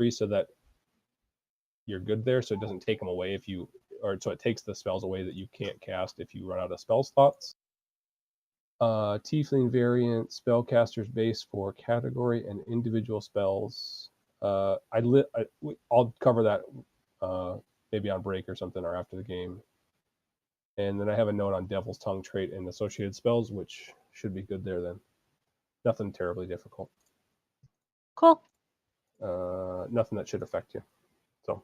free so that you're good there, so it doesn't take them away so it takes the spells away that you can't cast if you run out of spell slots. Tiefling variant, spellcaster's base for category and individual spells. I'll cover that maybe on break or something, or after the game. And then I have a note on Devil's Tongue trait and associated spells, which should be good there then. Nothing terribly difficult. Cool. Nothing that should affect you. So.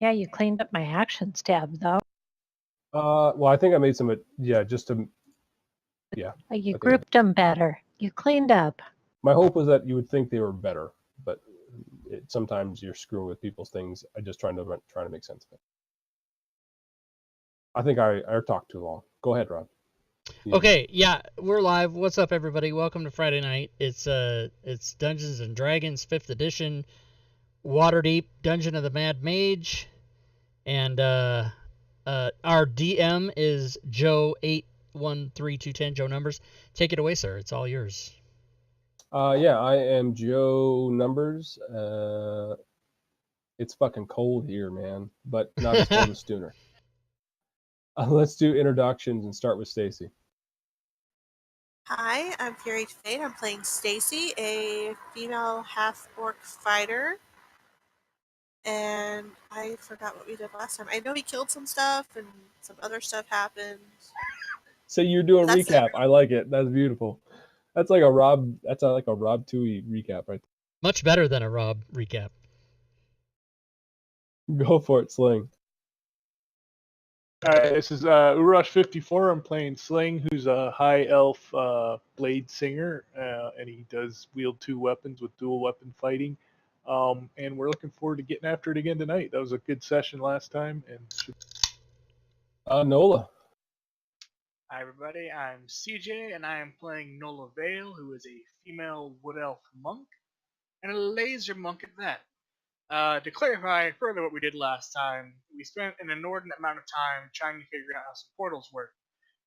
Yeah, you cleaned up my actions tab, though. Well, I think I made some, You grouped them better. You cleaned up. My hope was that you would think they were better, but sometimes you're screwing with people's things. I'm just trying to make sense of it. I think I talked too long. Go ahead, Rob. Okay, yeah, we're live. What's up, everybody? Welcome to Friday night. It's Dungeons and Dragons 5th edition, Waterdeep, Dungeon of the Mad Mage, and our DM is Joe813210. Joe Numbers. Take it away, sir. It's all yours. Yeah, I am Joe Numbers. It's fucking cold here, man, but not as cold as Stooner. Let's do introductions and start with Stacy. Hi, I'm Carrie Fade. I'm playing Stacy, a female half-orc fighter. And I forgot what we did last time. I know we killed some stuff and some other stuff happened. So you're doing a recap. I like it. That's beautiful. That's like a Rob Toohey recap, right? Much better than a Rob recap. Go for it, Sling. Alright, this is Urush54. I'm playing Sling, who's a high elf blade singer, and he does wield 2 weapons with dual weapon fighting. And we're looking forward to getting after it again tonight. That was a good session last time. And Nola. Hi everybody, I'm CJ, and I am playing Nola Vale, who is a female wood elf monk, and a laser monk at that. To clarify further what we did last time, we spent an inordinate amount of time trying to figure out how some portals work,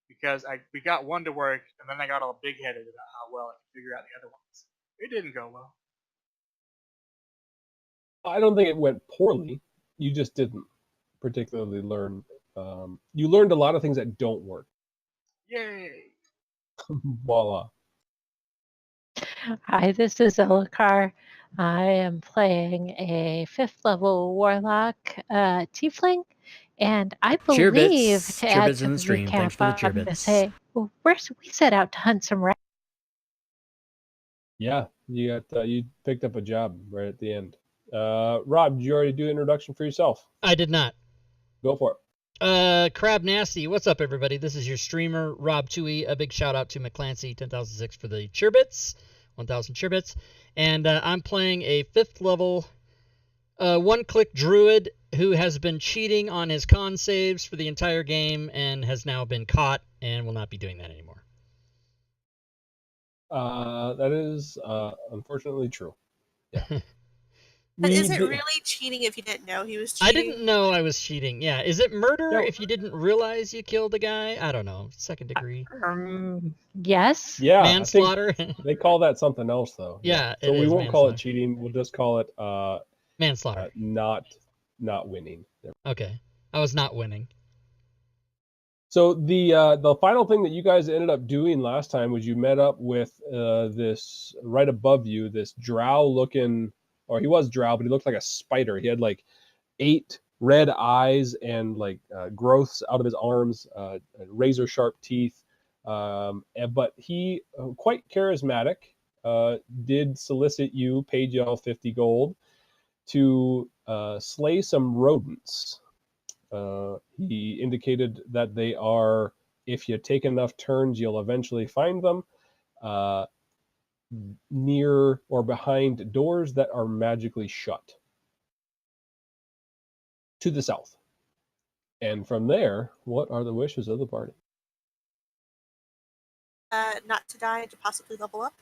because we got one to work, and then I got all big-headed about how well I could figure out the other ones. It didn't go well. I don't think it went poorly. You just didn't particularly learn. You learned a lot of things that don't work. Yay! Voila. Hi, this is Elakar. I am playing a 5th level warlock tiefling, and I believe to add to the recap, Thanks for the I'm going to cheerbits. say, well, we set out to hunt some rats. Yeah, you picked up a job right at the end. Rob, did you already do an introduction for yourself? I did not. Go for it. Crab Nasty, what's up, everybody? This is your streamer, Rob Toohey. A big shout out to McClancy 10,006 for the cheerbits, 1,000 cheerbits. And I'm playing a 5th level one-click druid who has been cheating on his con saves for the entire game and has now been caught and will not be doing that anymore. That is unfortunately true. Yeah. But is it really cheating if you didn't know he was cheating? I didn't know I was cheating. Yeah. Is it murder if you didn't realize you killed a guy? I don't know. 2nd degree. Yes. Yeah. Manslaughter. They call that something else, though. Yeah. So we won't call it cheating. We'll just call it manslaughter. Not winning. Okay. I was not winning. So the final thing that you guys ended up doing last time was you met up with this right above you, this drow looking, or he was drow, but he looked like a spider. He had like 8 red eyes and like growths out of his arms, razor sharp teeth. But he, quite charismatic, did solicit you, paid you all 50 gold to slay some rodents. He indicated that they are, if you take enough turns, you'll eventually find them near or behind doors that are magically shut to the south. And from there, what are the wishes of the party? Not to die, to possibly level up.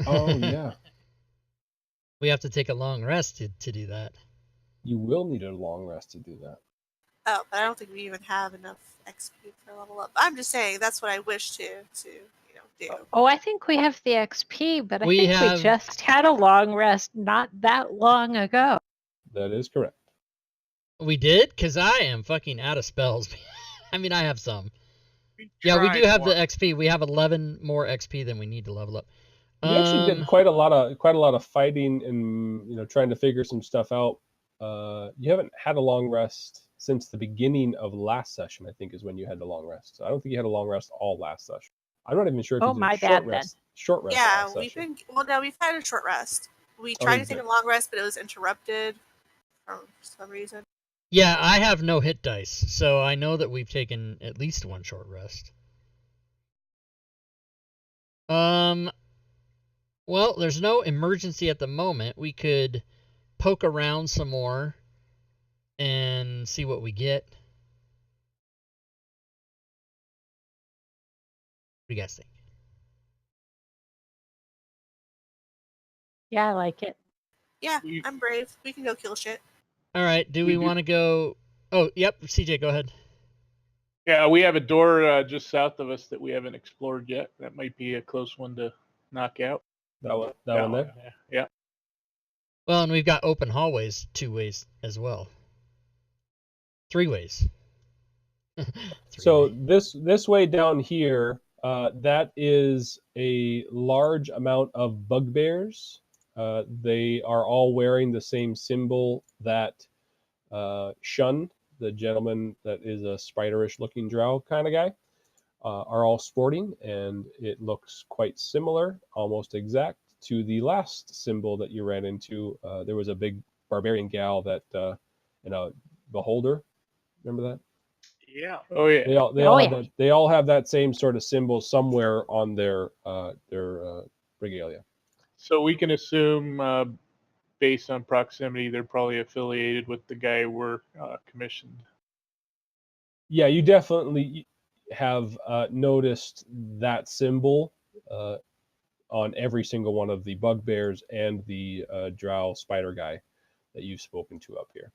Oh, yeah. We have to take a long rest to do that. You will need a long rest to do that. Oh, but I don't think we even have enough XP for level up. I'm just saying that's what I wish to do. Oh, I think we have the XP, but We I think we just had a long rest not that long ago. That is correct. We did? Because I am fucking out of spells. I mean, I have some. We Yeah, we do have tried the XP. We have 11 more XP than we need to level up. You actually did quite a lot of fighting and trying to figure some stuff out. You haven't had a long rest since the beginning of last session, I think, is when you had the long rest. So I don't think you had a long rest all last session. I'm not even sure if you did my a short bad, rest. Short rest. Yeah, last we've session. we've had a short rest. We tried you to take did. a long rest, but it was interrupted for some reason. Yeah, I have no hit dice, so I know that we've taken at least one short rest. Well, there's no emergency at the moment. We could poke around some more and see what we get. What do you guys think? Yeah, I like it. Yeah, I'm brave. We can go kill shit. All right, do we want to go... Oh, yep, CJ, go ahead. Yeah, we have a door just south of us that we haven't explored yet. That might be a close one to knock out. That one there? Yeah. Well, and we've got open hallways 2 ways as well. 3 ways. So this way down here, that is a large amount of bugbears. They are all wearing the same symbol that Shun, the gentleman that is a spiderish looking drow kind of guy, are all sporting, and it looks quite similar, almost exact, to the last symbol that you ran into. There was a big barbarian gal that in a beholder. Remember that? Yeah. Oh yeah. They all have that same sort of symbol somewhere on their regalia. So we can assume, based on proximity, they're probably affiliated with the guy we're commissioned. Yeah, you definitely have noticed that symbol on every single one of the bugbears and the drow spider guy that you've spoken to up here.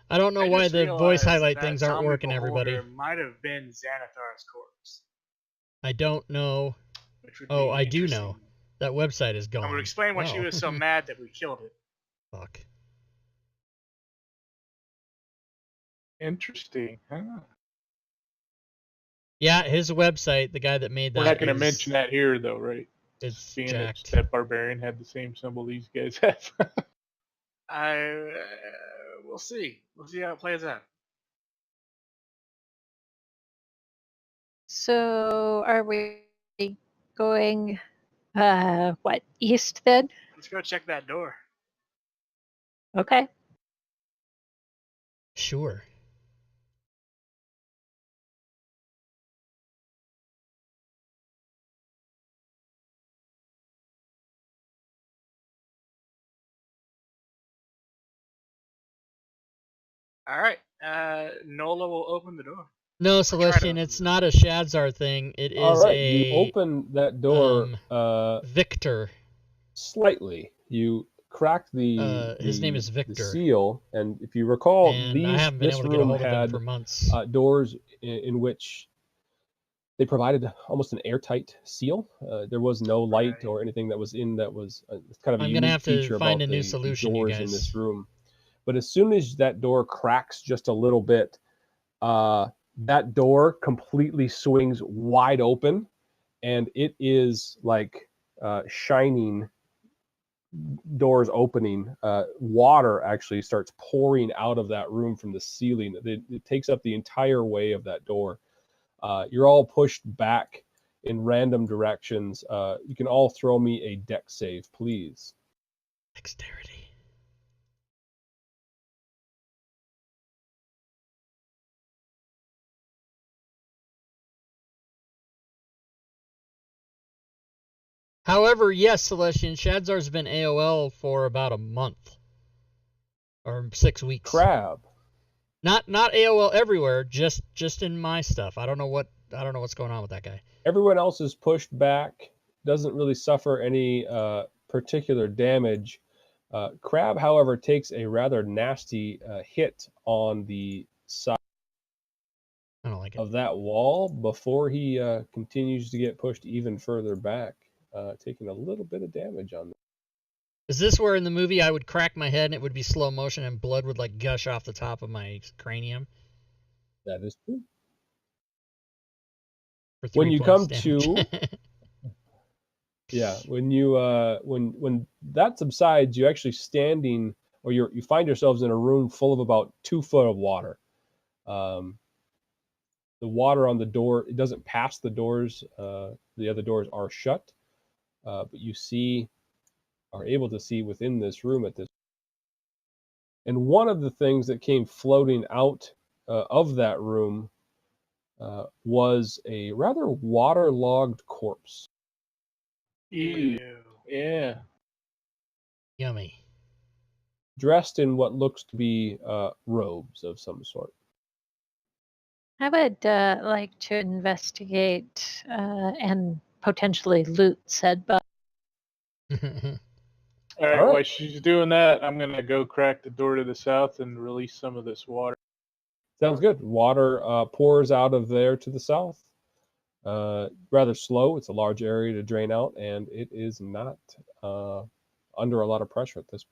I don't know why the voice highlight things aren't working, everybody. Might have been Xanathar's corpse. I don't know. Oh, I do know. That website is gone. I would explain why she was so mad that we killed it. Fuck. Interesting. Huh? Yeah, his website, the guy that made that. We're not going to mention that here, though, right? It's being jacked. that barbarian had the same symbol these guys have. We'll see. We'll see how it plays out. So, are we going, east then? Let's go check that door. Okay. Sure. All right. Nola will open the door. No, Celestian, it's not a Shadzar thing. It is all right, you open that door. Victor. Slightly. You crack his name is Victor. The seal, and if you recall, and I haven't been able to get a hold of him for months. Doors in which they provided almost an airtight seal. There was no light or anything that was in that was kind of a unique feature about the doors in this room. But as soon as that door cracks just a little bit, that door completely swings wide open, and it is like shining doors opening. Water actually starts pouring out of that room from the ceiling. It takes up the entire way of that door. You're all pushed back in random directions. You can all throw me a dex save, please. Dexterity. However, yes, Celestian, Shadzar's been AOL for about a month. Or 6 weeks. Crab. Not AOL everywhere, just in my stuff. I don't know what's going on with that guy. Everyone else is pushed back, doesn't really suffer any particular damage. Crab, however, takes a rather nasty hit on the side. I don't like it. of that wall before he continues to get pushed even further back, taking a little bit of damage on that. Is this where in the movie I would crack my head and it would be slow motion and blood would like gush off the top of my cranium? That is true. For 3 When you points come damage. to, yeah, when you when that subsides, you actually standing, or you find yourselves in a room full of about 2 foot of water. The water on the door, it doesn't pass the doors. The other doors are shut, but you are able to see within this room at this. And one of the things that came floating out of that room was a rather waterlogged corpse. Ew. Yeah. Yummy. Dressed in what looks to be robes of some sort. I would like to investigate and potentially loot said bug. All right, All right. while she's doing that, I'm going to go crack the door to the south and release some of this water. Sounds good. Water pours out of there to the south. Rather slow. It's a large area to drain out, and it is not under a lot of pressure at this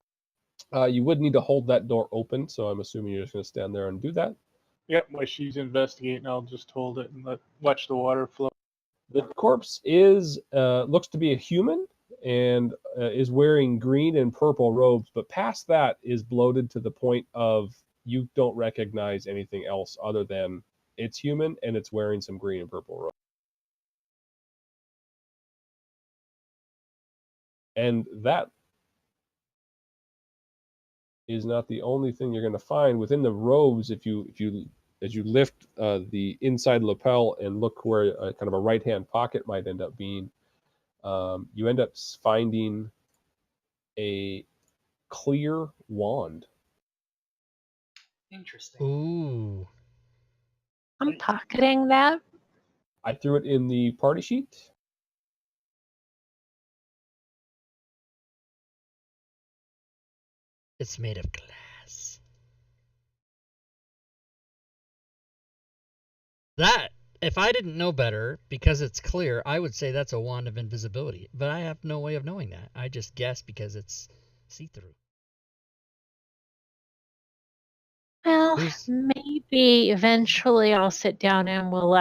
point. You would need to hold that door open, so I'm assuming you're just going to stand there and do that. Yep, while she's investigating, I'll just hold it and watch the water flow. The corpse looks to be a human and is wearing green and purple robes, but past that is bloated to the point of you don't recognize anything else other than it's human and it's wearing some green and purple robes. And that is not the only thing you're going to find within the robes. As you lift the inside lapel and look where kind of a right-hand pocket might end up being, you end up finding a clear wand. Interesting. Ooh. I'm pocketing that. I threw it in the party sheet. It's made of glass. That, if I didn't know better, because it's clear, I would say that's a wand of invisibility. But I have no way of knowing that. I just guess because it's see-through. Well, maybe eventually I'll sit down and we'll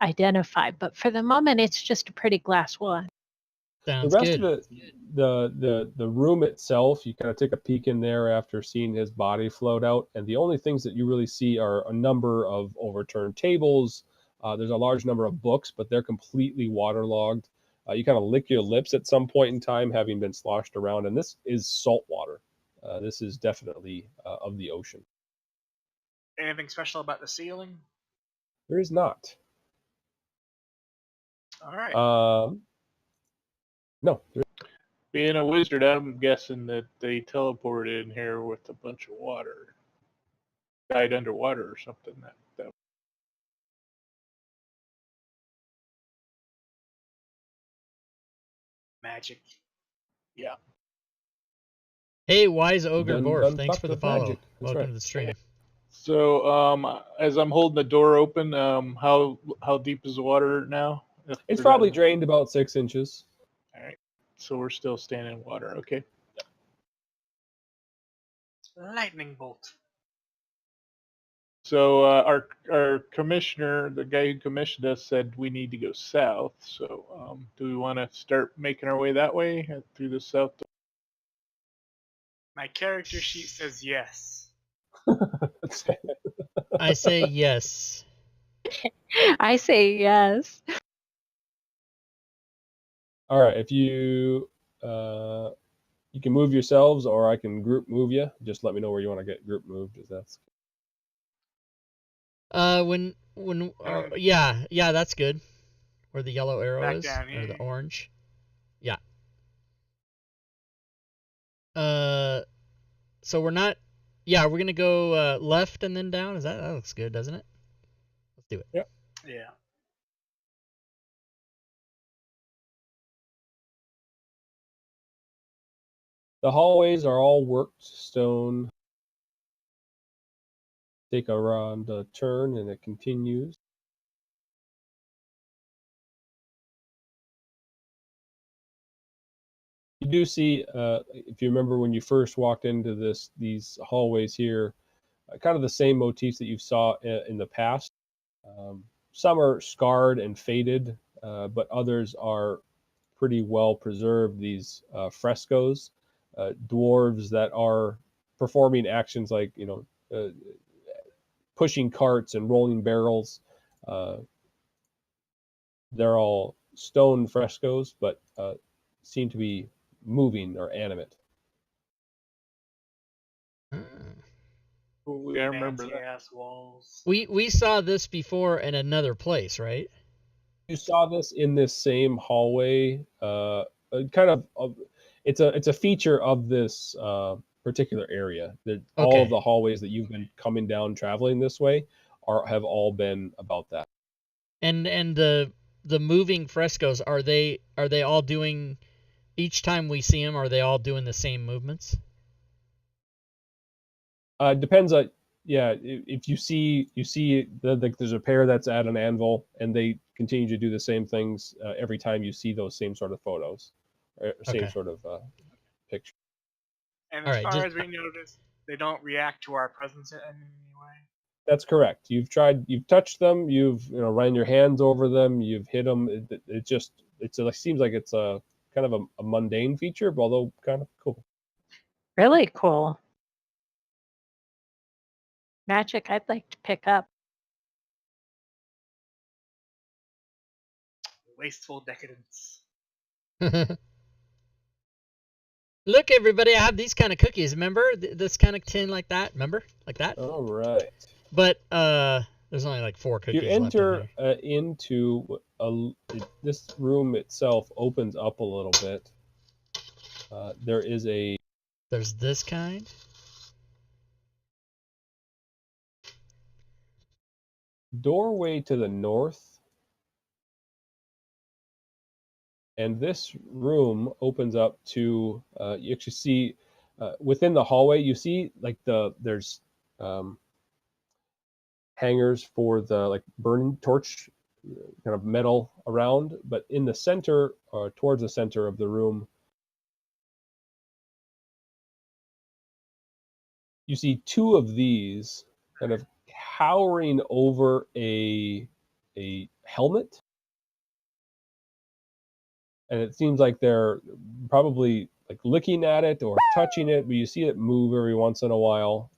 identify. But for the moment, it's just a pretty glass wand. Sounds the rest good. of it, the room itself, you kind of take a peek in there after seeing his body float out, and the only things that you really see are a number of overturned tables. There's a large number of books, but they're completely waterlogged. You kind of lick your lips at some point in time, having been sloshed around, and this is salt water. This is definitely of the ocean. Anything special about the ceiling? There is not. All right. No. Being a wizard, I'm guessing that they teleported in here with a bunch of water. Died underwater or something. That Magic. Yeah. Hey, Wise Ogre Done Dwarf, thanks fucked for the with follow. magic. That's Welcome right. to the stream. So, as I'm holding the door open, how deep is the water now? It's probably drained about 6 inches. All right. So we're still standing in water. Okay. Lightning bolt. So our commissioner, the guy who commissioned us, said we need to go south. So do we want to start making our way that way through the south? My character sheet says yes. I say yes. I say yes. All right, if you you can move yourselves, or I can group move you. Just let me know where you want to get group moved. If that's Yeah, that's good. Where the yellow arrow Back is, down or here. the orange. Yeah. So we're not. Yeah, we're gonna go left and then down. That looks good, doesn't it? Let's do it. Yep. Yeah. the hallways are all worked stone. Take a round turn, and it continues. You do see, if you remember when you first walked into these hallways here, kind of the same motifs that you saw in the past. Some are scarred and faded, but others are pretty well preserved. These frescoes, dwarves that are performing actions like pushing carts and rolling barrels. They're all stone frescoes, but seem to be moving or animate. Oh, yeah, I remember Fancy that. ass walls. We saw this before in another place, right? You saw this in this same hallway. Kind of, it's a feature of this particular area. That all of Okay. the hallways that you've been coming down traveling this way have all been about that. And the moving frescoes, are they all doing, each time we see them, are they all doing the same movements? Depends on, yeah. If you see there's a pair that's at an anvil, and they continue to do the same things every time you see those same sort of photos, or same Okay. sort of picture. And All as right, far just as we noticed, they don't react to our presence in any way. That's correct. You've touched them, you've run your hands over them, you've hit them. It seems like it's a kind of a mundane feature, but although kind of cool. Really cool. Magic I'd like to pick up. Wasteful decadence. Look, everybody, I have these kind of cookies. Remember this kind of tin like that? Remember, like that? All right. But there's only like 4 If you cookies left in enter here. into this room itself opens up a little bit. There is a There's this kind. doorway to the north, and this room opens up to you actually see within the hallway. You see like there's hangers for the like burning torch kind of metal around, but in the center, towards the center of the room, you see 2 of these kind of cowering over a helmet, and it seems like they're probably like looking at it or touching it, but you see it move every once in a while.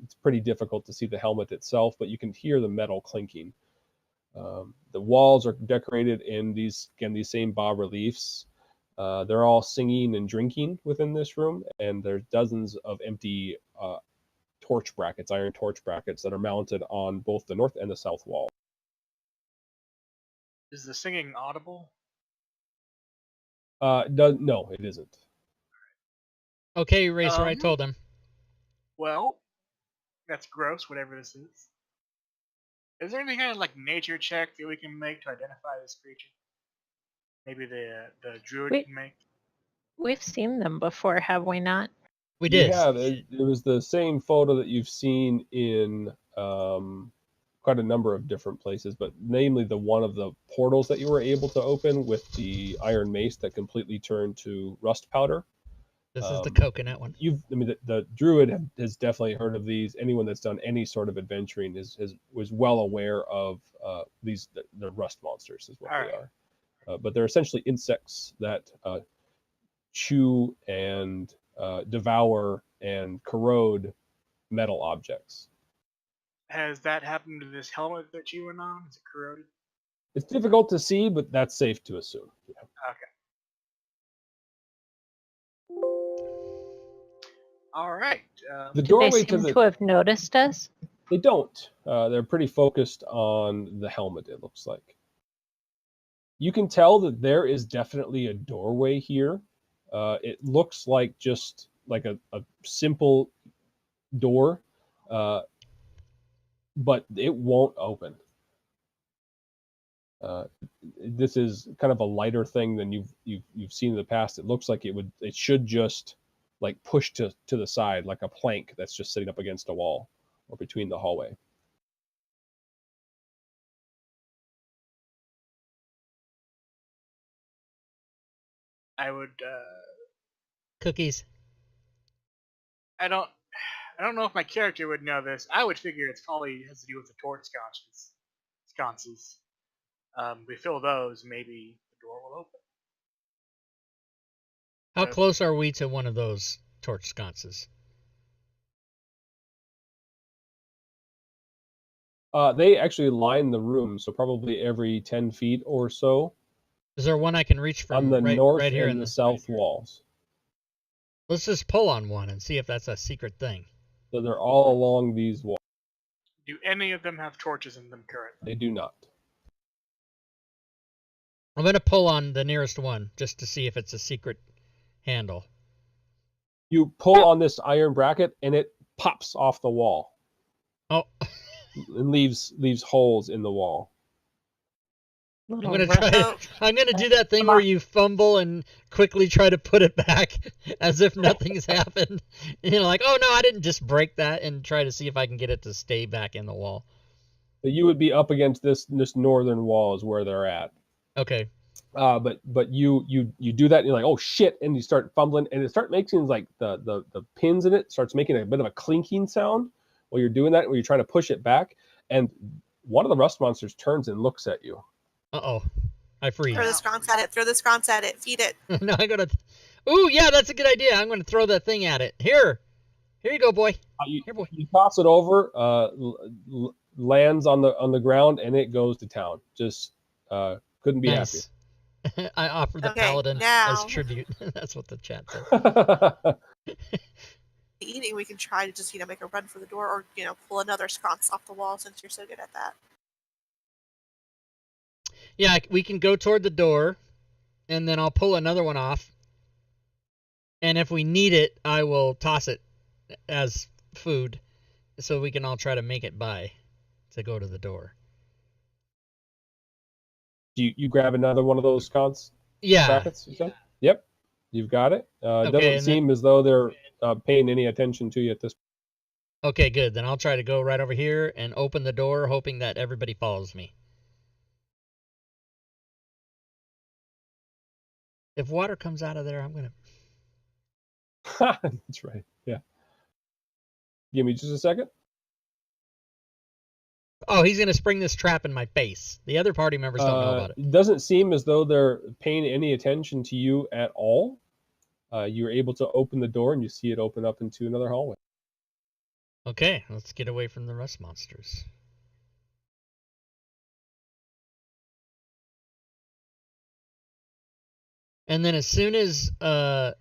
It's pretty difficult to see the helmet itself, but you can hear the metal clinking. The walls are decorated in these same bas reliefs. They're all singing and drinking within this room, and there's dozens of empty torch brackets, iron torch brackets that are mounted on both the north and the south wall. Is the singing audible? No, it isn't. Okay, Racer, I told him. Well, that's gross, whatever this is. Is there any kind of like nature check that we can make to identify this creature? Maybe the druid can make? We've seen them before, have we not? We You did. have. It was the same photo that you've seen in quite a number of different places, but namely the one of the portals that you were able to open with the iron mace that completely turned to rust powder. This is the coconut one. The druid has definitely heard of these. Anyone that's done any sort of adventuring was well aware of these. The rust monsters is what they are, but they're essentially insects that chew and devour and corrode metal objects. Has that happened to this helmet that you went on? Is it corroded? It's difficult to see, but that's safe to assume. Yeah. Okay. All right. The Do they doorway seem to have noticed us? They don't. They're pretty focused on the helmet, it looks like. You can tell that there is definitely a doorway here. It looks like just like a simple door, but it won't open. This is kind of a lighter thing than you've seen in the past. It looks like it should just like push to the side like a plank that's just sitting up against a wall or between the hallway. I would Cookies. I don't know if my character would know this. I would figure it's probably has to do with the torch sconces. We fill those, maybe the door will open. How close are we to one of those torch sconces? They actually line the room, so probably every 10 feet or so. Is there one I can reach from on the right, north right here and in the south walls? Let's just pull on one and see if that's a secret thing. So they're all along these walls. Do any of them have torches in them currently? They do not. I'm going to pull on the nearest one just to see if it's a secret handle. You pull on this iron bracket and it pops off the wall. Oh. And leaves holes in the wall. I'm going to do that thing where you fumble and quickly try to put it back as if nothing's happened. Like, oh no, I didn't just break that, and try to see if I can get it to stay back in the wall. But you would be up against this northern wall is where they're at. Okay. But you do that and you're like, oh shit, and you start fumbling and it starts making like the pins in it starts making a bit of a clinking sound while you're doing that, where you're trying to push it back, and one of the rust monsters turns and looks at you. Uh-oh. I freeze. Throw the sconce at it. Throw the sconce at it. Feed it. No, I'm going to... Ooh, yeah, that's a good idea. I'm going to throw that thing at it. Here you go, boy. Here, boy. You toss it over, lands on the ground, and it goes to town. Just couldn't be happier. I offer the paladin as tribute. That's what the chat said. Eating, we can try to just make a run for the door, or pull another sconce off the wall since you're so good at that. Yeah, we can go toward the door, and then I'll pull another one off. And if we need it, I will toss it as food, so we can all try to make it by to go to the door. You grab another one of those sconce brackets? You said? Yep, you've got it. It doesn't seem as though they're paying any attention to you at this point. Okay, good. Then I'll try to go right over here and open the door, hoping that everybody follows me. If water comes out of there, I'm going to... That's right, yeah. Give me just a second. Oh, he's going to spring this trap in my face. The other party members don't know about it. It doesn't seem as though they're paying any attention to you at all. You're able to open the door, and you see it open up into another hallway. Okay, let's get away from the rust monsters. And then as soon as the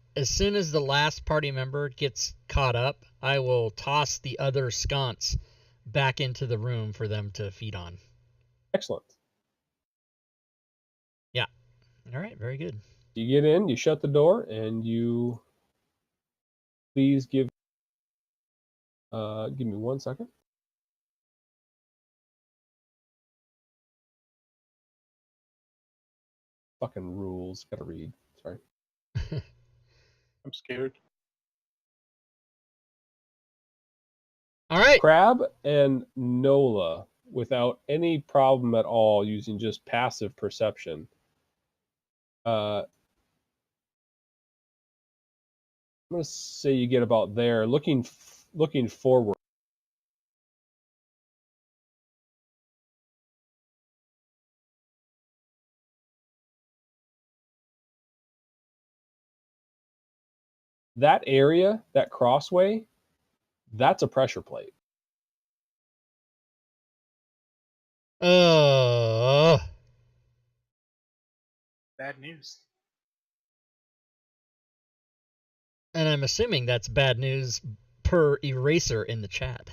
last party member gets caught up, I will toss the other sconce back into the room for them to feed on. Excellent. Yeah. All right, very good. You get in, you shut the door, and you please give me 1 second. Fucking rules. Gotta read. Sorry. I'm scared. All right. Crab and Nola, without any problem at all, using just passive perception. I'm gonna say you get about there, looking forward. That area, that crossway, that's a pressure plate. Bad news. And I'm assuming that's bad news per eraser in the chat.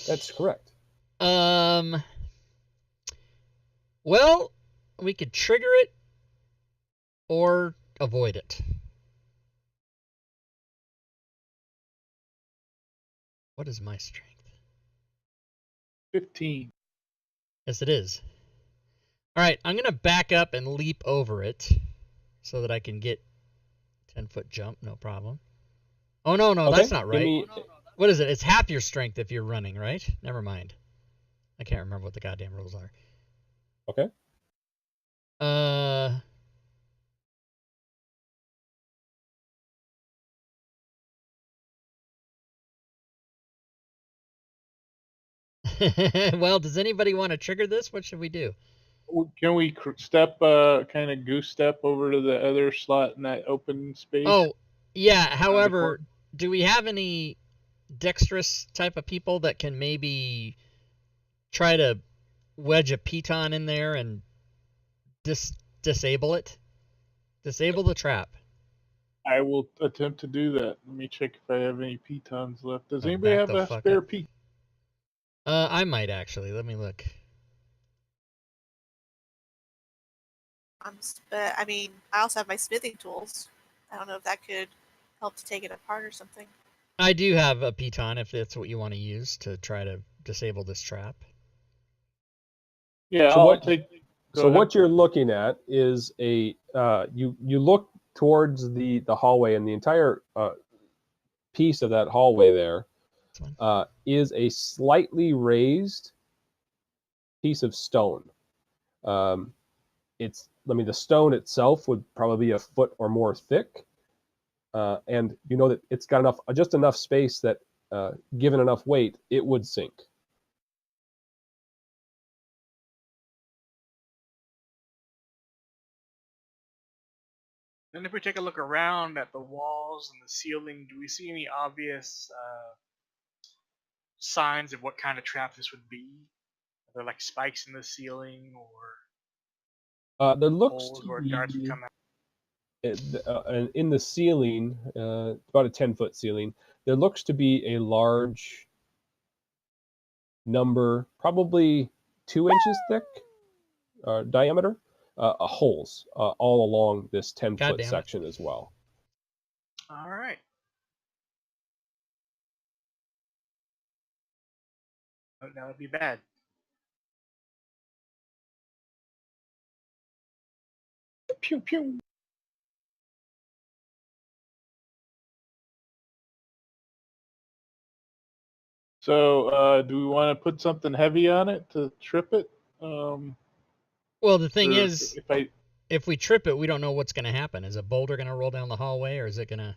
That's correct. Well, we could trigger it or avoid it. What is my strength? 15. Yes, it is. All right, I'm going to back up and leap over it so that I can get 10-foot jump, no problem. Oh, no, okay, that's not right. What is it? It's half your strength if you're running, right? Never mind. I can't remember what the goddamn rules are. Okay. Well, does anybody want to trigger this? What should we do? Can we step, kind of goose step over to the other slot in that open space? Oh, yeah. However, do we have any dexterous type of people that can maybe try to wedge a piton in there and disable it? Disable the trap. I will attempt to do that. Let me check if I have any pitons left. Does Oh, anybody back have the a fuck spare up. piton? I might actually. Let me look. But I mean, I also have my smithing tools. I don't know if that could help to take it apart or something. I do have a piton if that's what you want to use to try to disable this trap. Yeah, So I'll what? take. So what you're looking at is a you look towards the hallway, and the entire piece of that hallway there is a slightly raised piece of stone. The stone itself would probably be a foot or more thick, and you know that it's got just enough space that, given enough weight, it would sink. Then if we take a look around at the walls and the ceiling, do we see any obvious signs of what kind of trap this would be? Are there like spikes in the ceiling or There looks holes to where be darts would come out? in the ceiling, about a 10-foot ceiling. There looks to be a large number, probably 2 inches thick, diameter, holes all along this 10-foot section as well. All right. Oh, that would be bad. Pew pew. So, do we want to put something heavy on it to trip it? Well, the thing is, if if we trip it, we don't know what's going to happen. Is a boulder going to roll down the hallway, or is it going to,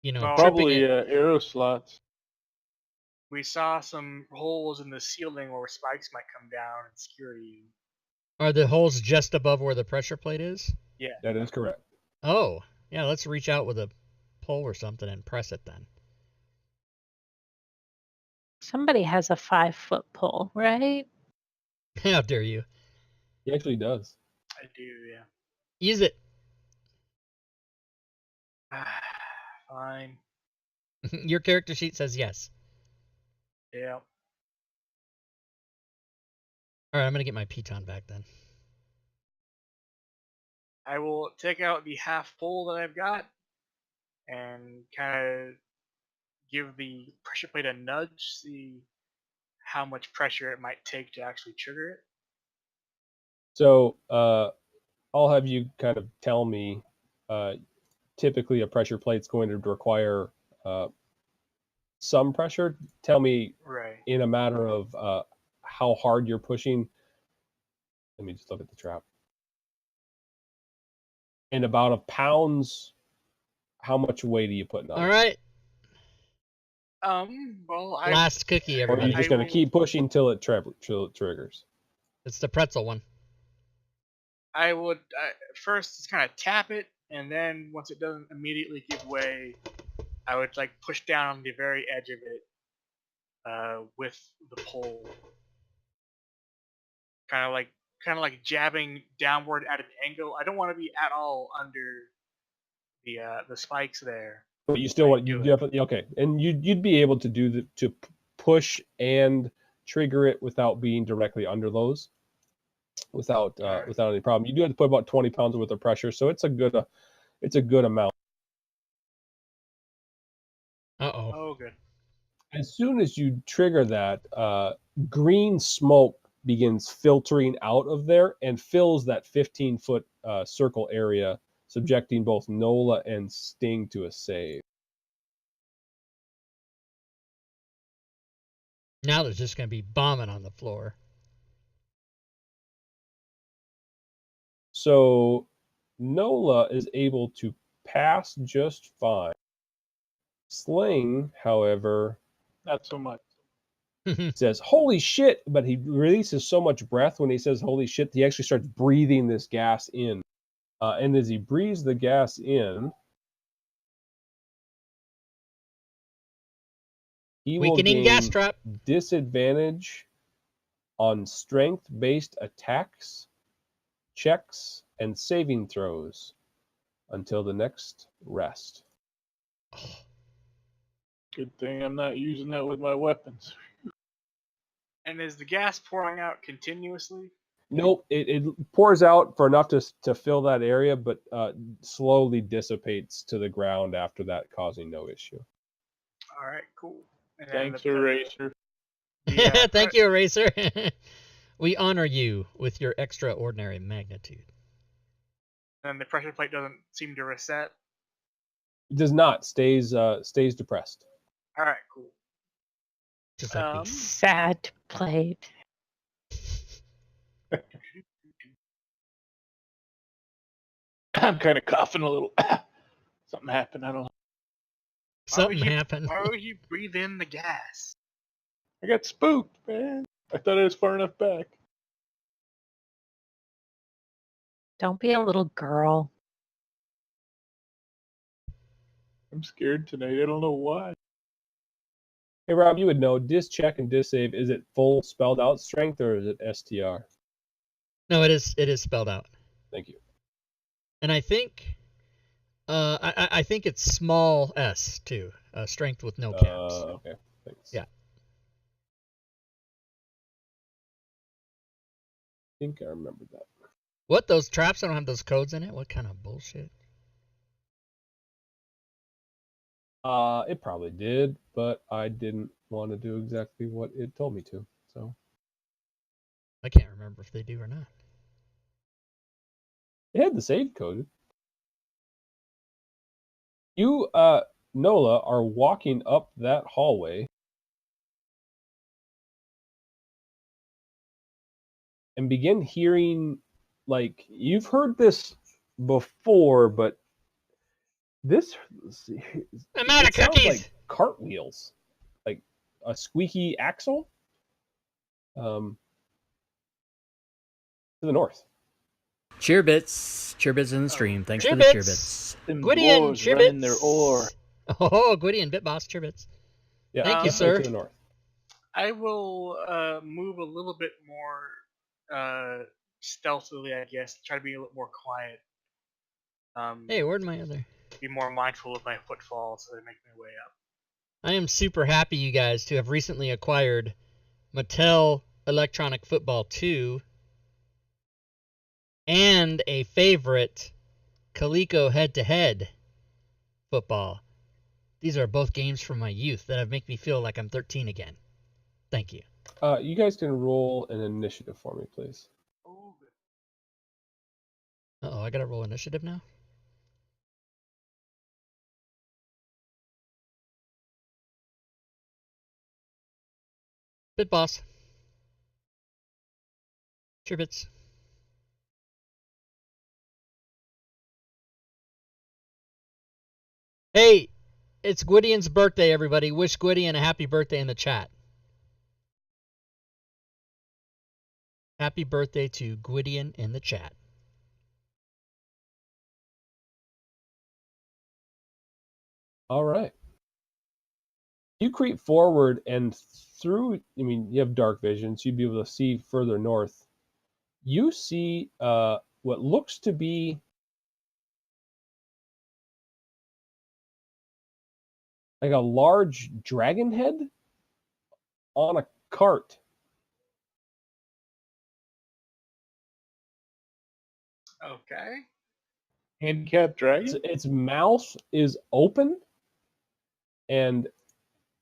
Well, probably tripping it? arrow slots. We saw some holes in the ceiling where spikes might come down and skewer you. Are the holes just above where the pressure plate is? Yeah. That is correct. Oh, yeah, let's reach out with a pole or something and press it then. Somebody has a 5-foot pole, right? How dare you? He actually does. I do, yeah. Use it. Fine. Your character sheet says yes. Yeah. All right, I'm going to get my piton back then. I will take out the half pole that I've got and kind of give the pressure plate a nudge, see how much pressure it might take to actually trigger it. So I'll have you kind of tell me. Typically, a pressure plate's going to require some pressure. Tell me, right, in a matter of how hard you're pushing. Let me just look at the trap. In about a pounds, how much weight are you putting on? All right. Well, Last cookie, Or are everybody. you just going to keep pushing till it triggers? It's the pretzel one. I would first just kind of tap it, and then once it doesn't immediately give way, I would like push down on the very edge of it with the pole, kind of like jabbing downward at an angle. I don't want to be at all under the spikes there. But you still want, you definitely, okay, and you'd be able to do to push and trigger it without being directly under those, without any problem. You do have to put about 20 pounds worth of pressure, so it's a good amount. Uh-oh. Oh, good. As soon as you trigger that, green smoke begins filtering out of there and fills that 15-foot circle area, subjecting both Nola and Sting to a save. Now there's just going to be bombing on the floor. So Nola is able to pass just fine. Sling, however, not so much. He says, "Holy shit!" But he releases so much breath when he says "holy shit," he actually starts breathing this gas in. And as he breathes the gas in, he will Weakening gain gas trap. disadvantage on strength-based attacks, checks, and saving throws until the next rest. Good thing I'm not using that with my weapons. And is the gas pouring out continuously? Nope, it pours out for enough to fill that area, but slowly dissipates to the ground after that, causing no issue. All right, cool. And then Thanks, Eraser. Thank you, Eraser. We honor you with your extraordinary magnitude. And the pressure plate doesn't seem to reset. It does not, stays depressed. All right, cool. Just like me. Sad plate. I'm kind of coughing a little. Something happened. I don't know. Something happened. Why would you breathe in the gas? I got spooked, man. I thought I was far enough back. Don't be a little girl. I'm scared tonight. I don't know why. Hey, Rob, you would know, dis check and dis save, is it full spelled out strength or is it STR? No, it is spelled out. Thank you. And I think I think it's small s too. Strength with no caps. Okay, thanks. Yeah. I think I remembered that. What, those traps don't have those codes in it? What kind of bullshit? It probably did, but I didn't want to do exactly what it told me to, so. I can't remember if they do or not. It had the save code. You, Nola, are walking up that hallway and begin hearing, like, you've heard this before, but this, I'm out of it sounds cookies. like cartwheels, like a squeaky axle. To the north. Cheerbits in the stream. Thanks for the Cheerbits. cheerbits. Them Gwydion dwarves running Cheerbits. their ore. Oh, Gwydion Bitboss Cheerbits. Yeah, Thank you, definitely sir. to the north. I will move a little bit more stealthily, I guess. Try to be a little more quiet. Hey, where'd my other? Be more mindful of my footfalls as I make my way up. I am super happy, you guys, to have recently acquired Mattel Electronic Football 2 and a favorite Coleco head-to-head football. These are both games from my youth that have made me feel like I'm 13 again. Thank you. You guys can roll an initiative for me, please. Oh, Uh-oh, I gotta roll initiative now? Bitboss. Cheerbits. Hey, it's Gwydion's birthday, everybody. Wish Gwydion a happy birthday in the chat. Happy birthday to Gwydion in the chat. All right. You creep forward and through, you have dark vision, so you'd be able to see further north. You see what looks to be like a large dragon head on a cart. okay. Handicapped dragon? Its mouth is open, and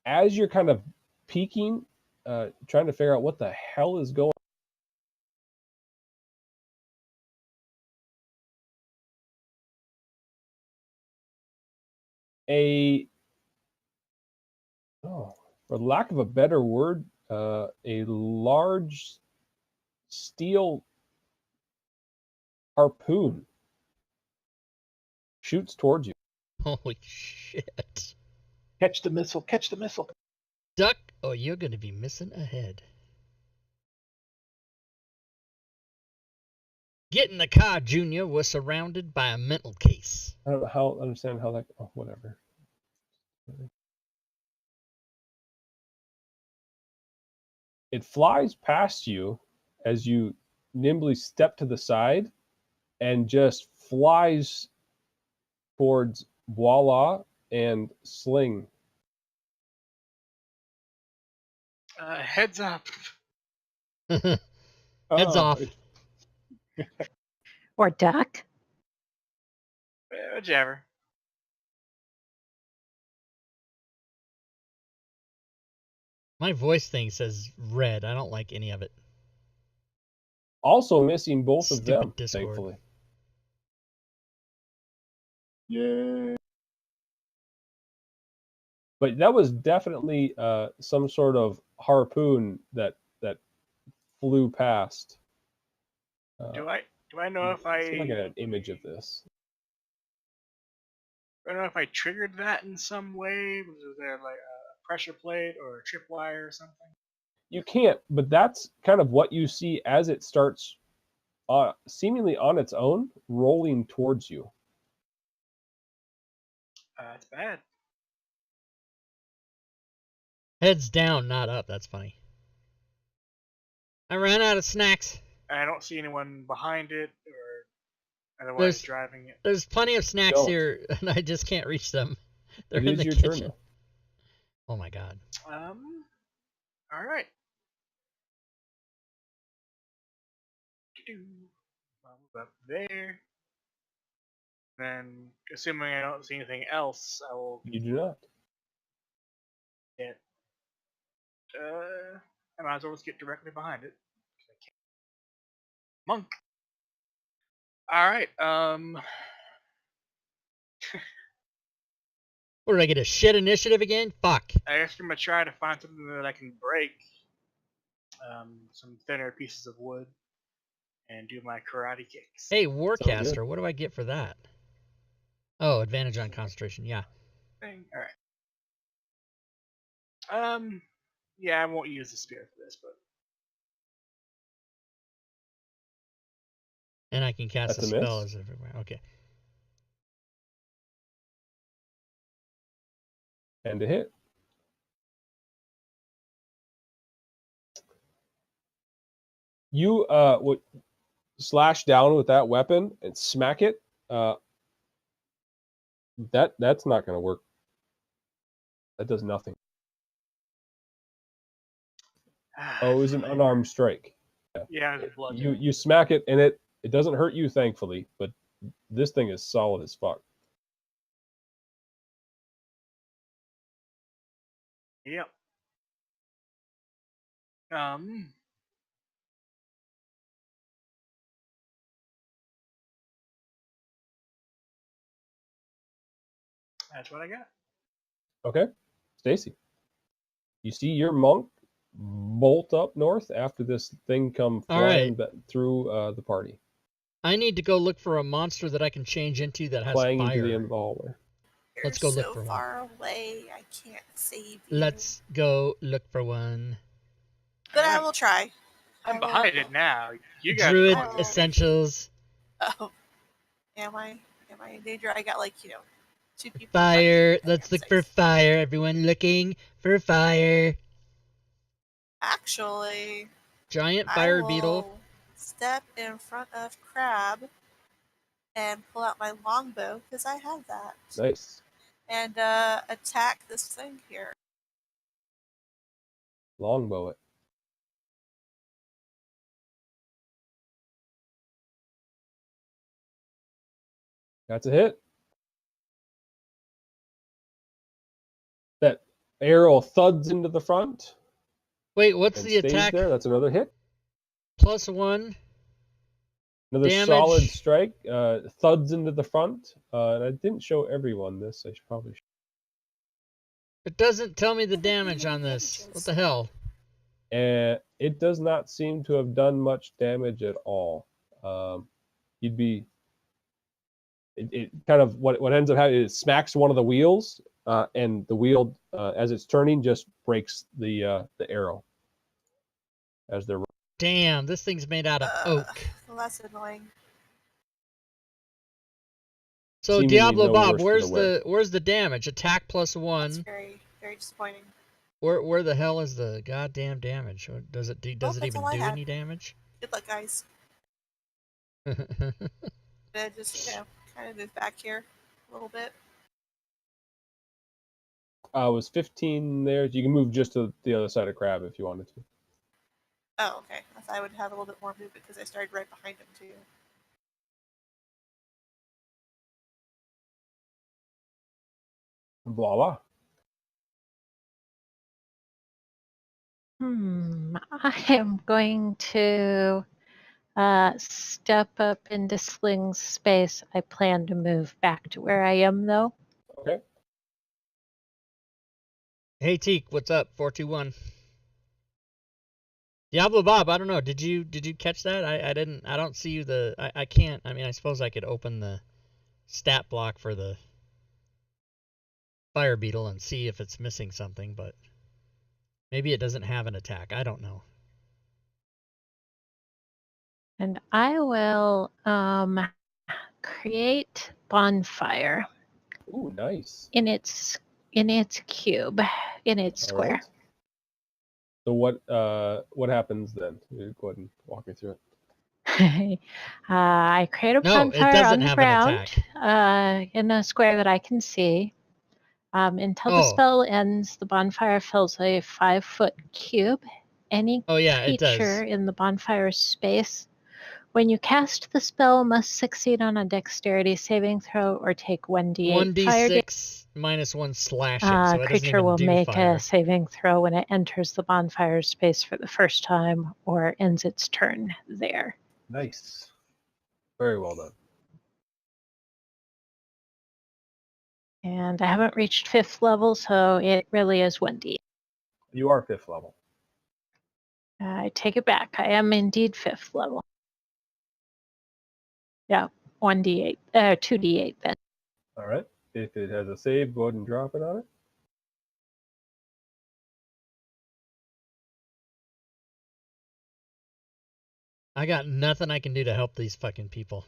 as you're kind of peeking, trying to figure out what the hell is going for lack of a better word, a large steel harpoon shoots towards you. Holy shit. Catch the missile. Catch the missile. Duck, or you're going to be missing a head. Get in the car, Junior. We're surrounded by a mental case. I don't understand how that. Oh, whatever. It flies past you as you nimbly step to the side and just flies towards Voila and Sling. Heads up. Heads Oh, off. Or duck. Whichever. My voice thing says red. I don't like any of it. Also missing both of Stupid them, Discord. thankfully. Yay! But that was definitely some sort of harpoon that flew past. Do I know if I see if I get an image of this. I don't know if I triggered that in some way. Was there like a pressure plate or a tripwire or something? You can't, but that's kind of what you see as it starts seemingly on its own, rolling towards you. That's bad. Heads down, not up. That's funny. I ran out of snacks. I don't see anyone behind it or otherwise driving it. There's plenty of snacks Don't. here, and I just can't reach them. They're It in is the your kitchen. turn, though. Oh my god. All right. I'll move up there. Then, assuming I don't see anything else, I will You do not. get. I might as well just get directly behind it. Monk. All right. What, did I get a shit initiative again? Fuck. I guess I'm gonna try to find something that I can break. Some thinner pieces of wood, and do my karate kicks. Hey, Sounds Warcaster, good. what do I get for that? Oh, advantage on concentration, yeah. Thing. All right. Yeah, I won't use the spear for this, but And I can cast That's a a spell miss. as everywhere. Okay. And a hit. You would slash down with that weapon and smack it. That's not going to work. That does nothing. Oh, it was an unarmed strike. yeah, it's blood. You smack it and it doesn't hurt you, thankfully, but this thing is solid as fuck. Yep. That's what I got. Okay, Stacy. You see your monk bolt up north after this thing come All flying right. through the party, I need to go look for a monster that I can change into that has clanging to the fire. end of the hallway. You're Let's go look so for one. far away, I can't save you. Let's go look for one. But I will try. I'm behind it now. You guys. Druid I will. Essentials. Oh, am I in danger? I got like 2 people. Fire. fighting me. Let's I'm look for safe. fire. Everyone looking for fire. Actually, Giant I fire will beetle. step in front of Crab and pull out my longbow because I have that, Nice. and attack this thing here. Longbow it. That's a hit. That arrow thuds into the front Wait, what's and the stays attack? there. That's another hit. +1. Another Damage. solid strike. Thuds into the front. And I didn't show everyone this. I should probably. It doesn't tell me the damage on this. What the hell? It does not seem to have done much damage at all. You'd be. It kind of what ends up happening is it smacks one of the wheels and the wheel, as it's turning, just breaks the arrow as they're. Damn, this thing's made out of oak. Well, that's annoying. So Seemingly Diablo no Bob, worse for the where's the damage? Attack plus That's 1. very, very disappointing. Where the hell is the goddamn damage? Does it Well, does it that's even all I do had. any damage? Good luck, guys. Just, kind of move back here a little bit. was 15 there. You can move just to the other side of Crab if you wanted to. Oh, okay. I thought I would have a little bit more movement because I started right behind him, too. Blah blah. I am going to step up into Sling's space. I plan to move back to where I am, though. Okay. Hey Teak, what's up? 421. Diablo Bob, I don't know. Did you catch that? I didn't. I don't see you. I can't. I mean, I suppose I could open the stat block for the fire beetle and see if it's missing something, but maybe it doesn't have an attack. I don't know. And I will create bonfire. Ooh, nice. In its cube, in its square. Right. So what happens then? Go ahead and walk me through it. I create a No, it bonfire doesn't on the have an ground in a square that I can see. Until the spell ends, the bonfire fills a 5-foot cube. Any it does. creature in the bonfire space, when you cast the spell, must succeed on a dexterity saving throw or take 1d8 fire damage. 1d6 minus 1 slashing, so it doesn't Creature even will do make fire. a saving throw when it enters the bonfire space for the first time or ends its turn there. Nice. Very well done. And I haven't reached 5th level, so it really is 1d. You are 5th level. I take it back. I am indeed 5th level. Yeah, 1d8, 2d8 then. All right. If it has a save, go ahead and drop it on it. I got nothing I can do to help these fucking people.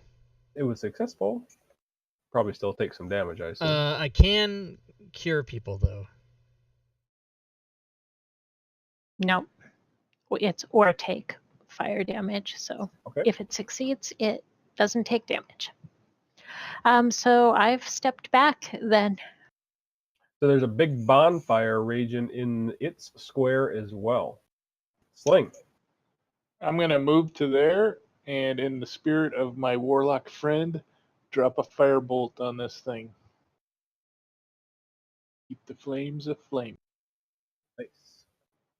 It was successful. Probably still take some damage, I assume. I can cure people though. No, it's or take fire damage. So if it succeeds, it doesn't take damage. So I've stepped back then. So there's a big bonfire raging in its square as well. Sling. I'm going to move to there, and in the spirit of my warlock friend, drop a firebolt on this thing. Keep the flames aflame. Nice.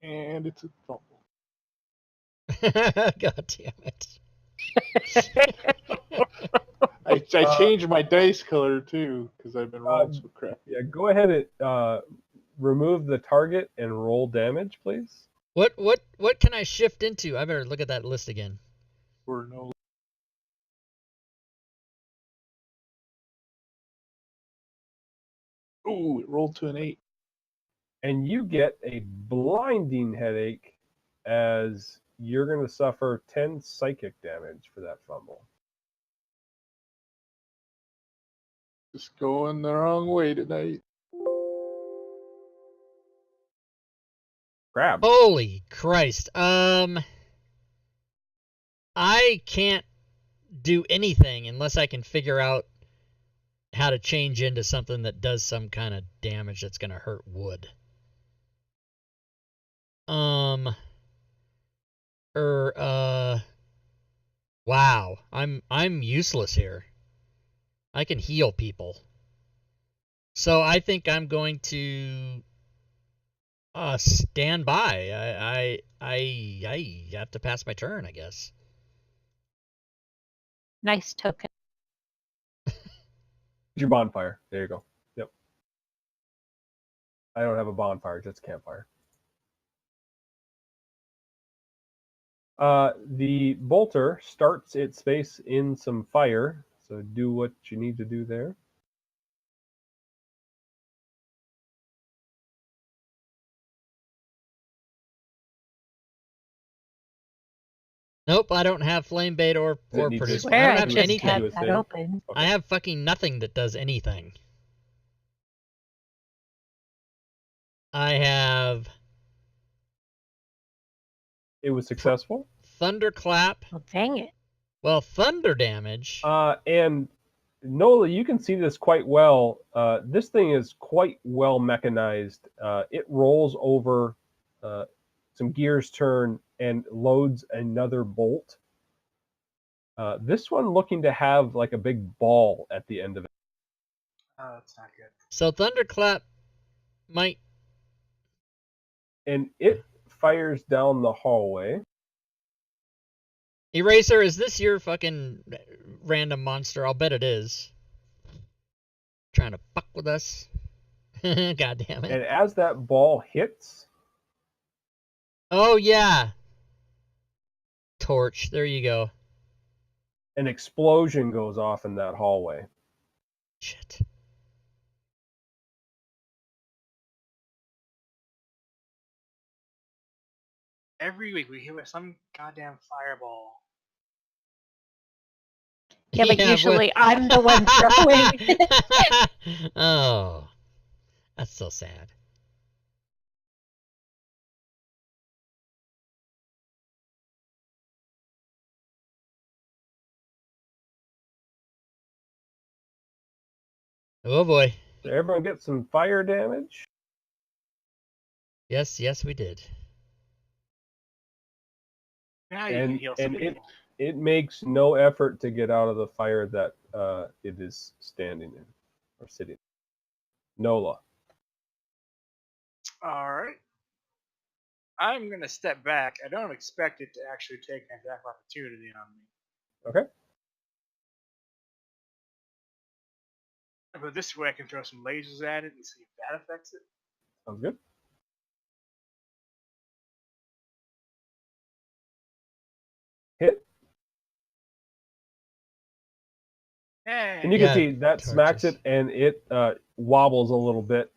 And it's a fumble. God damn it. I changed my dice color too because I've been rolling so crap. Yeah, go ahead and remove the target and roll damage, please. What can I shift into? I better look at that list again. For no. Ooh, it rolled to an 8. And you get a blinding headache as you're going to suffer 10 psychic damage for that fumble. Just going the wrong way tonight. Crab. Holy Christ. I can't do anything unless I can figure out how to change into something that does some kind of damage that's going to hurt wood. Wow. I'm useless here. I can heal people. So I think I'm going to stand by. I have to pass my turn, I guess. Nice token. Your bonfire. There you go. Yep. I don't have a bonfire, just a campfire. The bolter starts its space in some fire, so do what you need to do there. Nope, I don't have flame bait or Does it need to produce. Swear I don't I have just anything. had do a that thing? open. Okay. I have fucking nothing that does anything. I have It was successful. thunderclap. Well, dang it. Well, thunder damage. And Nola, you can see this quite well. This thing is quite well mechanized. It rolls over, some gears turn, and loads another bolt. This one looking to have like a big ball at the end of it. Oh, that's not good. So thunderclap might. And it fires down the hallway. Eraser, is this your fucking random monster? I'll bet it is. Trying to fuck with us. God damn it. And as that ball hits, Oh, yeah. Torch. There you go. an explosion goes off in that hallway. Shit. Every week we hear some goddamn fireball. Yeah, but Yeah, usually I'm the one throwing. Oh, that's so sad. Oh boy. Did everyone get some fire damage? Yes, yes, we did. Now you can heal some And people. it makes no effort to get out of the fire that it is standing in or sitting. Nola. All right. I'm gonna step back. I don't expect it to actually take an attack of opportunity on me. Okay. But this way I can throw some lasers at it and see if that affects it. Sounds good. Hit. Hey. And you can Yeah, see that smacks torches. it, and it wobbles a little bit,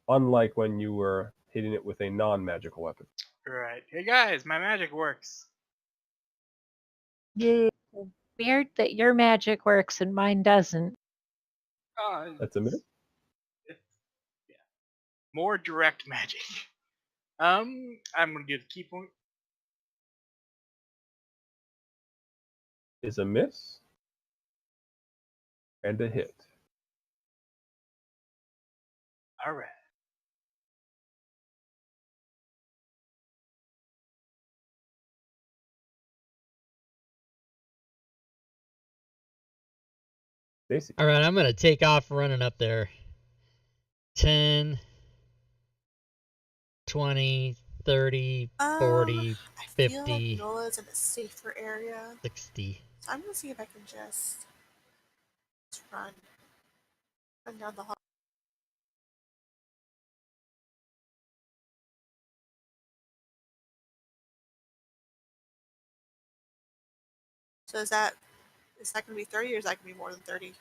unlike when you were hitting it with a non-magical weapon. Right. Hey guys, my magic works. Yeah. Weird that your magic works and mine doesn't. That's a miss. Yeah. More direct magic. I'm gonna do the key point. Is a miss. And a hit. All right. Stacy. All right, I'm going to take off running up there. 10, 20, 30, 40, I 50, feel like Nola's in a safer area. 60. So I'm gonna see if I can just run down the hall. So is that gonna be 30 or is that gonna be more than 30?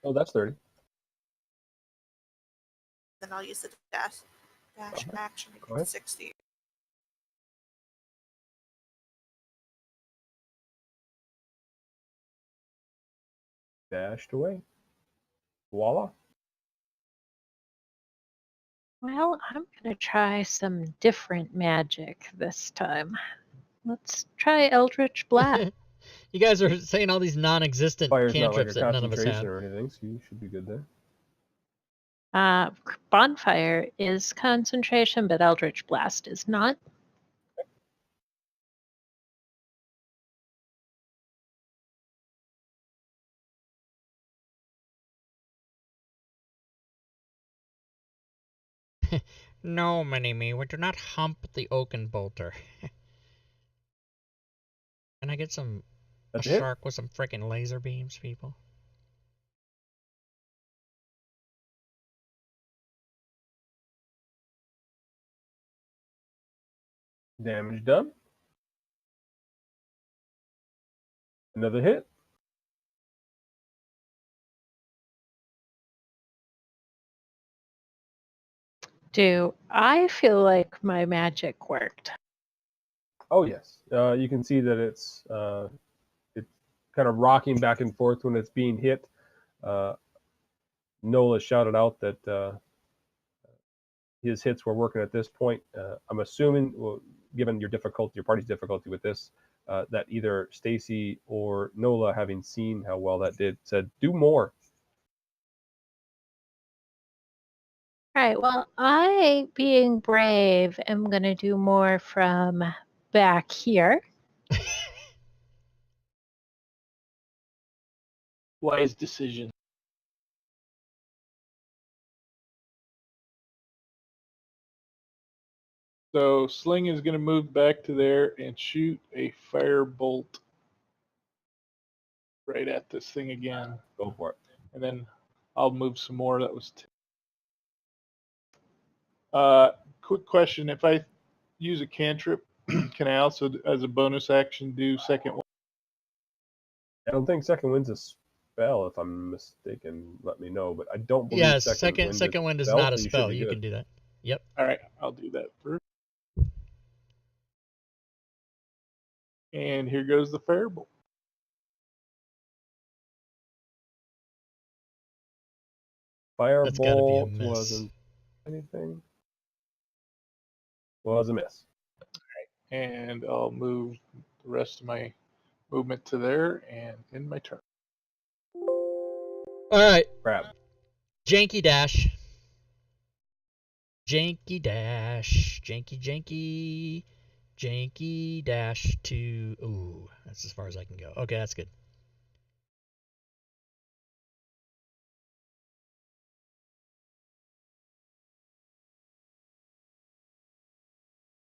Oh, that's 30. Then I'll use the dash action to Go get ahead. 60. Dashed away. Voila. Well, I'm going to try some different magic this time. Let's try Eldritch Blast. You guys are saying all these non-existent Fire's not like a cantrips that none of us concentration have. or anything, so you should be good there. Bonfire is concentration, but Eldritch Blast is not. No, Mini-Me, we do not hump the oaken bolter. Can I get a That's it. shark with some freaking laser beams, people? Damage done. Another hit. Do I feel like my magic worked? Oh yes, you can see that it's kind of rocking back and forth when it's being hit. Nola shouted out that his hits were working at this point. I'm assuming, well, given your difficulty, your party's difficulty with this, that either Stacy or Nola, having seen how well that did, said, "Do more." All right. Well, I, being brave, am going to do more from back here. Wise decision. So Sling is going to move back to there and shoot a fire bolt right at this thing again. Go for it. And then I'll move some more. That was quick question. If I use a cantrip, can I also, as a bonus action, do second one? I don't think second wind's a spell, if I'm mistaken. Let me know, but I don't believe Yes, second wind is spell, not a so spell. You You can do that. Yep. All right, I'll do that first. And here goes the firebolt. Firebolt wasn't anything. Was a miss. And I'll move the rest of my movement to there and end my turn. All right. Crab. Janky dash. Janky dash. Janky dash to. Ooh, that's as far as I can go. Okay, that's good.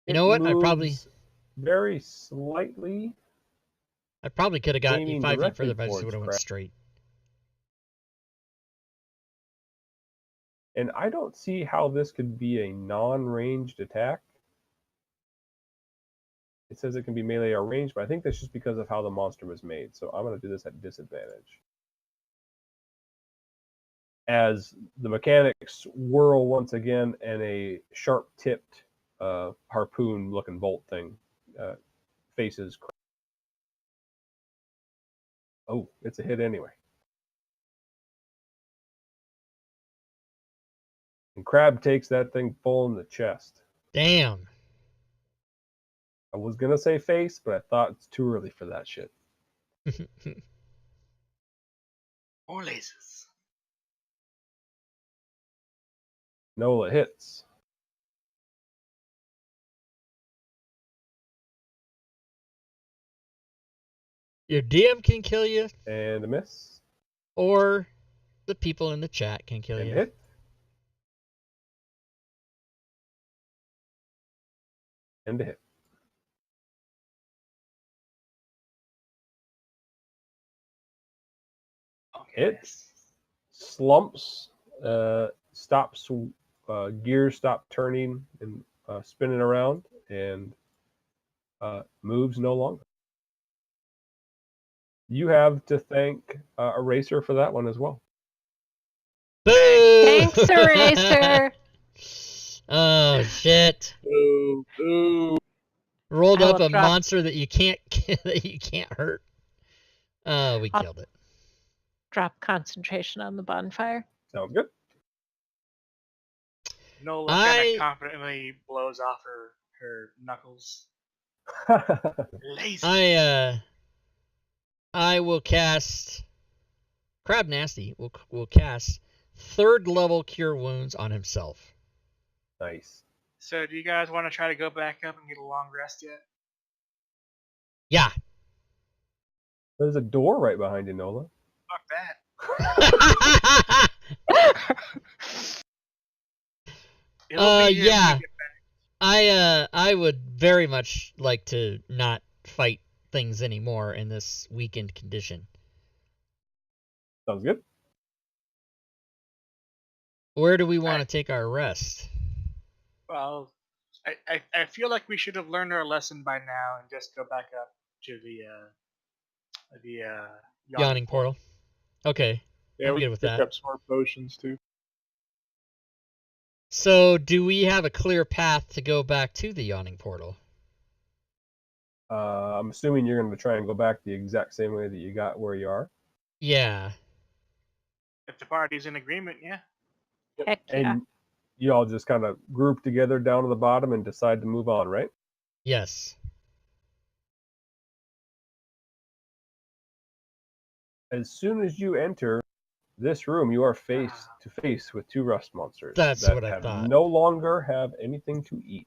You know what? I probably very slightly. I probably could have got 5 feet further if I just would have went Crab. straight. And I don't see how this could be a non-ranged attack. It says it can be melee or ranged, but I think that's just because of how the monster was made. So I'm going to do this at disadvantage. As the mechanics whirl once again, and a sharp-tipped harpoon-looking bolt thing faces Crab. Oh, it's a hit anyway. And Crab takes that thing full in the chest. Damn. I was going to say face, but I thought it's too early for that shit. More lasers. Nola hits. Your DM can kill you. And a miss. Or the people in the chat can kill you. Hit. And a hit. Okay. It slumps, stops, gears stop turning and spinning around, and moves no longer. You have to thank Eraser for that one as well. Boo! Thanks, Eraser. Oh shit! Ooh, ooh. Rolled I up will a drop- monster that you can't hurt. Oh, we killed it. Drop concentration on the bonfire. Sounds good. Nola kind of confidently blows off her knuckles. Laser. I will cast. Crab Nasty will cast 3rd level Cure Wounds on himself. Nice. So, do you guys want to try to go back up and get a long rest yet? Yeah. There's a door right behind you, Nola. Fuck that. Yeah. I would very much like to not fight things anymore in this weakened condition. Sounds good. Where do we want to take our rest? Well, I feel like we should have learned our lesson by now and just go back up to the Yawning portal. Okay. Yeah, I'm we good can with pick that. up some more potions too. So, do we have a clear path to go back to the Yawning portal? I'm assuming you're going to try and go back the exact same way that you got where you are. Yeah. If the party's in agreement, yeah. Heck yeah. And you all just kind of group together down to the bottom and decide to move on, right? Yes. As soon as you enter this room, you are face to face with two rust monsters That's that what I have thought. no longer have anything to eat.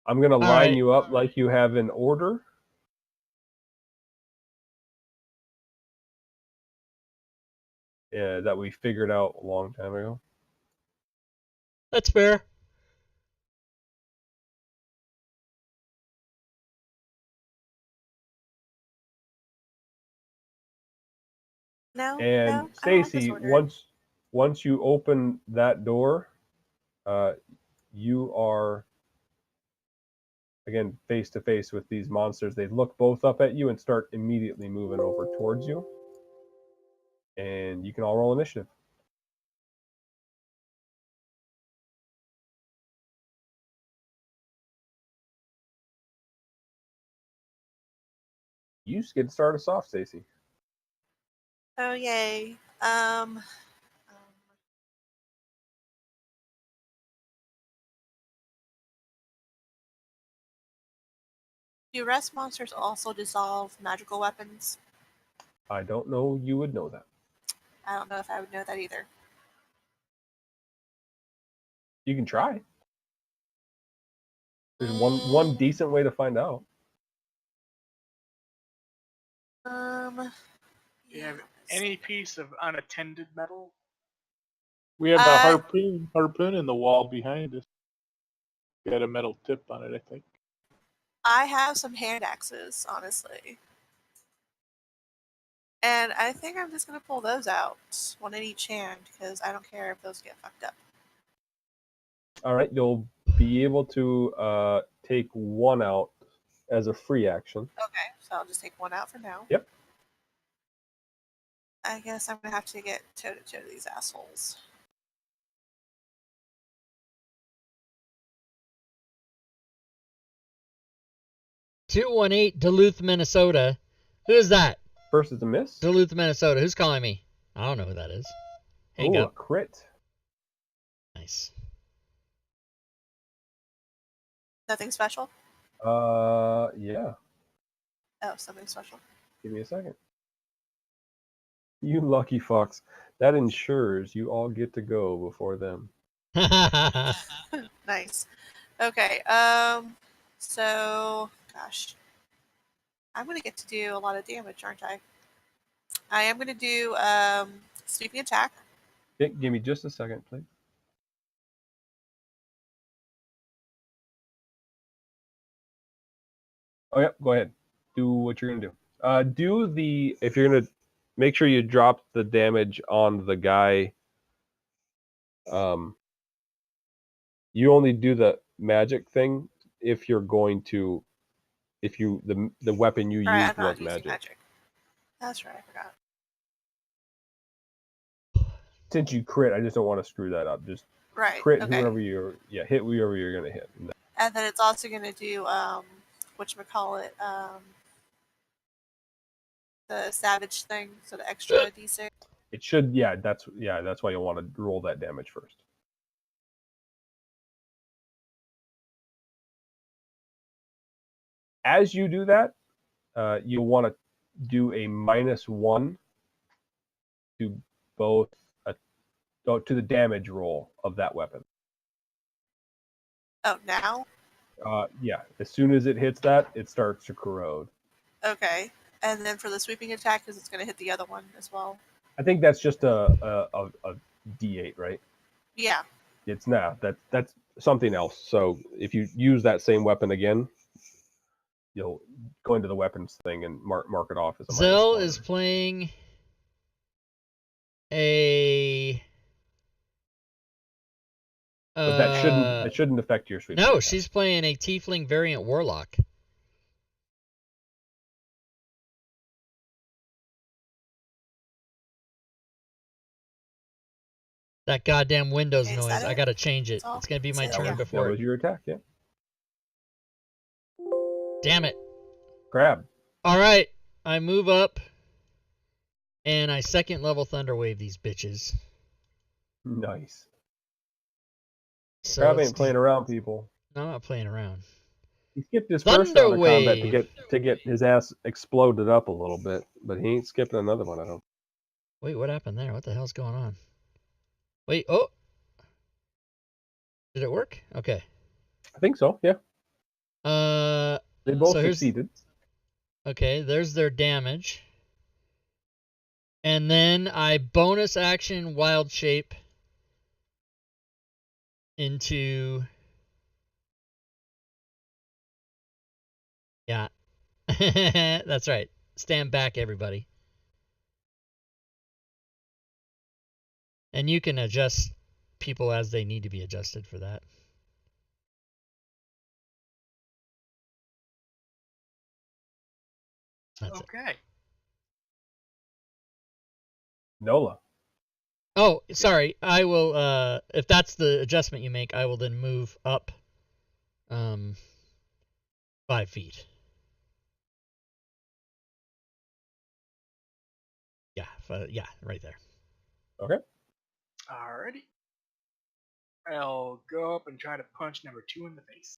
I'm going to line right. you up like you have in order. Yeah, that we figured out a long time ago. That's fair. No, And I don't like this Stacy, order. once you open that door, you are again face to face with these monsters. They look both up at you and start immediately moving over towards you. And you can all roll initiative. You get to start us off, Stacy. Oh yay. Do rest monsters also dissolve magical weapons? I don't know you would know that. I don't know if I would know that either. You can try. There's one decent way to find out. Do you have any piece of unattended metal? We have a harpoon in the wall behind us. Got a metal tip on it, I think. I have some hand axes, honestly. And I think I'm just going to pull those out, one in each hand, because I don't care if those get fucked up. All right, you'll be able to take one out as a free action. Okay, so I'll just take one out for now. Yep. I guess I'm going to have to get toe-to-toe to these assholes. $218 Duluth, Minnesota. Who is that? First is a miss. Duluth, Minnesota. Who's calling me? I don't know who that is. Hang Oh, a up. crit. Nice. Nothing special? Yeah. Oh, something special. Give me a second. You lucky fucks. That ensures you all get to go before them. Nice. Okay, so, gosh. I'm going to get to do a lot of damage, aren't I? I am going to do, sweeping attack. Okay, give me just a second, please. Oh, yeah, go ahead. Do what you're going to do. If you're going to make sure you drop the damage on the guy, you only do the magic thing if you're going to, the weapon you Alright, used I'm not was using magic. magic. That's right, I forgot. Since you crit, I just don't want to screw that up. Just Right, crit okay. whoever hit whoever you're going to hit. And then it's also going to do, whatchamacallit, the savage thing, so the extra d6. It should, that's why you'll want to roll that damage first. As you do that, you'll want to do a -1 to both to the damage roll of that weapon. Oh, now? Yeah, as soon as it hits that, it starts to corrode. Okay. And then for the sweeping attack, because it's going to hit the other one as well. I think that's just a D8, right? Yeah. It's that's something else. So if you use that same weapon again, you'll go into the weapons thing and mark it off as a Zell -1. is playing a. But that shouldn't affect your sweeping. No, attack. she's playing a Tiefling variant Warlock. That goddamn Windows Is noise. that I it? gotta change it. That's all? It's gonna be my That's it? turn Yeah. before That was your attack, yeah. Damn it. Crab. All right. I move up, and I second level Thunder Wave these bitches. Nice. So Crab ain't playing around, people. No, I'm not playing around. He skipped his Thunder first round of combat Wave. to get his ass exploded up a little bit, but he ain't skipping another one, I don't. Wait, what happened there? What the hell's going on? Wait, oh. Did it work? Okay. I think so, yeah. They both so succeeded. Okay, there's their damage. And then I bonus action Wild Shape into... Yeah. That's right. Stand back, everybody. And you can adjust people as they need to be adjusted for that. That's okay. it. Nola. Oh, sorry. I will, if that's the adjustment you make, I will then move up 5 feet. Yeah, yeah, right there. Okay. Alrighty. I'll go up and try to punch number 2 in the face.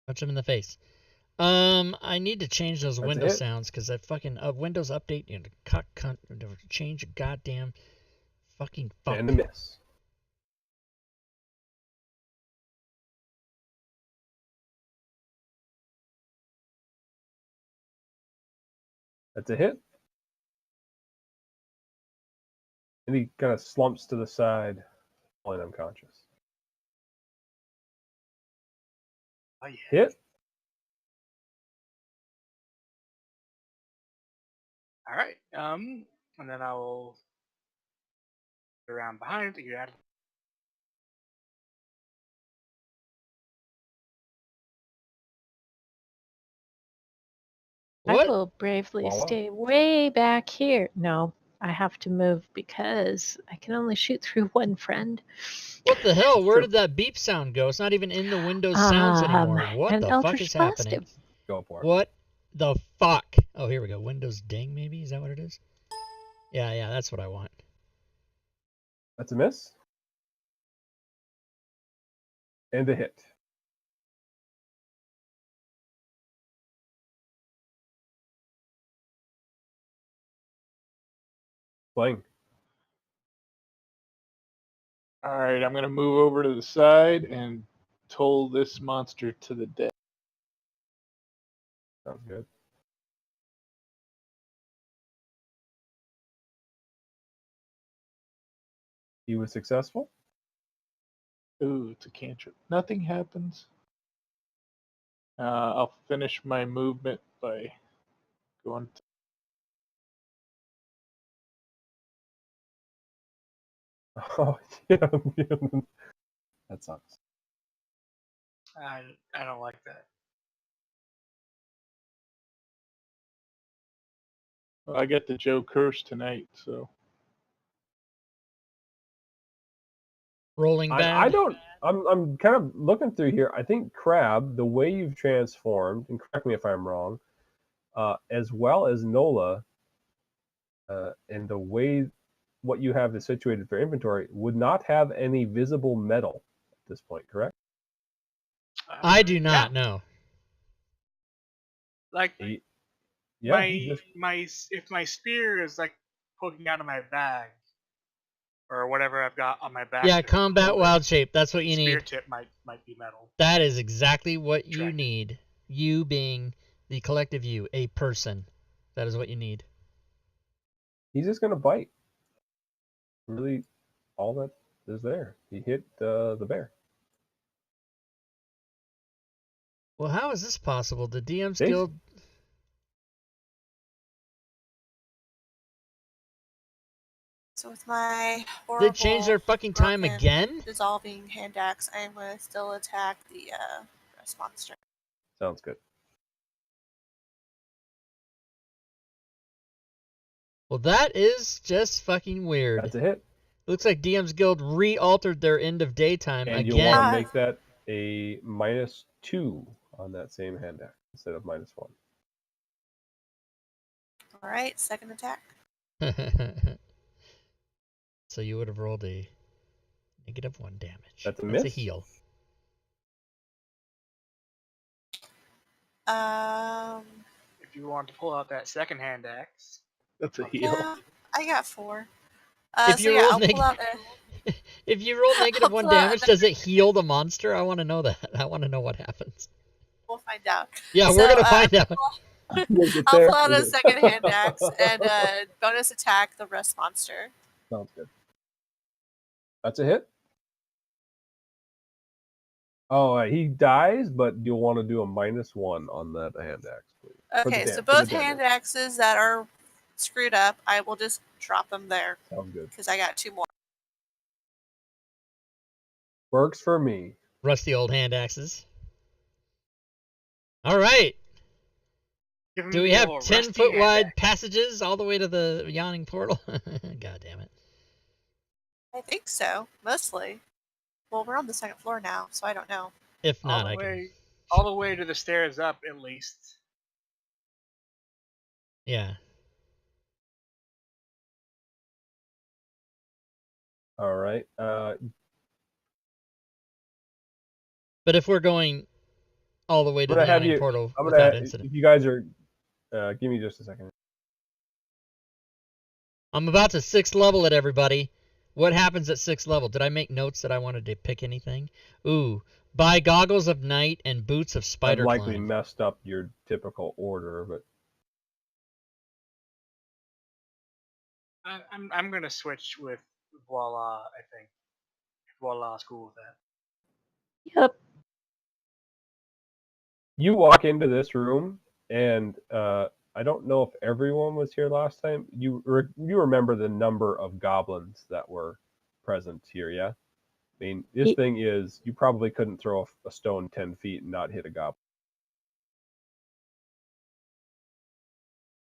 Punch him in the face. I need to change those That's Windows it. sounds because that fucking Windows update, you know, change a goddamn fucking fuck. And a miss. That's a hit. And he kind of slumps to the side, falling unconscious. Oh yeah. Hit. All right. And then I will go around behind to get out of. What? I will bravely Voila. stay way back here. No, I have to move because I can only shoot through one friend. What the hell? Where True. did that beep sound go? It's not even in the Windows sounds anymore. What and the fuck Eldritch is happening? Blast him. Go for it. What the fuck? Oh, here we go. Windows ding, maybe? Is that what it is? Yeah, that's what I want. That's a miss. And a hit. Playing. All right, I'm going to move over to the side and toll this monster to the death. Sounds good. He was successful. Ooh, it's a cantrip. Nothing happens. I'll finish my movement by going to... Oh, yeah. That sucks. I don't like that. Well, I get the Joe curse tonight, so... Rolling bad. I don't. I'm kind of looking through here. I think Crab, the way you've transformed, and correct me if I'm wrong, as well as Nola, and the way what you have is situated for inventory, would not have any visible metal at this point, correct? I do not know. Like Yeah. if my spear is like poking out of my bag or whatever I've got on my back. Yeah, combat wild shape. That's what you spear need. tip might be metal. That is exactly what you Track. need. You being the collective you, a person. That is what you need. He's just gonna bite. Really, all that is there. He hit the bear. Well, how is this possible? The DM's Dave? Guild... So with my They changed their fucking time broken, again? dissolving hand axe, I'm going to still attack the rest monster. Sounds good. Well, that is just fucking weird. That's a hit. Looks like DM's Guild re-altered their end of daytime And again. you'll want to make that a -2 on that same hand axe instead of -1. All right, second attack. So you would have rolled a -1 damage. That's a That's a miss. heal. If you want to pull out that second hand axe. That's a heal. Yeah, I got 4. If So you yeah, roll I'll pull out a. If you roll I'll -1 pull out damage, another- does it heal the monster? I want to know that. I want to know what happens. We'll find out. Yeah, So, we're gonna find out. I'll pull out a second hand axe and bonus attack the rust monster. Sounds good. That's a hit. Oh, he dies, but you'll want to do a -1 on that hand axe, please. Okay, so both hand axes that are screwed up, I will just drop them there. Sounds good. Because I got 2 more. Works for me. Rusty old hand axes. All right. Do we have 10-foot wide passages all the way to the yawning portal? God damn it. I think so, mostly. Well, we're on the second floor now, so I don't know. If not, I can. All the way to the stairs up, at least. Yeah. All right. But if we're going all the way to the yawning portal without incident. If you guys are... give me just a second. I'm about to 6th level it, everybody. What happens at 6th level? Did I make notes that I wanted to pick anything? Ooh. Buy goggles of night and boots of spider I've likely climb. messed up your typical order, but... I'm going to switch with Voila, I think. Voila's cool with that. Yep. You walk into this room, and I don't know if everyone was here last time. You remember the number of goblins that were present here, yeah? I mean, this thing is, you probably couldn't throw a stone 10 feet and not hit a goblin.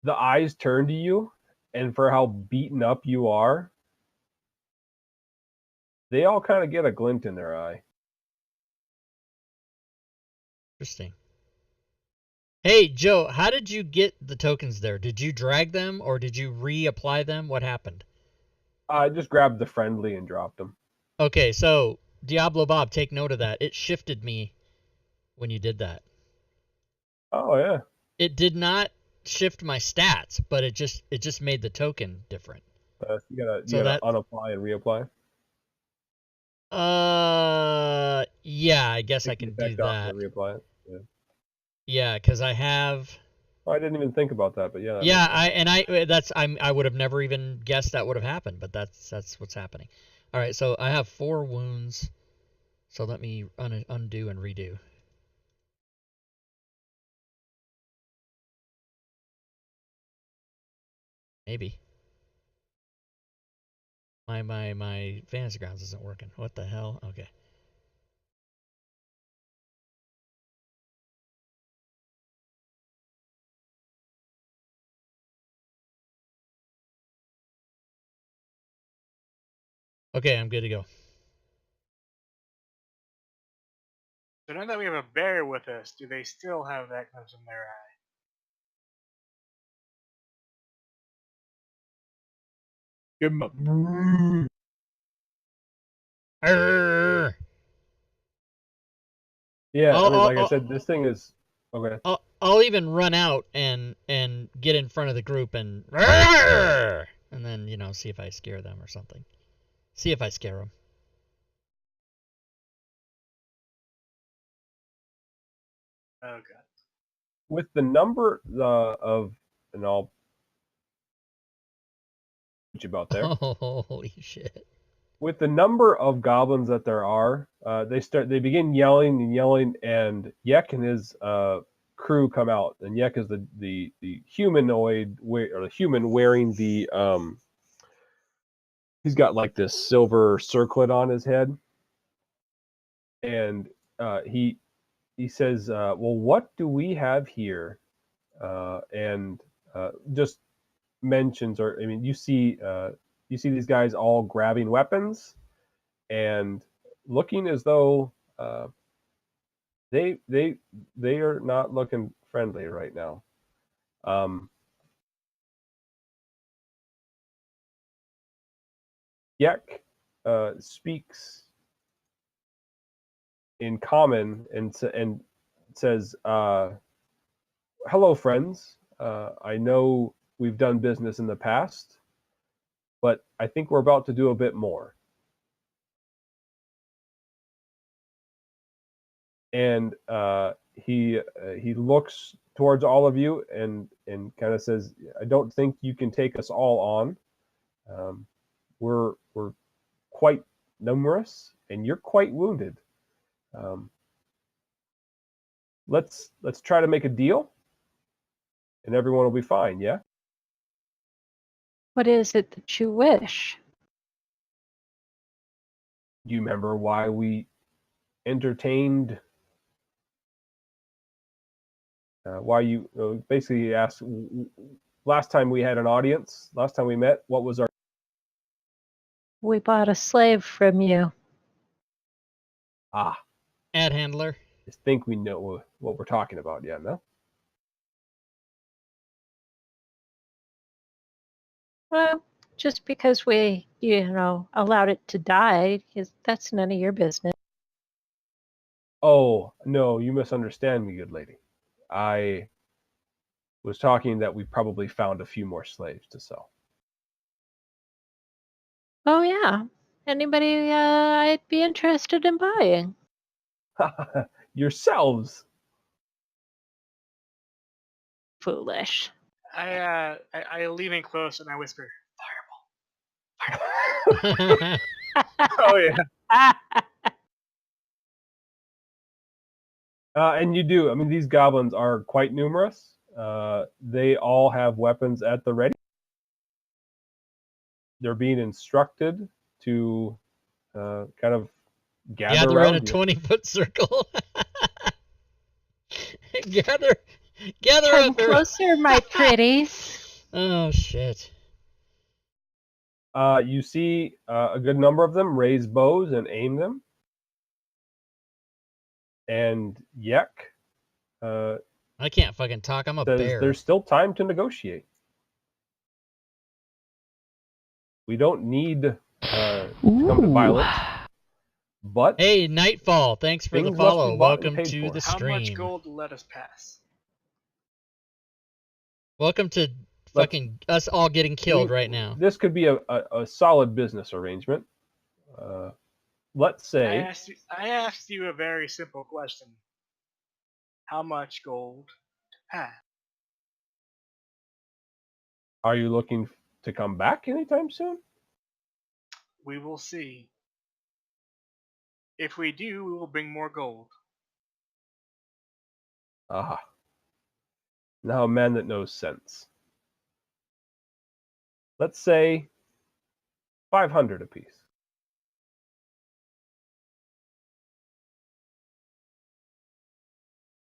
The eyes turn to you, and for how beaten up you are, they all kind of get a glint in their eye. Interesting. Hey, Joe, how did you get the tokens there? Did you drag them, or did you reapply them? What happened? I just grabbed the friendly and dropped them. Okay, so Diablo Bob, take note of that. It shifted me when you did that. Oh, yeah. It did not shift my stats, but it just made the token different. You gotta unapply and reapply. Yeah, I guess I can do that. Reapply it. Yeah, because I have. Oh, I didn't even think about that, but yeah. Yeah, I would have never even guessed that would have happened, but that's what's happening. All right, so I have 4 wounds. So let me undo and redo. Maybe. My fantasy grounds isn't working. What the hell? Okay. Okay, I'm good to go. So now that we have a bear with us, do they still have that glint in their eye? Give him a. Yeah, I mean, like I said, this thing is okay. I'll even run out and get in front of the group and then see if I scare them or something. See if I scare them. Oh god. With the number of, and I'll put you about there. Holy shit. With the number of goblins that there are, they begin yelling and yelling, and Yek and his crew come out, and Yek is the humanoid, or the human wearing the he's got like this silver circlet on his head, and he says, well, what do we have here? And just mentions, or I mean, you see these guys all grabbing weapons and looking as though They are not looking friendly right now. Yek speaks in common and says, "Hello, friends. I know we've done business in the past, but I think we're about to do a bit more." And he looks towards all of you and kind of says, "I don't think you can take us all on. We're quite numerous, and you're quite wounded. Let's try to make a deal, and everyone will be fine. Yeah." What is it that you wish? Do you remember why we entertained? Why you basically asked last time we had an audience? Last time we met, what was our? We bought a slave from you. Ad handler. I think we know what we're talking about. Yeah, no. Well, just because we, allowed it to die, that's none of your business. Oh, no, you misunderstand me, good lady. I was talking that we probably found a few more slaves to sell. Oh, yeah. Anybody I'd be interested in buying? Yourselves. Foolish. I lean in close and I whisper, Oh, yeah. And you do. I mean, these goblins are quite numerous. They all have weapons at the ready. They're being instructed to kind of gather in a around you. 20-foot circle. gather Come up. closer, my pretties. Oh, shit. You see a good number of them raise bows and aim them. And Yek I can't fucking talk. I'm a says bear. there's still time to negotiate. We don't need to come to violence. But hey, Nightfall, thanks for the things must follow. be bought and Welcome paid to for. the how much stream. gold to let us pass? Welcome to fucking us all getting killed right now. This could be a solid business arrangement. Let's say I asked you a very simple question. How much gold to pass? Are you looking to come back anytime soon? We will see. If we do, we will bring more gold. Aha. Now a man that knows sense. Let's say 500 apiece.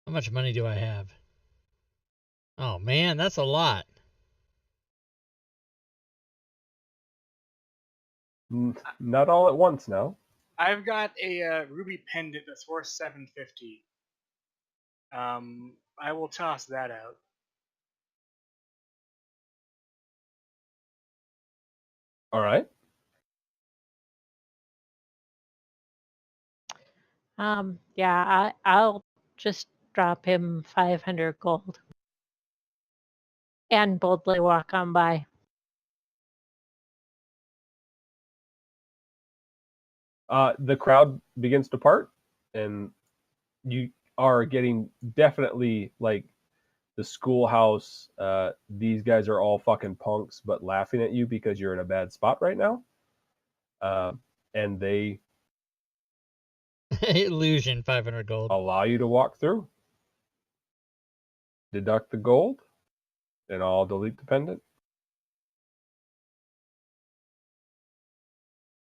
How much money do I have? Oh, man, that's a lot. Not all at once now. I've got a ruby pendant that's worth 750. I will toss that out. All right. Yeah, I'll just drop him 500 gold and boldly walk on by. The crowd begins to part, and you are getting definitely like the schoolhouse. These guys are all fucking punks, but laughing at you because you're in a bad spot right now. And they Illusion, 500 gold. allow you to walk through. Deduct the gold, and I'll delete the pendant.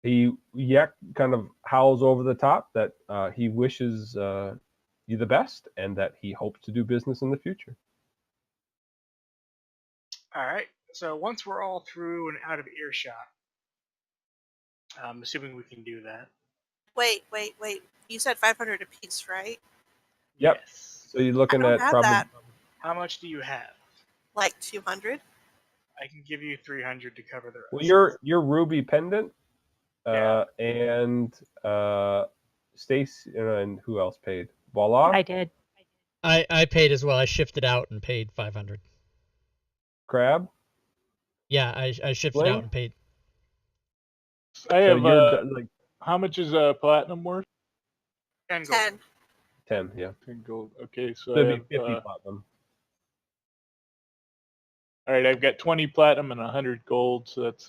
Yek kind of howls over the top that he wishes you the best and that he hopes to do business in the future. Alright, so once we're all through and out of earshot, I'm assuming we can do that. Wait. You said 500 apiece, right? Yep. Yes. So you're looking I don't at have probably that. How much do you have? Like 200. I can give you 300 to cover the rest. well, your ruby pendant, Yeah. and Stace, and who else paid? Voila, I did. I paid as well. I shifted out and paid 500. Crab. Yeah, I shifted Sling? out and paid. I So have you're like how much is platinum worth? 10 gold. 10. 10, yeah. 10 gold. Okay, so So I it'd be have 50 platinum. all right. I've got 20 platinum and 100 gold, so that's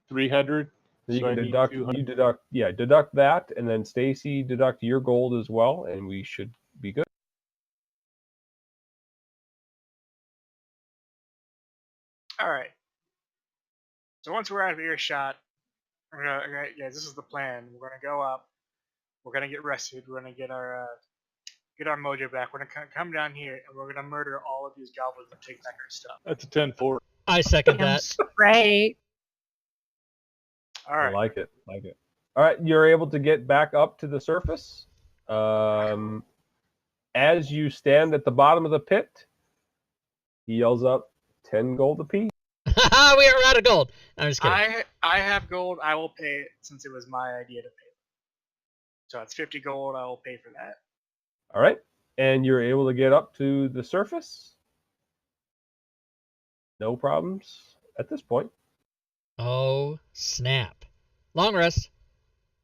300. So you So I can need deduct, 200. deduct that, and then Stacy deduct your gold as well, and we should be good. All right. So once we're out of earshot, this is the plan. We're gonna go up. We're gonna get rested. We're gonna get our mojo back. We're gonna come down here and we're gonna murder all of these goblins and take back our stuff. That's a 10-4. I second that. Right. All I right. like it. All right, you're able to get back up to the surface. As you stand at the bottom of the pit, he yells up, 10 gold apiece. We are out of gold. I'm just kidding. I have gold. I will pay it since it was my idea to pay it. So it's 50 gold. I will pay for that. All right, and you're able to get up to the surface. No problems at this point. Oh, snap. Long rest.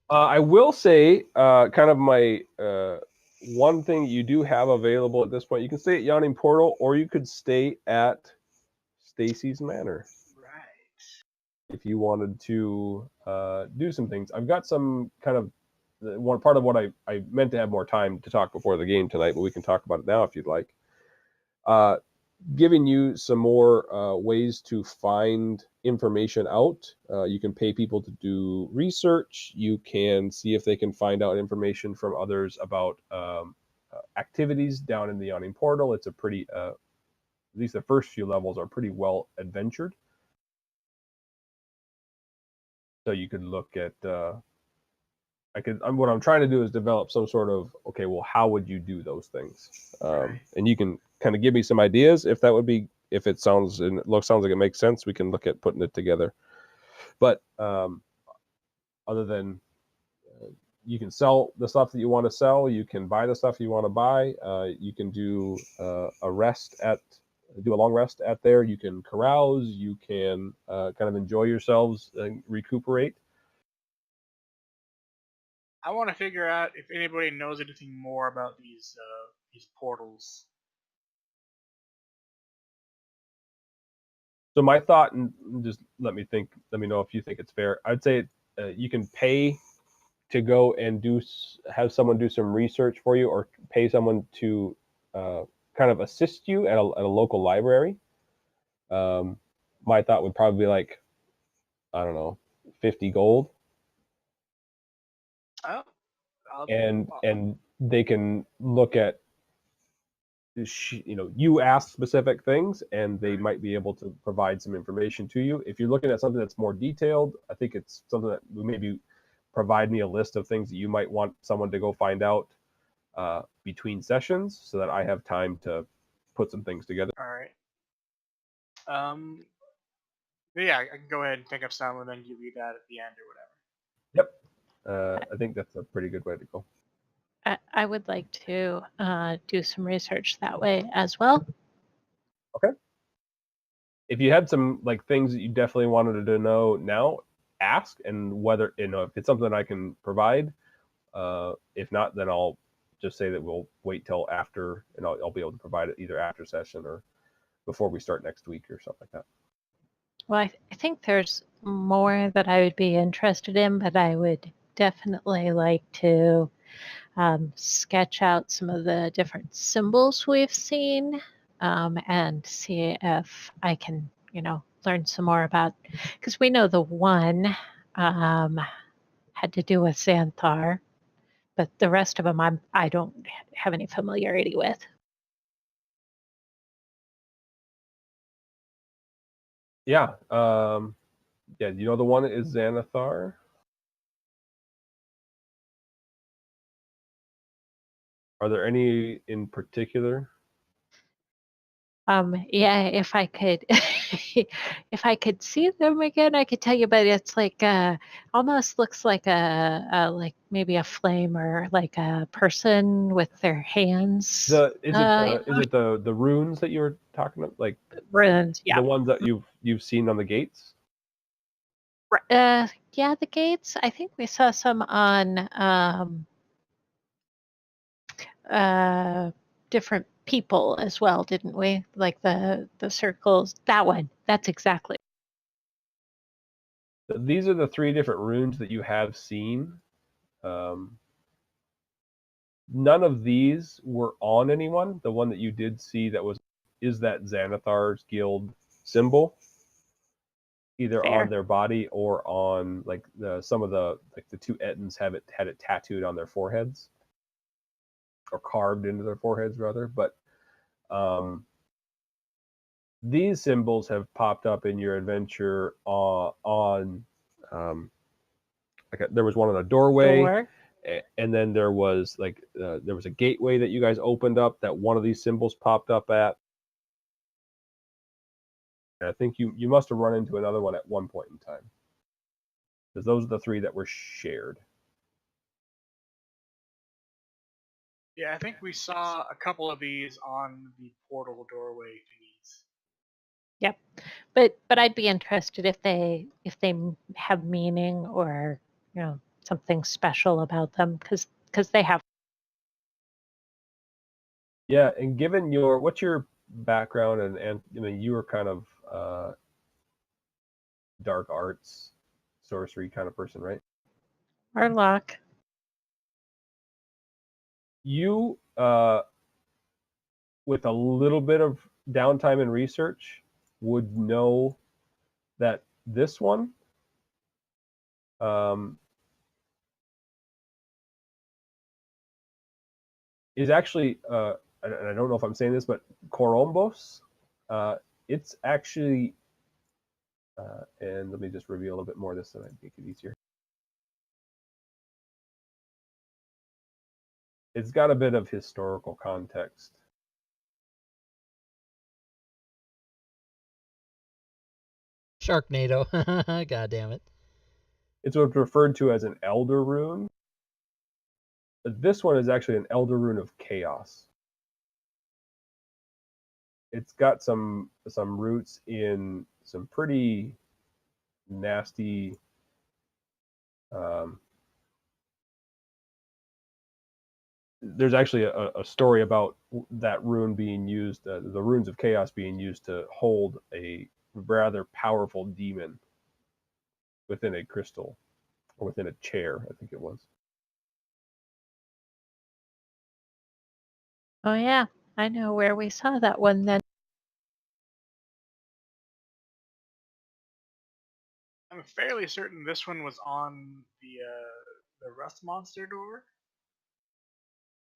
I will say, kind of my one thing you do have available at this point. You can stay at Yawning Portal, or you could stay at Stacy's Manor. Right. If you wanted to do some things. I've got some kind of one part of what I meant to have more time to talk before the game tonight, but we can talk about it now if you'd like. Giving you some more ways to find information out. You can pay people to do research. You can see if they can find out information from others about activities down in the Yawning Portal. It's a pretty, at least the first few levels are pretty well adventured. So you could look at, what I'm trying to do is develop some sort of, okay, well, how would you do those things? Right. And you can kind of give me some ideas if that would be, if it sounds and sounds like it makes sense, we can look at putting it together. But other than you can sell the stuff that you want to sell, you can buy the stuff you want to buy, you can do a long rest at there, you can carouse, you can kind of enjoy yourselves and recuperate. I want to figure out if anybody knows anything more about these portals. So my thought, and just let me know if you think it's fair. I'd say you can pay to go and have someone do some research for you, or pay someone to kind of assist you at a local library. My thought would probably be like, I don't know, 50 gold. Oh, and they can look at, you ask specific things and they might be able to provide some information to you. If you're looking at something that's more detailed, I think it's something that maybe provide me a list of things that you might want someone to go find out between sessions, so that I have time to put some things together. all right. Yeah, I can go ahead and think of some and then give you that at the end or whatever. Yep. I think that's a pretty good way to go. I would like to do some research that way as well. Okay. If you had some things that you definitely wanted to know now, ask, and whether if it's something I can provide. If not, then I'll just say that we'll wait till after, and I'll be able to provide it either after session or before we start next week or something like that. Well, I think there's more that I would be interested in, but I would definitely like to sketch out some of the different symbols we've seen, and see if I can, learn some more about, because we know the one had to do with Xanthar, but the rest of them I don't have any familiarity with. Yeah. Yeah. The one is Xanathar. Are there any in particular? Yeah, if I could if I could see them again, I could tell you, but it's like almost looks like a like maybe a flame or like a person with their hands. Is it the runes that you were talking about? Like runes, yeah. The ones that you've seen on the gates? Yeah, the gates. I think we saw some on different people as well, didn't we? Like the circles. That one. That's exactly. These are the 3 different runes that you have seen. None of these were on anyone. The one that you did see is that Xanathar's guild symbol, either Fair. on their body or on like some of the 2 Ettins had it tattooed on their foreheads, or carved into their foreheads rather. But these symbols have popped up in your adventure on there was one on a doorway. And then there was there was a gateway that you guys opened up that one of these symbols popped up at. And I think you must have run into another one at one point in time, because those are the 3 that were shared. Yeah, I think we saw a couple of these on the portal doorway thingies. Yep, but I'd be interested if they have meaning or something special about them, because they have. Yeah, and given what's your background, and I mean, you were kind of dark arts, sorcery kind of person, right? Warlock. You with a little bit of downtime and research would know that this one is actually, and I don't know if I'm saying this, but Corombos. It's actually, and let me just reveal a little bit more of this so I make it easier. It's got a bit of historical context. Sharknado. God damn it. It's what's referred to as an Elder Rune. But this one is actually an Elder Rune of Chaos. It's got some roots in some pretty nasty there's actually a story about that rune being used, the runes of chaos being used to hold a rather powerful demon within a crystal, or within a chair, I think it was. Oh yeah, I know where we saw that one then. I'm fairly certain this one was on the rust monster door.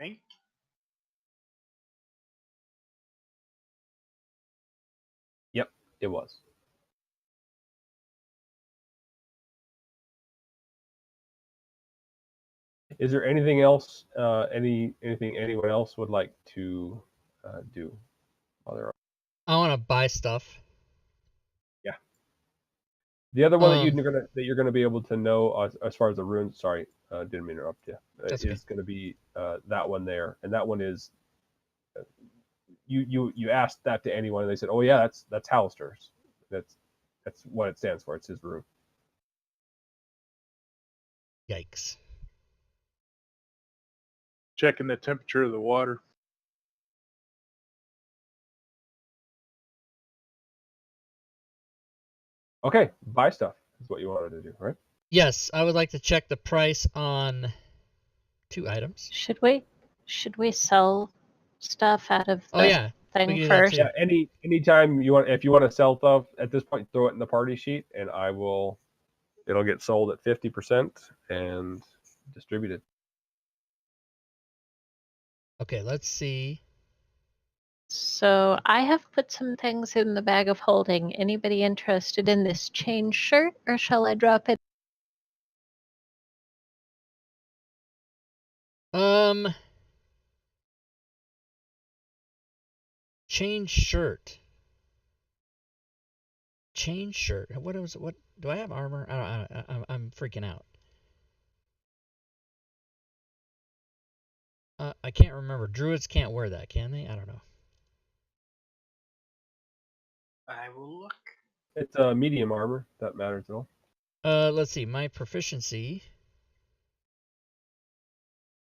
I think. Yep, it was. Is there anything else? Anything anyone else would like to do? I want to buy stuff. Yeah. The other one that you're gonna be able to know as far as the runes. Sorry, didn't mean to interrupt you. Is going to be that one there, and that one is. You asked that to anyone, and they said, "Oh yeah, that's Hallister's. That's what it stands for. It's his rune." Yikes. Checking the temperature of the water. Okay, buy stuff is what you wanted to do, right? Yes, I would like to check the price on 2 items. Should we sell stuff out of the thing first? Yeah, anytime you want, if you want to sell stuff at this point, throw it in the party sheet, and it'll get sold at 50% and distributed. Okay, let's see. So I have put some things in the bag of holding. Anybody interested in this chain shirt, or shall I drop it? Change shirt. Change shirt. What do I have armor? I'm freaking out. I can't remember. Druids can't wear that, can they? I don't know. I will look. It's medium armor. That matters at all. Let's see. My proficiency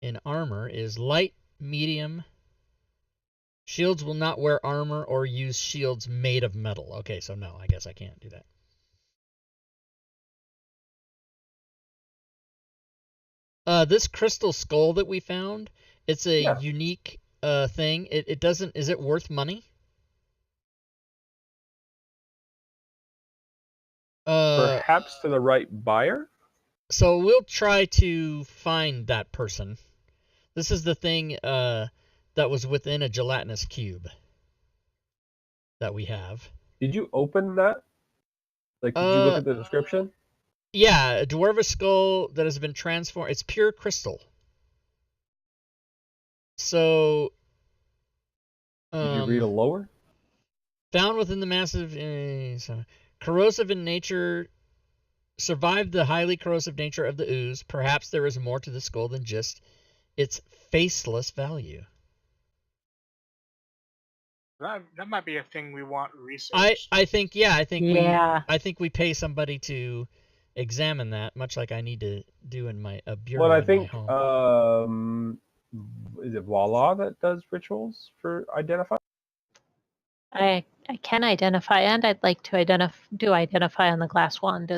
in armor is light, medium. Shields will not wear armor or use shields made of metal. Okay, so no, I guess I can't do that. This crystal skull that we found, it's a unique thing. It doesn't. Is it worth money? Perhaps to the right buyer. So we'll try to find that person. This is the thing that was within a gelatinous cube that we have. Did you open that? Like, did you look at the description? Yeah, a dwarvish skull that has been transformed. It's pure crystal. So, did you read a lower? Found within the massive, corrosive in nature, survived the highly corrosive nature of the ooze. Perhaps there is more to the skull than just its faceless value. That might be a thing we want researched. I think we pay somebody to examine that, much like I need to do in my bureau. Well, I think in my home. Is it Voila that does rituals for identify? I can identify, and I'd like to identify on the glass wand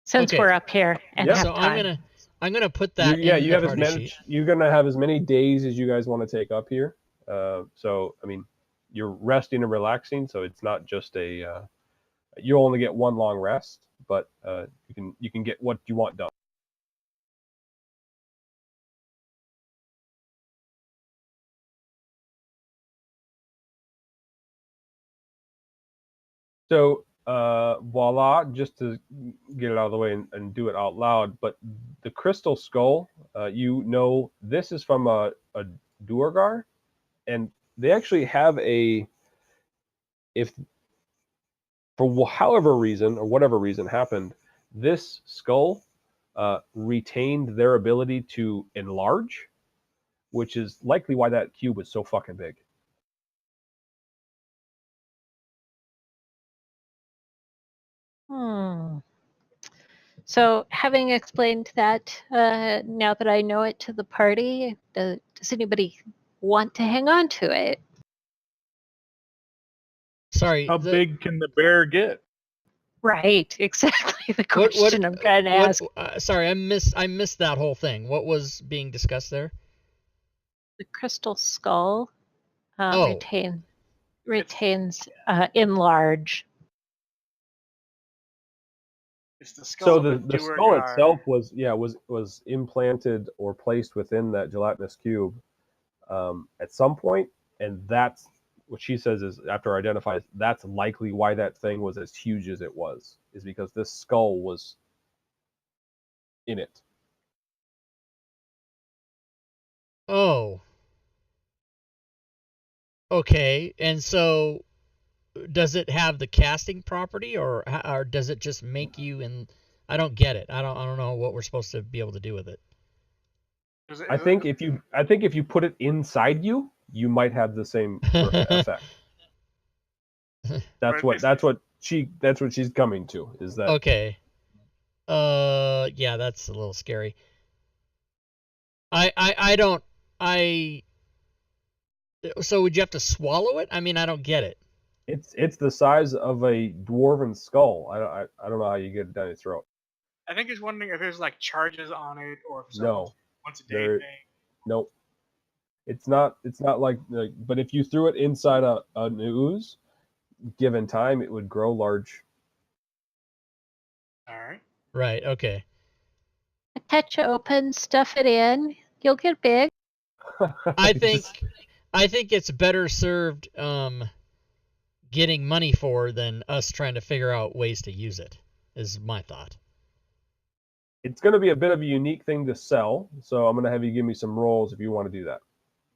since we're up here and have so time. I'm gonna put that. You have as many. You're gonna have as many days as you guys want to take up here. So I mean, you're resting and relaxing, so it's not just a. You'll only get one long rest, but you can get what you want done. So voila, just to get it out of the way and do it out loud, but the crystal skull, this is from a Duergar, and they actually have if for however reason or whatever reason happened, this skull retained their ability to enlarge, which is likely why that cube was so fucking big. So, having explained that, now that I know it to the party, does anybody want to hang on to it? Sorry. How big can the bear get? Right, exactly the question I'm trying to ask. Sorry, I missed that whole thing. What was being discussed there? The crystal skull retains enlarge. It's the skull. So the skull itself was implanted or placed within that gelatinous cube at some point, and that's what she says is after identifies that's likely why that thing was as huge as it was, is because this skull was in it. Oh. Okay, and so does it have the casting property, or does it just make you? And I don't get it. I don't know what we're supposed to be able to do with it. I think if you put it inside you, you might have the same effect. That's what she's coming to. Is that okay? Yeah, that's a little scary. So would you have to swallow it? I mean, I don't get it. It's the size of a dwarven skull. I don't know how you get it down your throat. I think he's wondering if there's like charges on it or if it's once a day thing. Nope. It's not like but if you threw it inside an ooze, given time, it would grow large. All right. Right. Okay. Touch it open, stuff it in. You'll get big. I think it's better served getting money for than us trying to figure out ways to use it, is my thought. It's going to be a bit of a unique thing to sell, so I'm going to have you give me some rolls if you want to do that,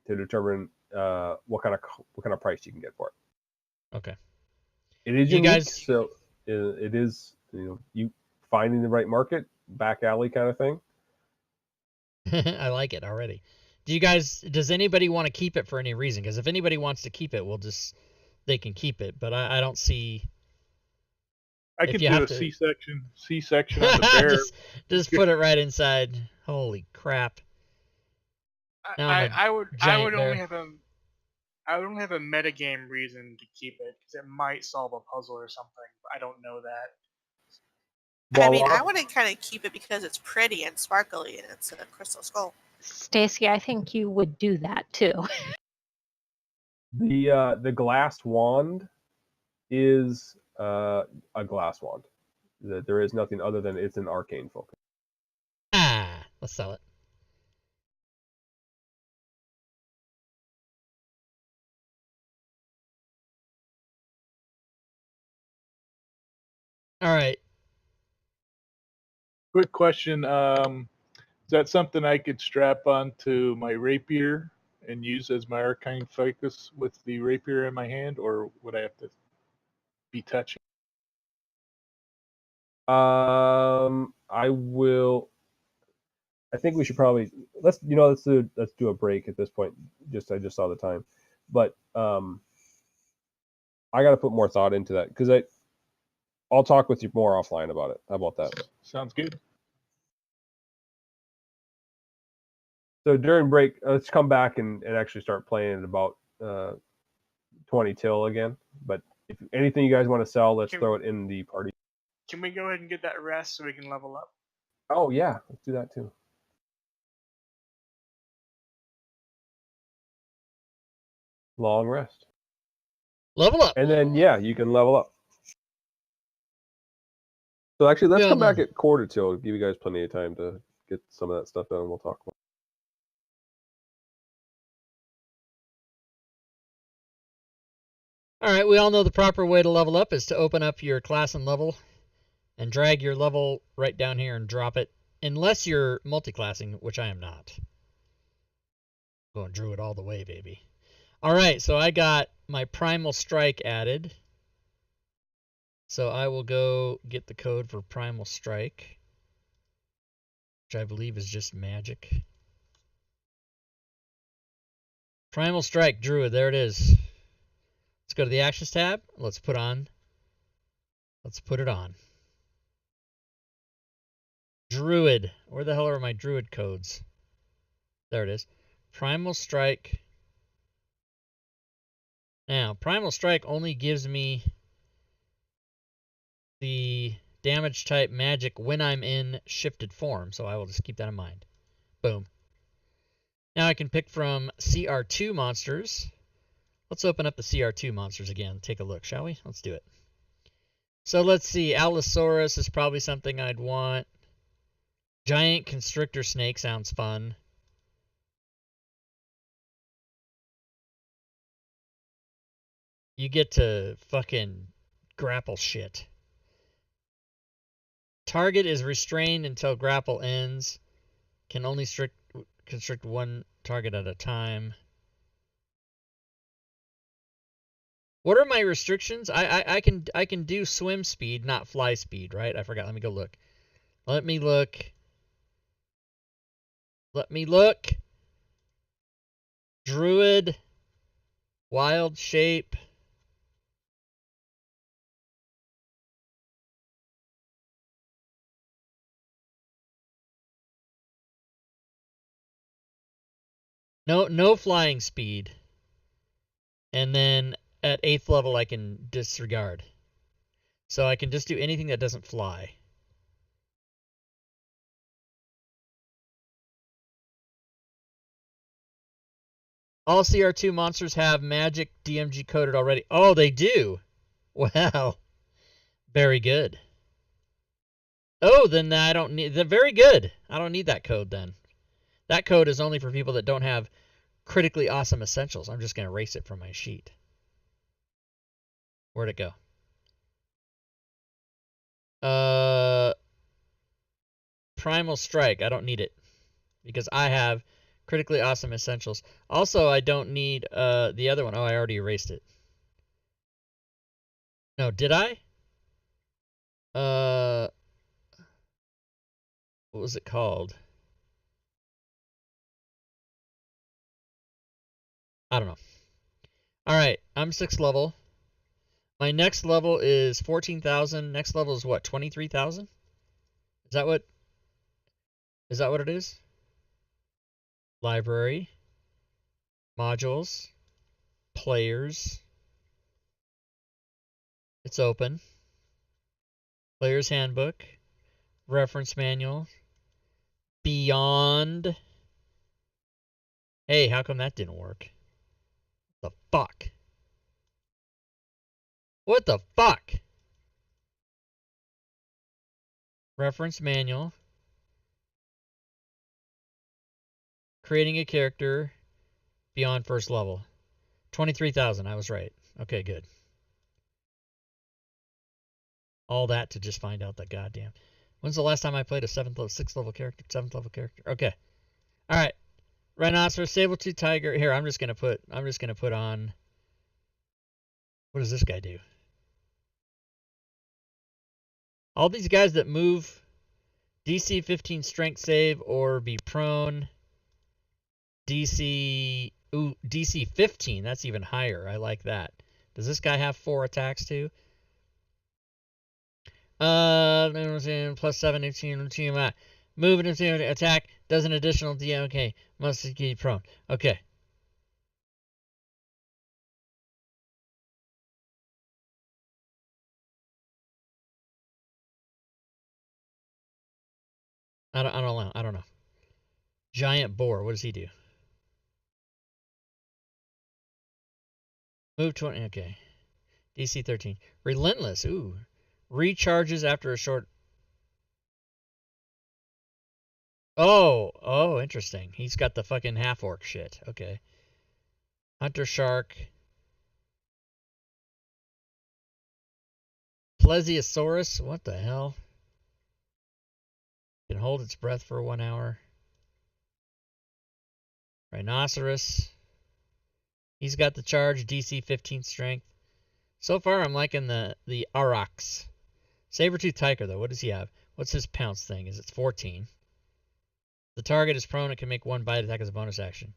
to determine what kind of price you can get for it. Okay. It is You unique, guys- so it is, you finding the right market, back alley kind of thing. I like it already. Does anybody want to keep it for any reason? Because if anybody wants to keep it, they can keep it. But I don't see. I If could you do have a to- C-section on the bear. just put it right inside. Holy crap! Now I'm a I would giant bear. only have a metagame reason to keep it because it might solve a puzzle or something. But I don't know that. I mean, I want to kind of keep it because it's pretty and sparkly and it's a crystal skull. Stacy, I think you would do that too. The glass wand is a glass wand. There is nothing other than it's an arcane focus. Let's sell it. All right. Quick question. Is that something I could strap onto my rapier and use as my arcane focus with the rapier in my hand, or would I have to be touching? I will. I think we should probably let's do a break at this point. I just saw the time, but I got to put more thought into that because I'll talk with you more offline about it. How about that? Sounds good. So during break, let's come back and actually start playing at about 20 till again. But if anything you guys want to sell, let's throw it in the party. Can we go ahead and get that rest so we can level up? Oh yeah, let's do that too. Long rest. Level up. And then you can level up. So actually, let's come back at quarter till. Give you guys plenty of time to get some of that stuff done, and we'll talk more. All right, we all know the proper way to level up is to open up your class and level and drag your level right down here and drop it, unless you're multi-classing, which I am not. Going druid all the way, baby. All right, so I got my primal strike added. So I will go get the code for primal strike, which I believe is just magic. Primal strike, druid, there it is. Let's go to the actions tab. Let's put it on. Druid. Where the hell are my druid codes? There it is. Primal strike. Now, primal strike only gives me the damage type magic when I'm in shifted form, so I will just keep that in mind. Boom. Now I can pick from CR2 monsters. Let's open up the CR2 monsters again. Take a look, shall we? Let's do it. So let's see. Allosaurus is probably something I'd want. Giant constrictor snake sounds fun. You get to fucking grapple shit. Target is restrained until grapple ends. Can only constrict one target at a time. What are my restrictions? I can do swim speed, not fly speed, right? I forgot. Let me go look. Let me look. Druid. Wild shape. No flying speed. And then at 8th level I can disregard. So I can just do anything that doesn't fly. All CR2 monsters have magic DMG coded already. Oh, they do? Wow. Very good. Oh, then I don't need... Very good. I don't need that code then. That code is only for people that don't have critically awesome essentials. I'm just going to erase it from my sheet. Where'd it go? Primal Strike. I don't need it. Because I have Critically awesome essentials. Also, I don't need the other one. Oh, I already erased it. No, did I? What was it called? I don't know. All right, I'm 6th level. My next level is 14,000. Next level is what? 23,000? Is that what it is? Library, modules, players. It's open. Player's handbook, reference manual, beyond. Hey, how come that didn't work? The fuck? What the fuck? Reference manual. Creating a character beyond 1st level. 23,000, I was right. Okay, good. All that to just find out that goddamn. When's the last time I played a 6th level character? 7th level character? Okay. Alright. Rhinoceros, saber-tooth tiger. Here, I'm just gonna put on. What does this guy do? All these guys that move DC 15 strength save or be prone. DC 15. That's even higher. I like that. Does this guy have 4 attacks too? Plus 7, 18, move and attack does an additional D. Okay, must be prone. Okay. I don't know. Giant boar. What does he do? Move 20. Okay. DC 13. Relentless. Ooh. Recharges after a short. Oh, interesting. He's got the fucking half-orc shit. Okay. Hunter Shark. Plesiosaurus. What the hell? Can hold its breath for 1 hour. Rhinoceros. He's got the charge, DC 15 strength. So far, I'm liking the Aurochs. Saber-tooth tiger, though. What does he have? What's his pounce thing? Is it 14? The target is prone. It can make 1 bite attack as a bonus action.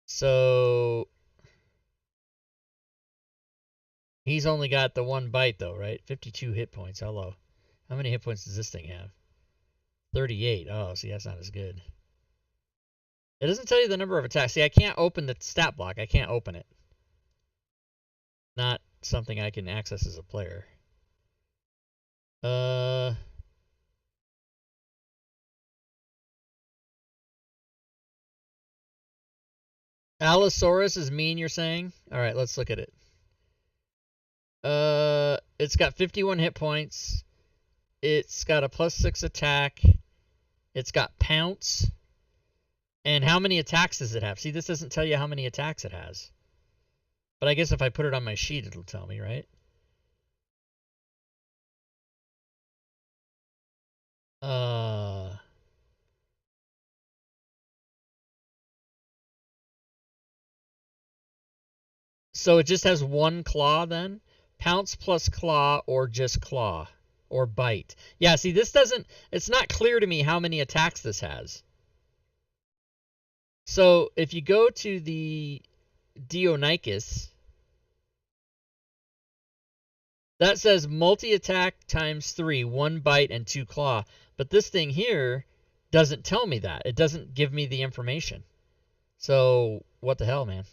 So he's only got the 1 bite, though, right? 52 hit points. Hello. How many hit points does this thing have? 38. Oh, see, that's not as good. It doesn't tell you the number of attacks. See, I can't open the stat block. I can't open it. Not something I can access as a player. Allosaurus is mean, you're saying? All right, let's look at it. It's got 51 hit points. It's got a +6 attack. It's got pounce. And how many attacks does it have? See, this doesn't tell you how many attacks it has. But I guess if I put it on my sheet, it'll tell me, right? So it just has 1 claw then? Pounce plus claw or just claw or bite. Yeah, see, this doesn't, it's not clear to me how many attacks this has. So if you go to the Deinonychus, that says multi-attack times 3, 1 bite and 2 claw. But this thing here doesn't tell me that. It doesn't give me the information. So what the hell, man?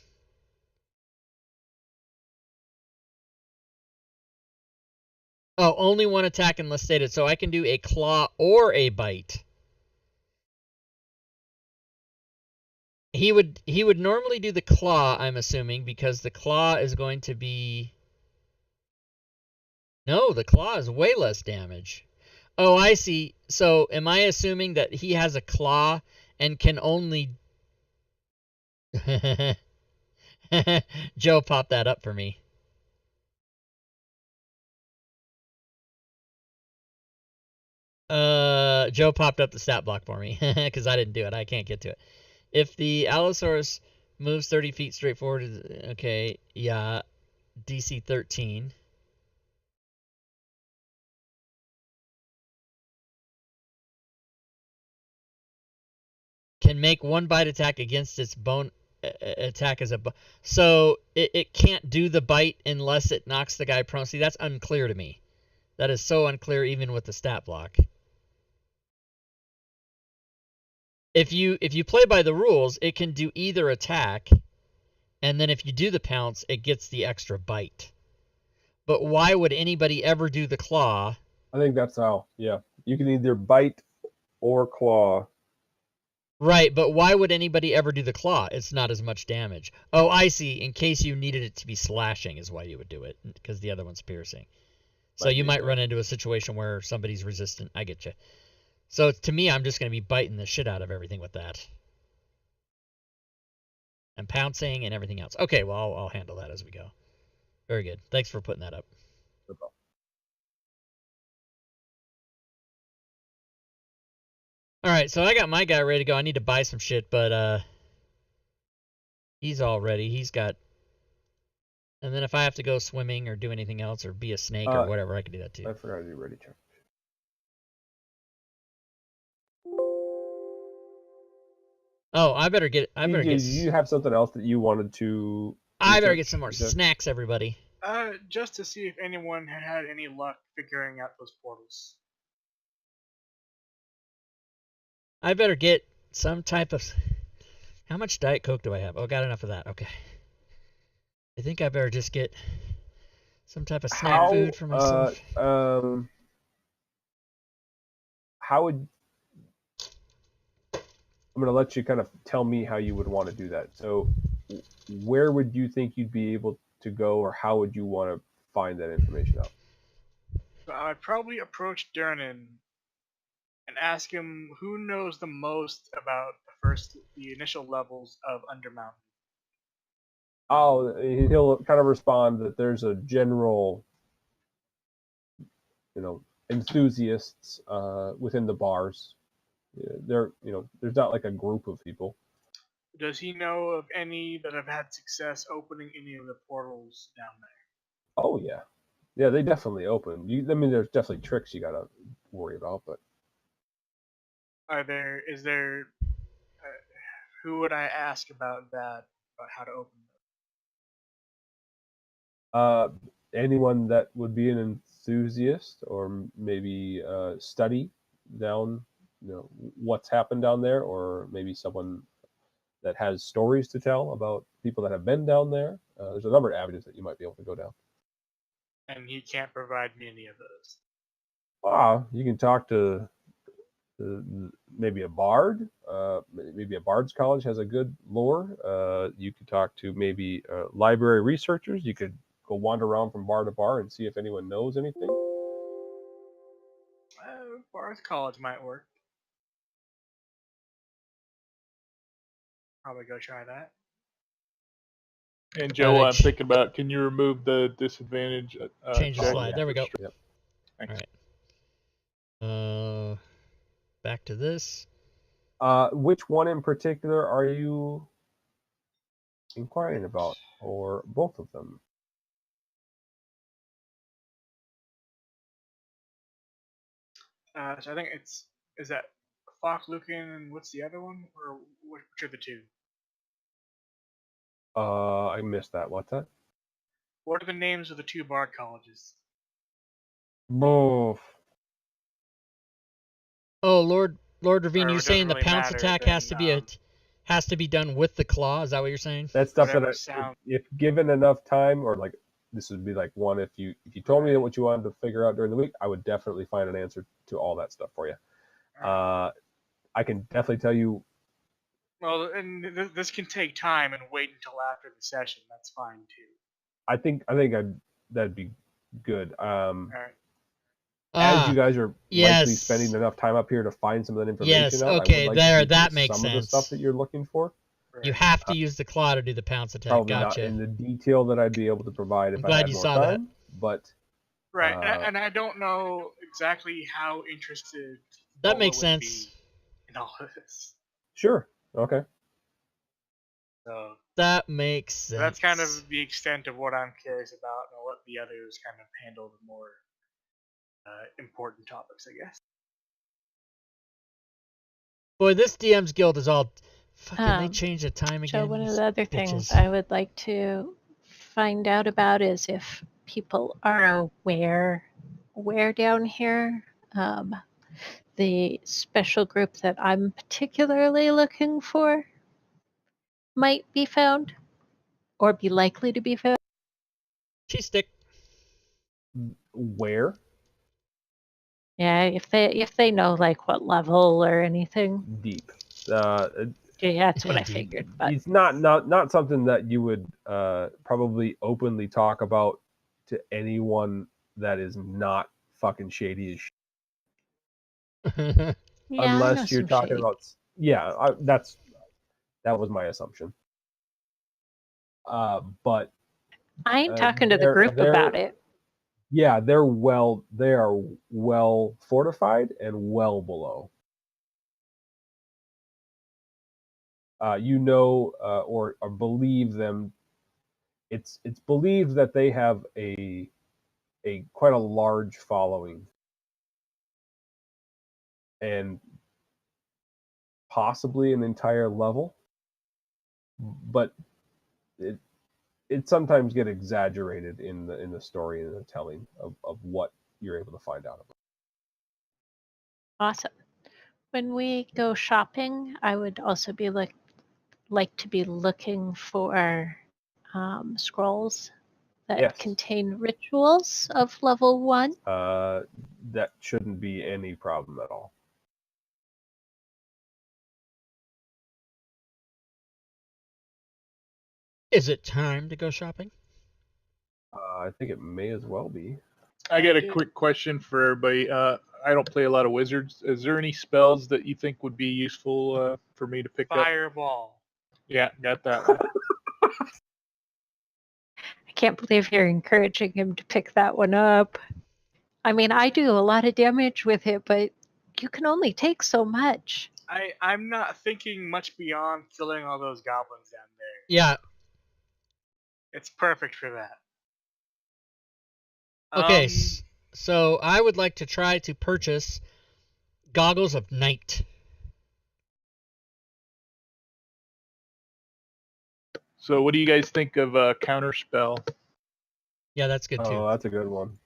Oh, only 1 attack unless stated. So I can do a claw or a bite. He would normally do the claw, I'm assuming, because the claw is going to be... No, the claw is way less damage. Oh, I see. So am I assuming that he has a claw and can only... Joe popped that up for me. Joe popped up the stat block for me because I didn't do it. I can't get to it. If the Allosaurus moves 30 feet straight forward, okay, yeah, DC 13. Can make one bite attack against its bone attack as a... So it can't do the bite unless it knocks the guy prone. See, that's unclear to me. That is so unclear even with the stat block. If you play by the rules, it can do either attack, and then if you do the pounce, it gets the extra bite. But why would anybody ever do the claw? I think that's how. Yeah, you can either bite or claw. Right, but why would anybody ever do the claw? It's not as much damage. Oh, I see. In case you needed it to be slashing is why you would do it, because the other one's piercing. So you might run into a situation where somebody's resistant. I get you. So to me, I'm just going to be biting the shit out of everything with that. And pouncing and everything else. Okay, well, I'll handle that as we go. Very good. Thanks for putting that up. All right, so I got my guy ready to go. I need to buy some shit, but he's all ready. He's got... And then if I have to go swimming or do anything else or be a snake or whatever, I can do that too. I forgot to do ready check. Oh, I better get... Do you have something else that you wanted to... I better get some more snacks, everybody. Just to see if anyone had any luck figuring out those portals. I better get some type of... How much Diet Coke do I have? Oh, got enough of that. Okay. I think I better just get some type of snack food for myself. How would... I'm going to let you kind of tell me how you would want to do that. So where would you think you'd be able to go, or how would you want to find that information out? So I'd probably approach Durnan and ask him who knows the most about the initial levels of Undermountain. Oh, he'll kind of respond that there's a general, enthusiasts within the bars. There's not like a group of people. Does he know of any that have had success opening any of the portals down there? Oh yeah, they definitely open. There's definitely tricks you gotta worry about, but who would I ask about that? About how to open them? Anyone that would be an enthusiast, or maybe study down, what's happened down there, or maybe someone that has stories to tell about people that have been down there. There's a number of avenues that you might be able to go down. And he can't provide me any of those. You can talk to maybe a bard. Maybe a bard's college has a good lore. You could talk to maybe library researchers. You could go wander around from bar to bar and see if anyone knows anything. Bard's college might work. Probably go try that. And Joe, I'm thinking about, can you remove the disadvantage? Change the slide. There we go. Yep. Thanks. All right. Back to this. Which one in particular are you inquiring about, or both of them? So I think is that Falklukin and what's the other one, or which are the two? I missed that. What's that? What are the names of the two bard colleges? Both. Oh, Lord Ravine, you saying the really pounce attack has to be done with the claw? Is that what you're saying? That's stuff that if given enough time, or like this would be like one. If you told me what you wanted to figure out during the week, I would definitely find an answer to all that stuff for you. I can definitely tell you. Well, and this can take time and wait until after the session. That's fine too. I think that'd be good. All right. As you guys are likely spending enough time up here to find some of that information yes, out, okay, that makes some sense. of the stuff that you're looking for. You have to use the claw to do the pounce attack. Probably gotcha. not in the detail that I'd be able to provide if I had more time. But right, and I don't know exactly how interested that makes sense in all of this. Sure. Okay. So That makes sense. that's kind of the extent of what I'm curious about, and I'll let the others kind of handle the more important topics, I guess. Boy, this DM's Guild is all fucking. They Um, changed the time again. So one of the other things bitches. I would like to find out about is if people are aware where down here the special group that I'm particularly looking for might be found or be likely to be found. Cheese stick. Where? Yeah, if they know like what level or anything. Deep. Yeah, that's what I Deep. figured. But It's not something that you would probably openly talk about to anyone that is not fucking shady as shit. yeah, I know Unless you're some talking shade. about that was my assumption. But I ain't talking to the group about it. Yeah, they are well fortified and well below. Or believe them. It's believed that they have a quite a large following, and possibly an entire level, but it sometimes get exaggerated in the story and the telling of what you're able to find out about. Awesome. When we go shopping, I would also be like to be looking for scrolls that contain rituals of level 1. That shouldn't be any problem at all. Is it time to go shopping? I think it may as well be. I got a quick question for everybody. I don't play a lot of wizards. Is there any spells that you think would be useful for me to pick up? Fireball. Yeah, got that one. I can't believe you're encouraging him to pick that one up. I mean, I do a lot of damage with it, but you can only take so much. I'm not thinking much beyond killing all those goblins down there. Yeah. It's perfect for that. Okay, so I would like to try to purchase Goggles of Night. So what do you guys think of Counterspell? Yeah, that's good too. Oh, that's a good one.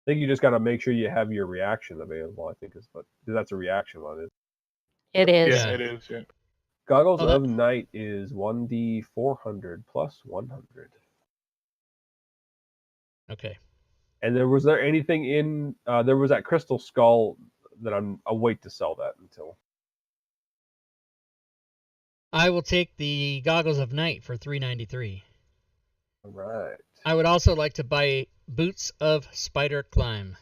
I think you just got to make sure you have your reaction available. I think because that's a reaction one. It is. Yeah, it is. Yeah. Goggles of Night is 1d 400 plus 100. Okay. And was there anything in there was that crystal skull that I'll wait to sell that until. I will take the Goggles of Night for $3.93. All right. I would also like to buy Boots of Spider Climb.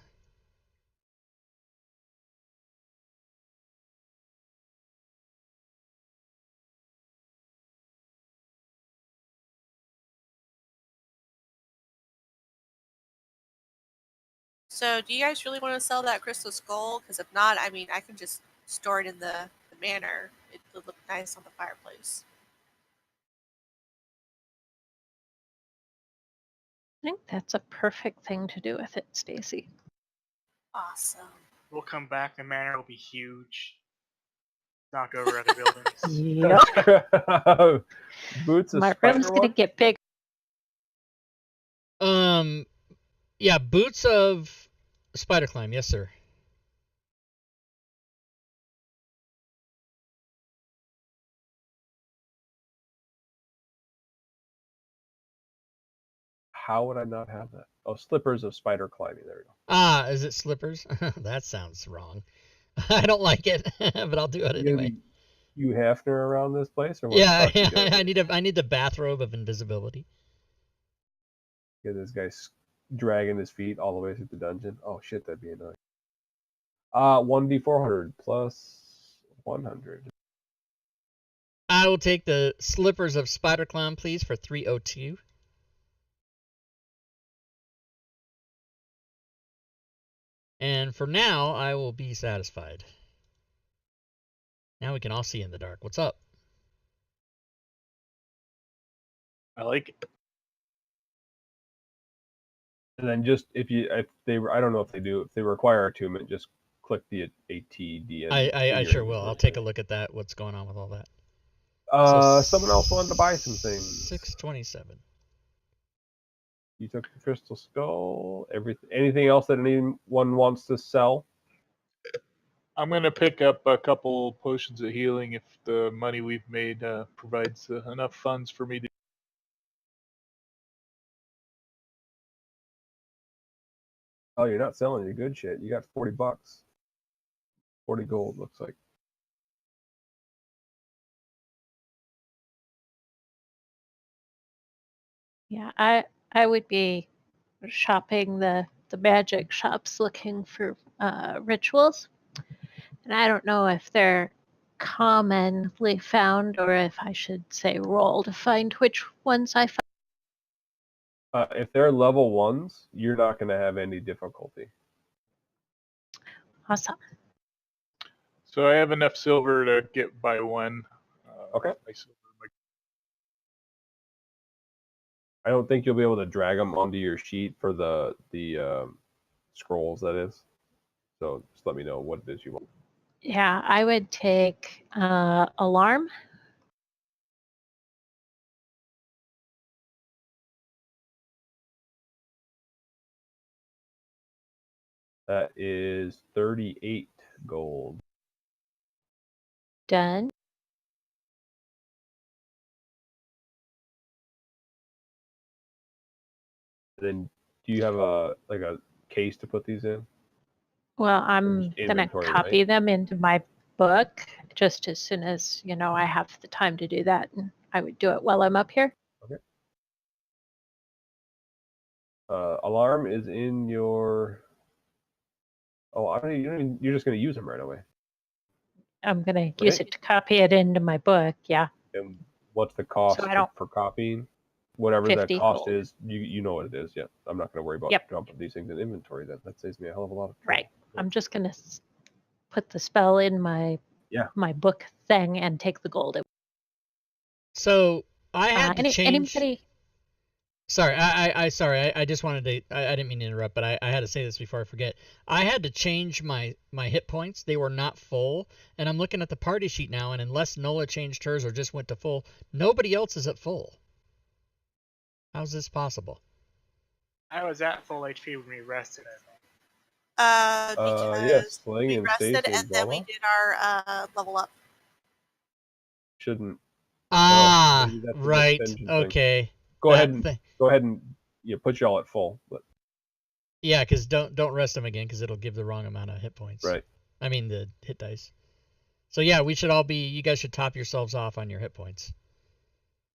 So, do you guys really want to sell that crystal skull? Because if not, I mean, I can just store it in the manor. It would look nice on the fireplace. I think that's a perfect thing to do with it, Stacy. Awesome. We'll come back. The manor will be huge. Knock over other buildings. Yep. Boots of My Spider room's going to get big. Yeah, Boots of Spider Climb. Yes, sir. How would I not have that? Oh, Slippers of Spider Climbing. There we go. Ah, is it Slippers? That sounds wrong. I don't like it, but I'll do it anyway. You Hefner around this place, or what? Yeah, I need the bathrobe of invisibility. Get this guy dragging his feet all the way through the dungeon. Oh shit, that'd be annoying. 1d 400 plus 100. I will take the Slippers of Spider Climb, please, for $3.02. And for now, I will be satisfied. Now we can all see in the dark. What's up? I like it. And then just if they, I don't know if they do, if they require attunement, just click the ATD. I sure will. I'll take a look at that. What's going on with all that? Someone else wanted to buy some things. 627. You took the crystal skull. Anything else that anyone wants to sell? I'm going to pick up a couple potions of healing if the money we've made provides enough funds for me to. Oh, you're not selling your good shit. You got $40. 40 gold, looks like. Yeah, I would be shopping the magic shops looking for rituals. And I don't know if they're commonly found or if I should say roll to find which ones I find. If they're level 1s, you're not going to have any difficulty. Awesome. So I have enough silver to get by one. Okay. My silver, I don't think you'll be able to drag them onto your sheet for the scrolls, that is. So just let me know what it is you want. Yeah, I would take alarm. That is 38 gold. Done. Then do you have a case to put these in? Well, I'm Just gonna inventory, copy right? them into my book just as soon as I have the time to do that, and I would do it while I'm up here. Okay. Alarm is in your. Oh, I don't even, you're just going to use them right away. I'm gonna use it to copy it into my book. Yeah. And what's the cost for copying? Whatever that 50 cost gold. is, you know what it is. Yeah, I'm not going to worry about dumping these things in inventory. That saves me a hell of a lot of trouble. Right. I'm just gonna put the spell in my book thing and take the gold. So I had to change. Anybody? Sorry, I just wanted to. I didn't mean to interrupt, but I had to say this before I forget. I had to change my hit points. They were not full, and I'm looking at the party sheet now, and unless Nola changed hers or just went to full, nobody else is at full. How's this possible? I was at full HP when we rested, I think. Because yes, sling we and rested Stacy, and then we did our level up. Shouldn't. Right. Okay. Thing. Go ahead and put y'all at full. But yeah, because don't rest them again because it'll give the wrong amount of hit points. Right. I mean the hit dice. So yeah, we should all be. You guys should top yourselves off on your hit points.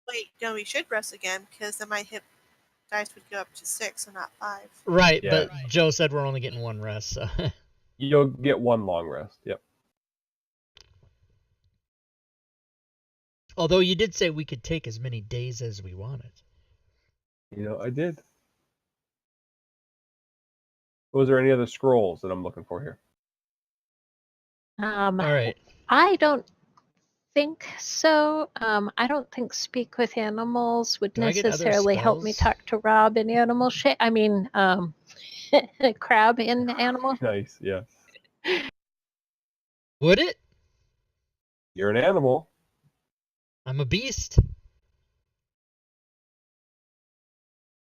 Wait, no, we should rest again because then my hit dice would go up to 6 and not 5. Right, but Joe said we're only getting one rest. So. You'll get one long rest. Yep. Although you did say we could take as many days as we wanted. I did. Was there any other scrolls that I'm looking for here? All right. I don't think so. I don't think speak with animals would necessarily help me talk to Rob in animal shape. I mean, crab in animal. Nice, yeah. Would it? You're an animal. I'm a beast.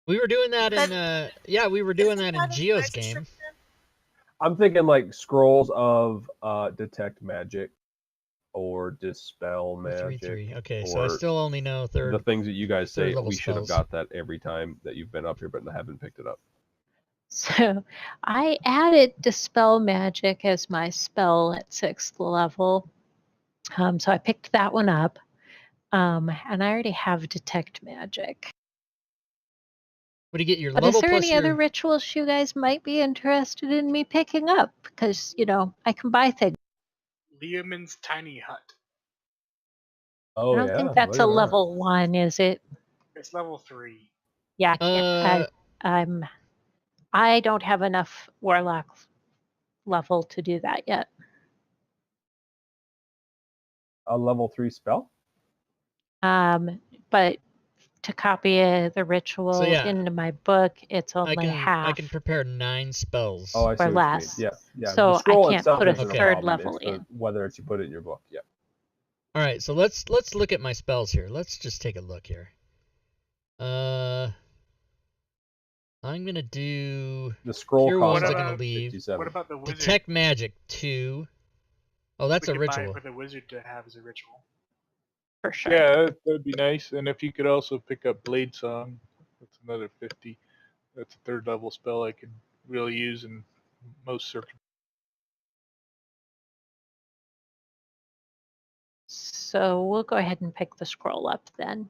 We were doing that in Geo's game. I'm thinking like scrolls of detect magic or dispel magic. 3/3. Okay, so I still only know third. The things that you guys say we should have spells. got that every time that you've been up here, but haven't picked it up. So I added dispel magic as my spell at 6th level. So I picked that one up. And I already have detect magic. What do you get your level? But is there any other rituals you guys might be interested in me picking up? Because, I can buy things. Leomund's Tiny Hut. Oh, I don't think that's a level 1, is it? It's level 3. Yeah, I don't have enough warlock level to do that yet. A level 3 spell? But to copy the ritual into my book, it's only half. I can prepare 9 spells. Oh, I see or what less. you mean. Yeah, yeah. So the scroll I can't itself put a isn't Okay. third problem. level It's the, in. whether it's you put it in your book. Yeah. All right, so let's look at my spells here. Let's just take a look here. I'm gonna do The scroll Cure costs Wounds. What I'm about- gonna leave. 57. What about the wizard? Detect Magic 2. Oh, that's we a could buy it ritual. for the wizard to have as a ritual. For sure. Yeah, that'd be nice. And if you could also pick up Blade Song, that's another 50. That's a 3rd level spell I could really use in most circumstances. So we'll go ahead and pick the scroll up then.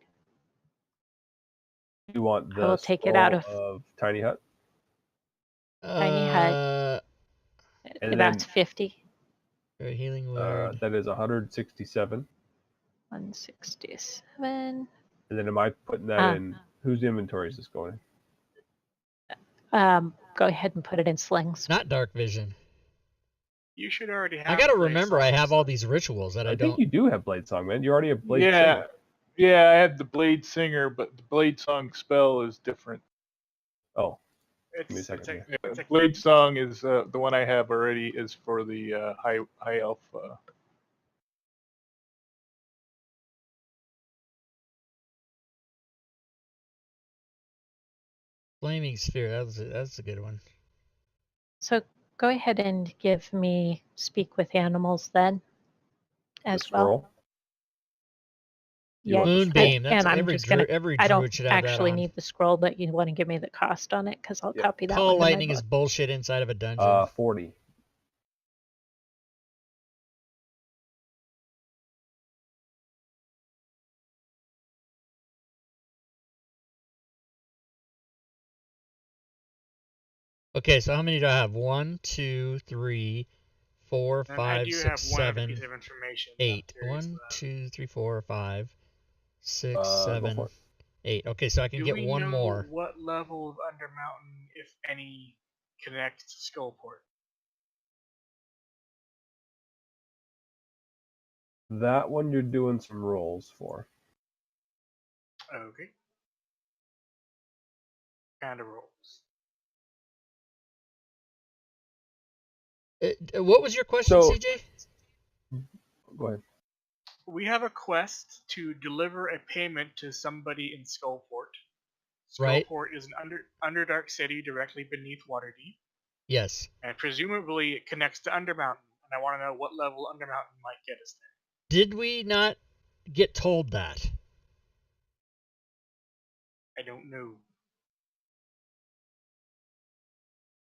You want I will the take it out scroll of Tiny Hut? Tiny Hut. And That's then 50. Healing Word. that is 167. 167. And then am I putting that in? Whose inventory is this going in? Go ahead and put it in Slings. Not Dark Vision. You should already have. I gotta Blade remember I Song have stuff. all these rituals that I I don't. think you do have Blade Song, man. You already have Blade Yeah, Singer. yeah, I have the Blade Singer, but the Blade Song spell is different. Oh, It's, Give me a second it's like, here. it's like Blade Song is the one I have already is for the high elf. Flaming Sphere. That's a good one. So go ahead and give me Speak with Animals then, as the well. scroll. You want the Moonbeam. That's and I'm every just gonna. every I don't druid should have actually that on. need the scroll, but you want to give me the cost on it because I'll Yeah. copy that Call one to lightning my is book. bullshit inside of a dungeon. 40. Okay, so how many do I have? 1, 2, 3, 4, and I 5, do 6, have one other 7, piece of information. 8. I'm curious 1, about. 2, 3, 4, 5, 6, Go 7, for it. 8. Okay, so I can Do get we one know more. what level of Undermountain, if any, connects to Skullport? That one you're doing some rolls for. Okay. Kind of rolls. What was your question, So- CJ? Go ahead. We have a quest to deliver a payment to somebody in Skullport. Right. Skullport is an Underdark city directly beneath Waterdeep, Yes. and presumably it connects to Undermountain. And I want to know what level Undermountain might get us there. Did we not get told that? I don't know.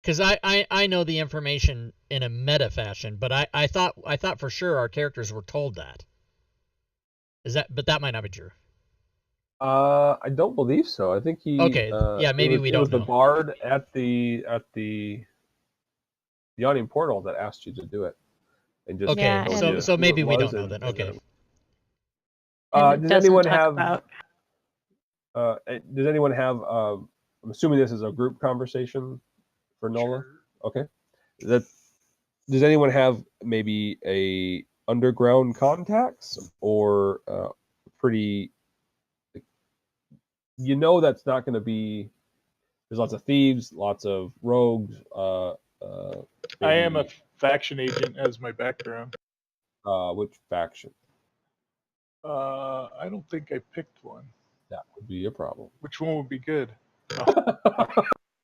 Because I know the information in a meta fashion, but I thought for sure our characters were told that. But that might not be true. I don't believe so. I think he. Okay, yeah, maybe we It was don't the know. bard at the Yawning Portal that asked you to do it, and just Okay, Yeah, told and- you so who maybe it we was don't know and- then. and Okay. then- And it does doesn't anyone talk have? about- Does anyone have? I'm assuming this is a group conversation for Nola. Sure. Okay. Does anyone have maybe a underground contacts or pretty? You know that's not going to be. There's lots of thieves, lots of rogues. I am a maybe, faction agent as my background. which faction? I don't think I picked one. That would be a problem. Which one would be good?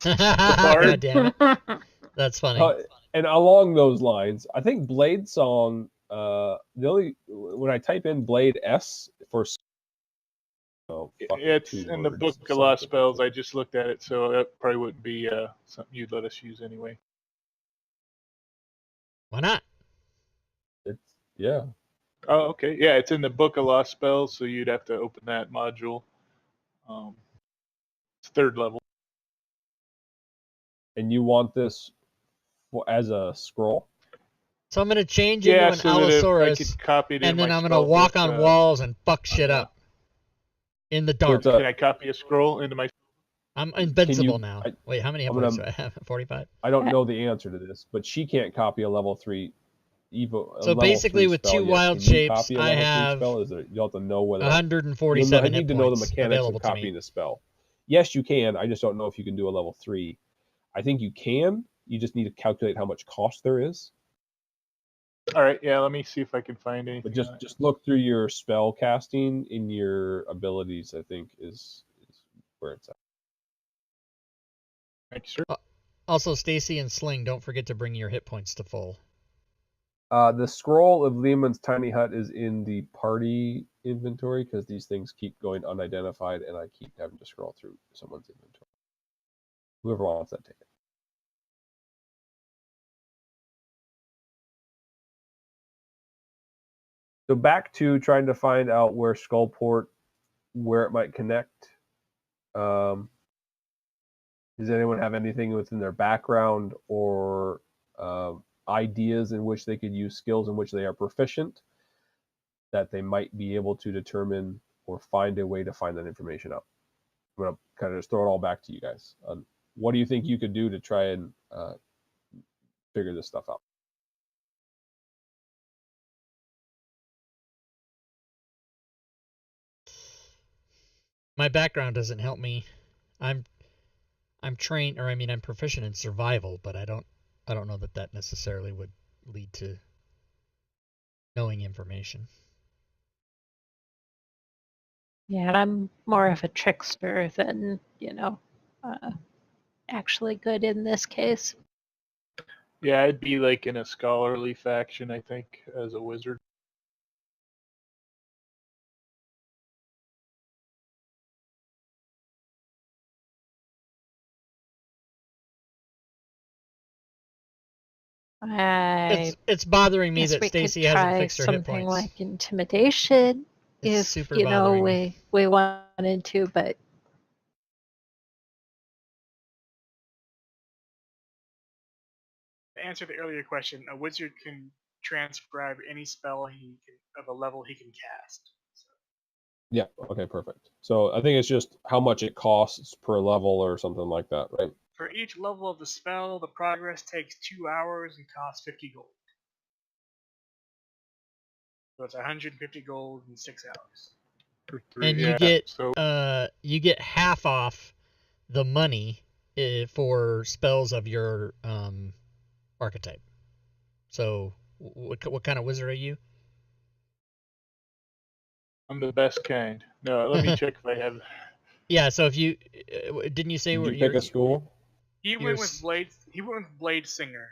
God damn it. That's funny. And along those lines, I think Blade Song. When I type in Blade S for. It's in the book of Lost Spells. I just looked at it, so that probably wouldn't be something you'd let us use anyway. Why not? Yeah. Oh, okay. Yeah, it's in the book of Lost Spells, so you'd have to open that module. It's 3rd level. And you want this as a scroll? So I'm gonna change into an so that if I Allosaurus, could copy it in and then my I'm gonna spell walk book, on walls and fuck shit up in the dark. it's a- Can I copy a scroll into my? I'm invincible you- now. I- Wait, how many hit I'm points gonna- do I have? 45? I don't know the answer to this, but she can't copy a level 3 Evo. So basically, with spell 2 yet. wild Can you shapes, copy a I level 3 have spell? Is there, you'll have to know whether 147 I hit need to know the points mechanics of available to me. copying the spell. Yes, you can. I just don't know if you can do a level 3. I think you can. You just need to calculate how much cost there is. All right, yeah. Let me see if I can find anything. But just look through your spell casting in your abilities. I think is where it's at. Thank you, sir. Also, Stacy and Sling, don't forget to bring your hit points to full. The scroll of Lehman's tiny hut is in the party inventory because these things keep going unidentified, and I keep having to scroll through someone's inventory. Whoever wants that, take it. So back to trying to find out where Skullport, where it might connect. Does anyone have anything within their background or ideas in which they could use skills in which they are proficient that they might be able to determine or find a way to find that information out? I'm going to kind of just throw it all back to you guys. What do you think you could do to try and figure this stuff out? My background doesn't help me. I'm trained, or I'm proficient in survival, but I don't know that necessarily would lead to knowing information. Yeah, and I'm more of a trickster than, actually good in this case. Yeah, I'd be like in a scholarly faction, I think, as a wizard. It's bothering me that Stacy hasn't fixed her hit points. Something like intimidation, it's if super bothering me. we wanted to, but To answer the earlier question, a wizard can transcribe any spell of a level he can cast. So. Yeah, okay, perfect. So I think it's just how much it costs per level or something like that, right? For each level of the spell, the progress takes 2 hours and costs 50 gold. So it's 150 gold in 6 hours. And you get half off the money for spells of your archetype. So what kind of wizard are you? I'm the best kind. No, let me check if I have. Yeah. So if you didn't you say Did you pick a school? He went with Blade Singer,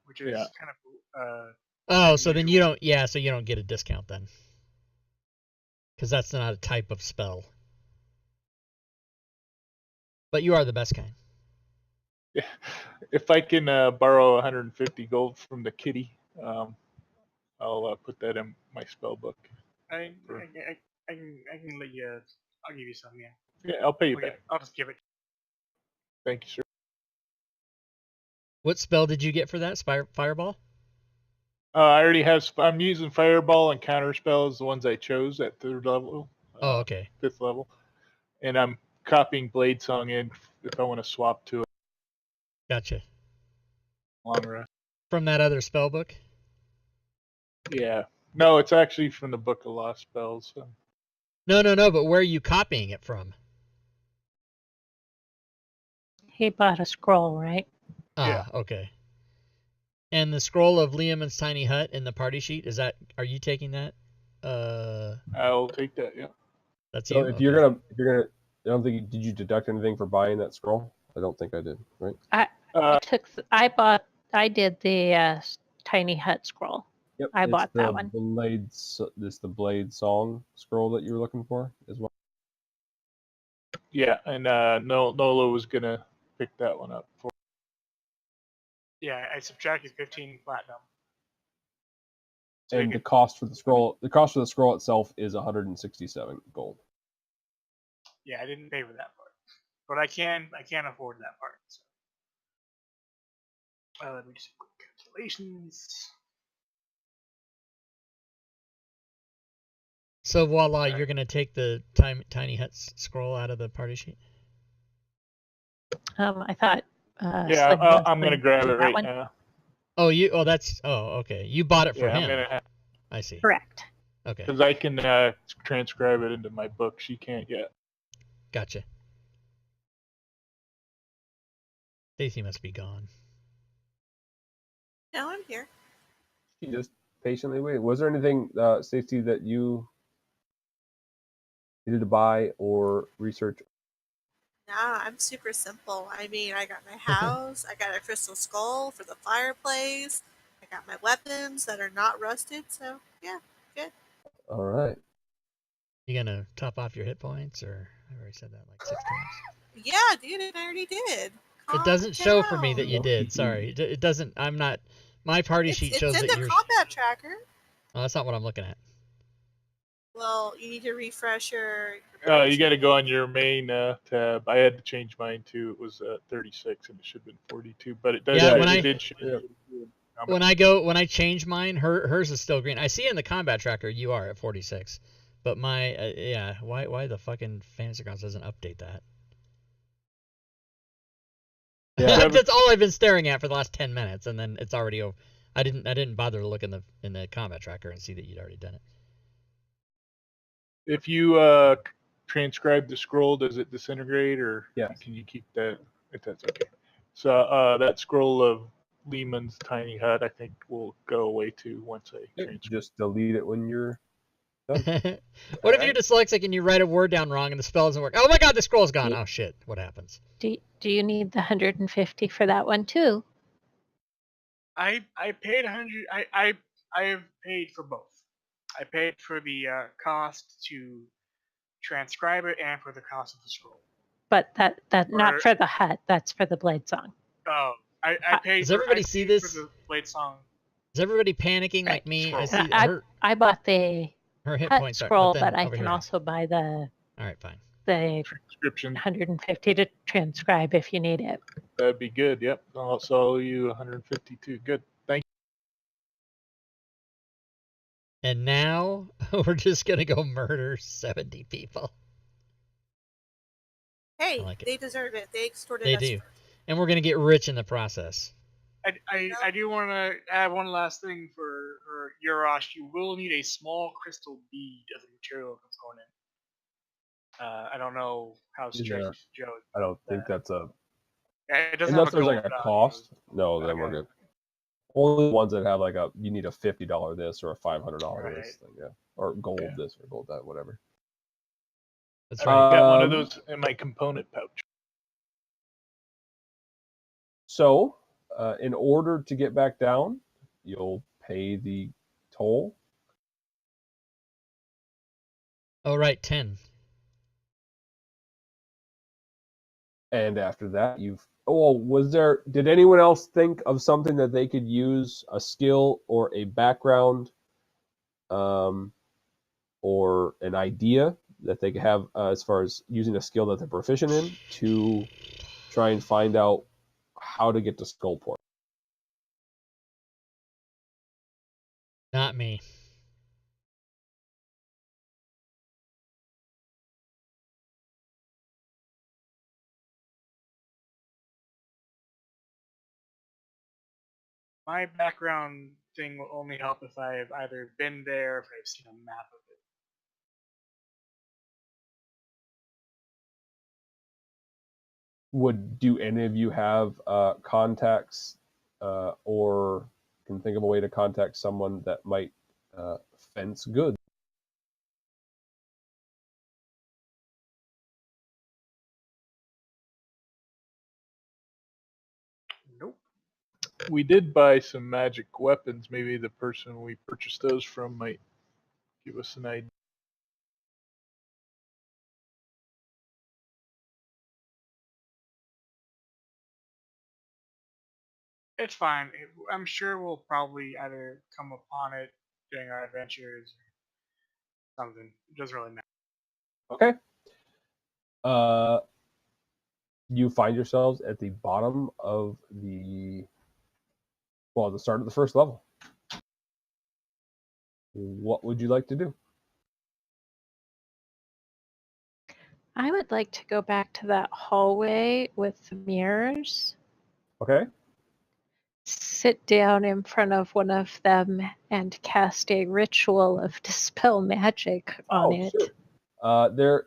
which is kind of. Oh, so then you don't. Yeah, so you don't get a discount then, because that's not a type of spell. But you are the best kind. Yeah, if I can borrow 150 gold from the kitty, I'll put that in my spell book. I can let you. I'll give you some. Yeah. Yeah, I'll pay you back. I'll just give it. Thank you, sir. What spell did you get for that? Fireball? I already have. I'm using Fireball and Counterspell as the ones I chose at 3rd level. Oh, okay. 5th level, and I'm copying Blade Song in if I want to swap to it. Gotcha. Long rest. From that other spell book? Yeah. No, it's actually from the Book of Lost Spells. So. No, but where are you copying it from? he bought a scroll, right? Yeah. Okay. And the scroll of Liam's tiny hut in the party sheet, are you taking that? I'll take that, yeah. That's so you? if you're gonna I don't think did you deduct anything for buying that scroll? I don't think I did, right? I did the tiny hut scroll. Yep. I bought that one. This the Blade Song scroll that you were looking for as well. Yeah, and Nola was gonna pick that one up for. Yeah, I subtracted 15 platinum. And the cost for the scroll itself is 167 gold. Yeah, I didn't pay for that part, but I can afford that part. So. Let me just quick calculations. So voila, you're gonna take the tiny hut scroll out of the party sheet. I thought. Yeah, I'm gonna grab it right now. Oh, that's. Oh, okay. You bought it for Yeah, I'm him. gonna have I see. Correct. Okay, because I can transcribe it into my book. She can't yet. gotcha. Stacy must be gone. No, I'm here. She just patiently waited. Was there anything, Stacey, that you needed to buy or research? Nah, I'm super simple. I mean, I got my house, I got a crystal skull for the fireplace, I got my weapons that are not rusted, so yeah, good. All right. You gonna top off your hit points, or I already said that like 6 times. Yeah, dude, I already did. It doesn't show for me that you No. did. Sorry, it doesn't. I'm not. My party sheet It's shows in that the you're. combat tracker. Oh, that's not what I'm looking at. Well, you need to refresh your You got to go on your main tab. I had to change mine too. It was 36 and it should have been 42, but it does. Yeah, it did show when I change mine, hers is still green. I see in the combat tracker you are at 46, but my yeah. Why the fucking Fantasy Grounds doesn't update that? Yeah. That's all I've been staring at for the last 10 minutes, and then it's already over. I didn't bother to look in the combat tracker and see that you'd already done it. If you transcribe the scroll, does it disintegrate, or can you keep that? If that's okay. So that scroll of Lehman's tiny hut, I think, will go away too once I transcribe. Just delete it when you're done. What if you're dyslexic and you write a word down wrong and the spell doesn't work? Oh my god, the scroll's gone. Oh shit, what happens? Do you need the 150 for that one too? I paid 100. I have paid for both. I paid for the cost to transcribe it and for the cost of the scroll. But that not for the hut. That's for the Blade Song. Oh, I paid. Does everybody see this? For the Blade Song. Is everybody panicking like me? Scroll. I see I bought the her hit hut points scroll, but but I can also buy the. All right, fine. The transcription 150 to transcribe if you need it. That'd be good. Yep. I'll sell you 152. Good. Thank you. And now we're just gonna go murder 70 people. Hey, they deserve it. They extorted us. They do, and we're gonna get rich in the process. I do want to add one last thing for Yurosh. You will need a small crystal bead as a material component. I don't know how strict Joe. I don't think that's a. Yeah, it doesn't unless have a there's like a cost. No, then we're good. Only the ones that have like you need a $50 this or a $500 this thing, yeah, or gold this or gold that, whatever. That's right. I got one of those in my component pouch. So, in order to get back down, you'll pay the toll. Oh, right, 10. And after that, did anyone else think of something that they could use, a skill or a background, or an idea that they could have as far as using a skill that they're proficient in to try and find out how to get to Skullport? Not me. My background thing will only help if I've either been there or if I've seen a map of it. Do any of you have contacts or can think of a way to contact someone that might fence goods? Nope. We did buy some magic weapons. Maybe the person we purchased those from might give us an idea. It's fine. I'm sure we'll probably either come upon it during our adventures or something. It doesn't really matter. Okay. You find yourselves at the bottom of the start of the first level. What would you like to do? I would like to go back to that hallway with the mirrors. Okay. sit down in front of one of them and cast a ritual of dispel magic on it. Sure.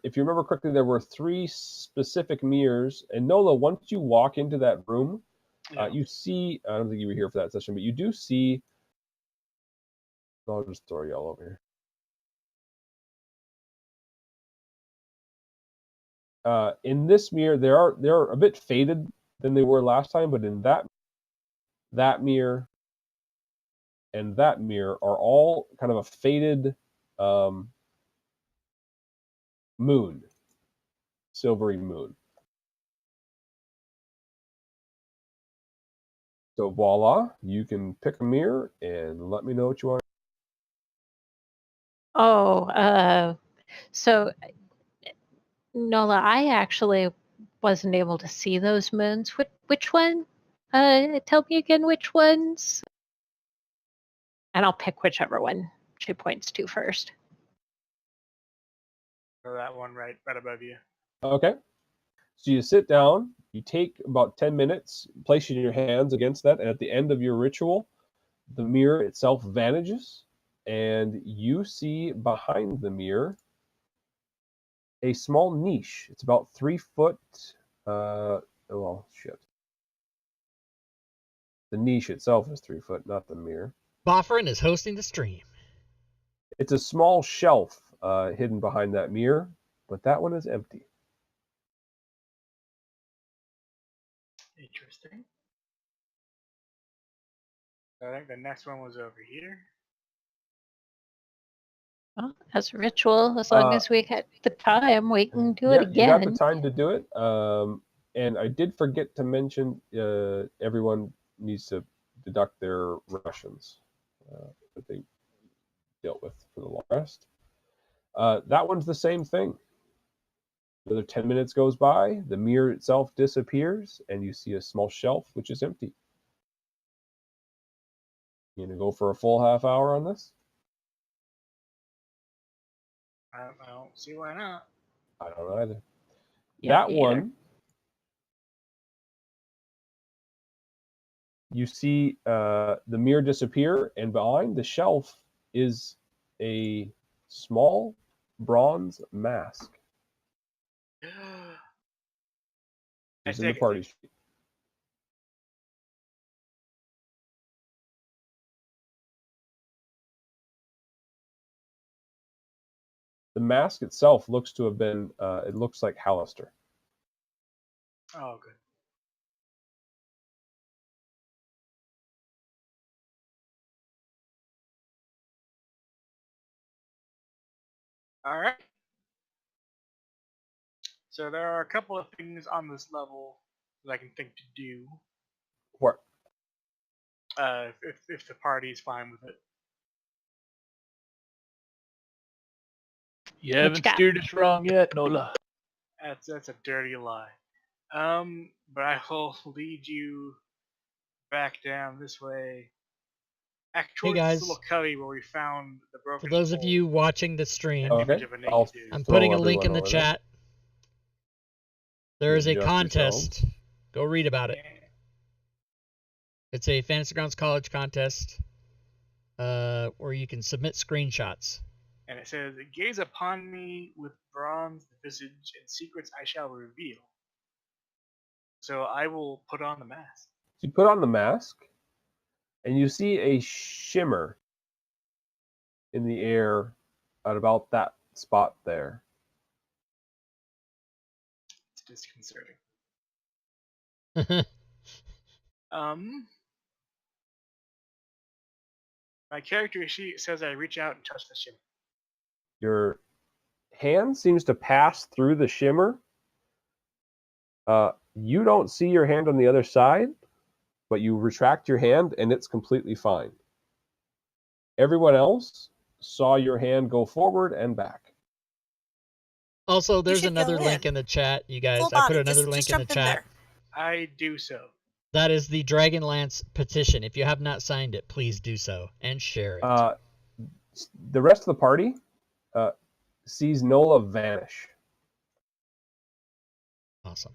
If you remember correctly, there were 3 specific mirrors. And Nola, once you walk into that room, you see, I don't think you were here for that session, but you do see, I'll just throw you all over here. In this mirror, they're a bit faded than they were last time, but in that mirror and that mirror are all kind of a faded moon, silvery moon. So voila, you can pick a mirror and let me know what you want. Oh, so Nola, I actually wasn't able to see those moons. Which one? Tell me again which ones. And I'll pick whichever one she points to first. So that one right above you. Okay. So you sit down, you take about 10 minutes, placing your hands against that, and at the end of your ritual, the mirror itself vanishes, and you see behind the mirror a small niche. It's about 3 foot. Well, shit. The niche itself is 3 foot, not the mirror. Bofferin is hosting the stream. It's a small shelf hidden behind that mirror, but that one is empty. Interesting. I think the next one was over here. Well, as a ritual, as long as we get the time, we can do it again. You got the time to do it. And I did forget to mention everyone needs to deduct their rations that they dealt with for the long rest. That one's the same thing. Another 10 minutes goes by, the mirror itself disappears, and you see a small shelf which is empty. You gonna go for a full half hour on this? I don't see why not. I don't know either. Yeah, That one, you see the mirror disappear, and behind the shelf is a small bronze mask. It's in the party sheet. The mask itself looks to have been, it looks like Hallister. Oh, good. All right. So there are a couple of things on this level that I can think to do. What? If the party is fine with it. You haven't steered us wrong yet, Nola. That's a dirty lie. But I will lead you back down this way. Back towards guys. this little cubby where we found the broken. For those of you watching the stream, I'm putting a link in the chat. There is a contest. Go read about it. It's a Fantasy Grounds College contest where you can submit screenshots. And it says, "Gaze upon me with bronze visage, and secrets I shall reveal." So I will put on the mask. So you put on the mask, and you see a shimmer in the air at about that spot there. It's disconcerting. My character sheet says I reach out and touch the shimmer. Your hand seems to pass through the shimmer. You don't see your hand on the other side, but you retract your hand and it's completely fine. Everyone else saw your hand go forward and back. Also, there's another link in the chat, you guys. I put another link in the chat. I do so. That is the Dragonlance petition. If you have not signed it, please do so and share it. The rest of the party sees Nola vanish. Awesome.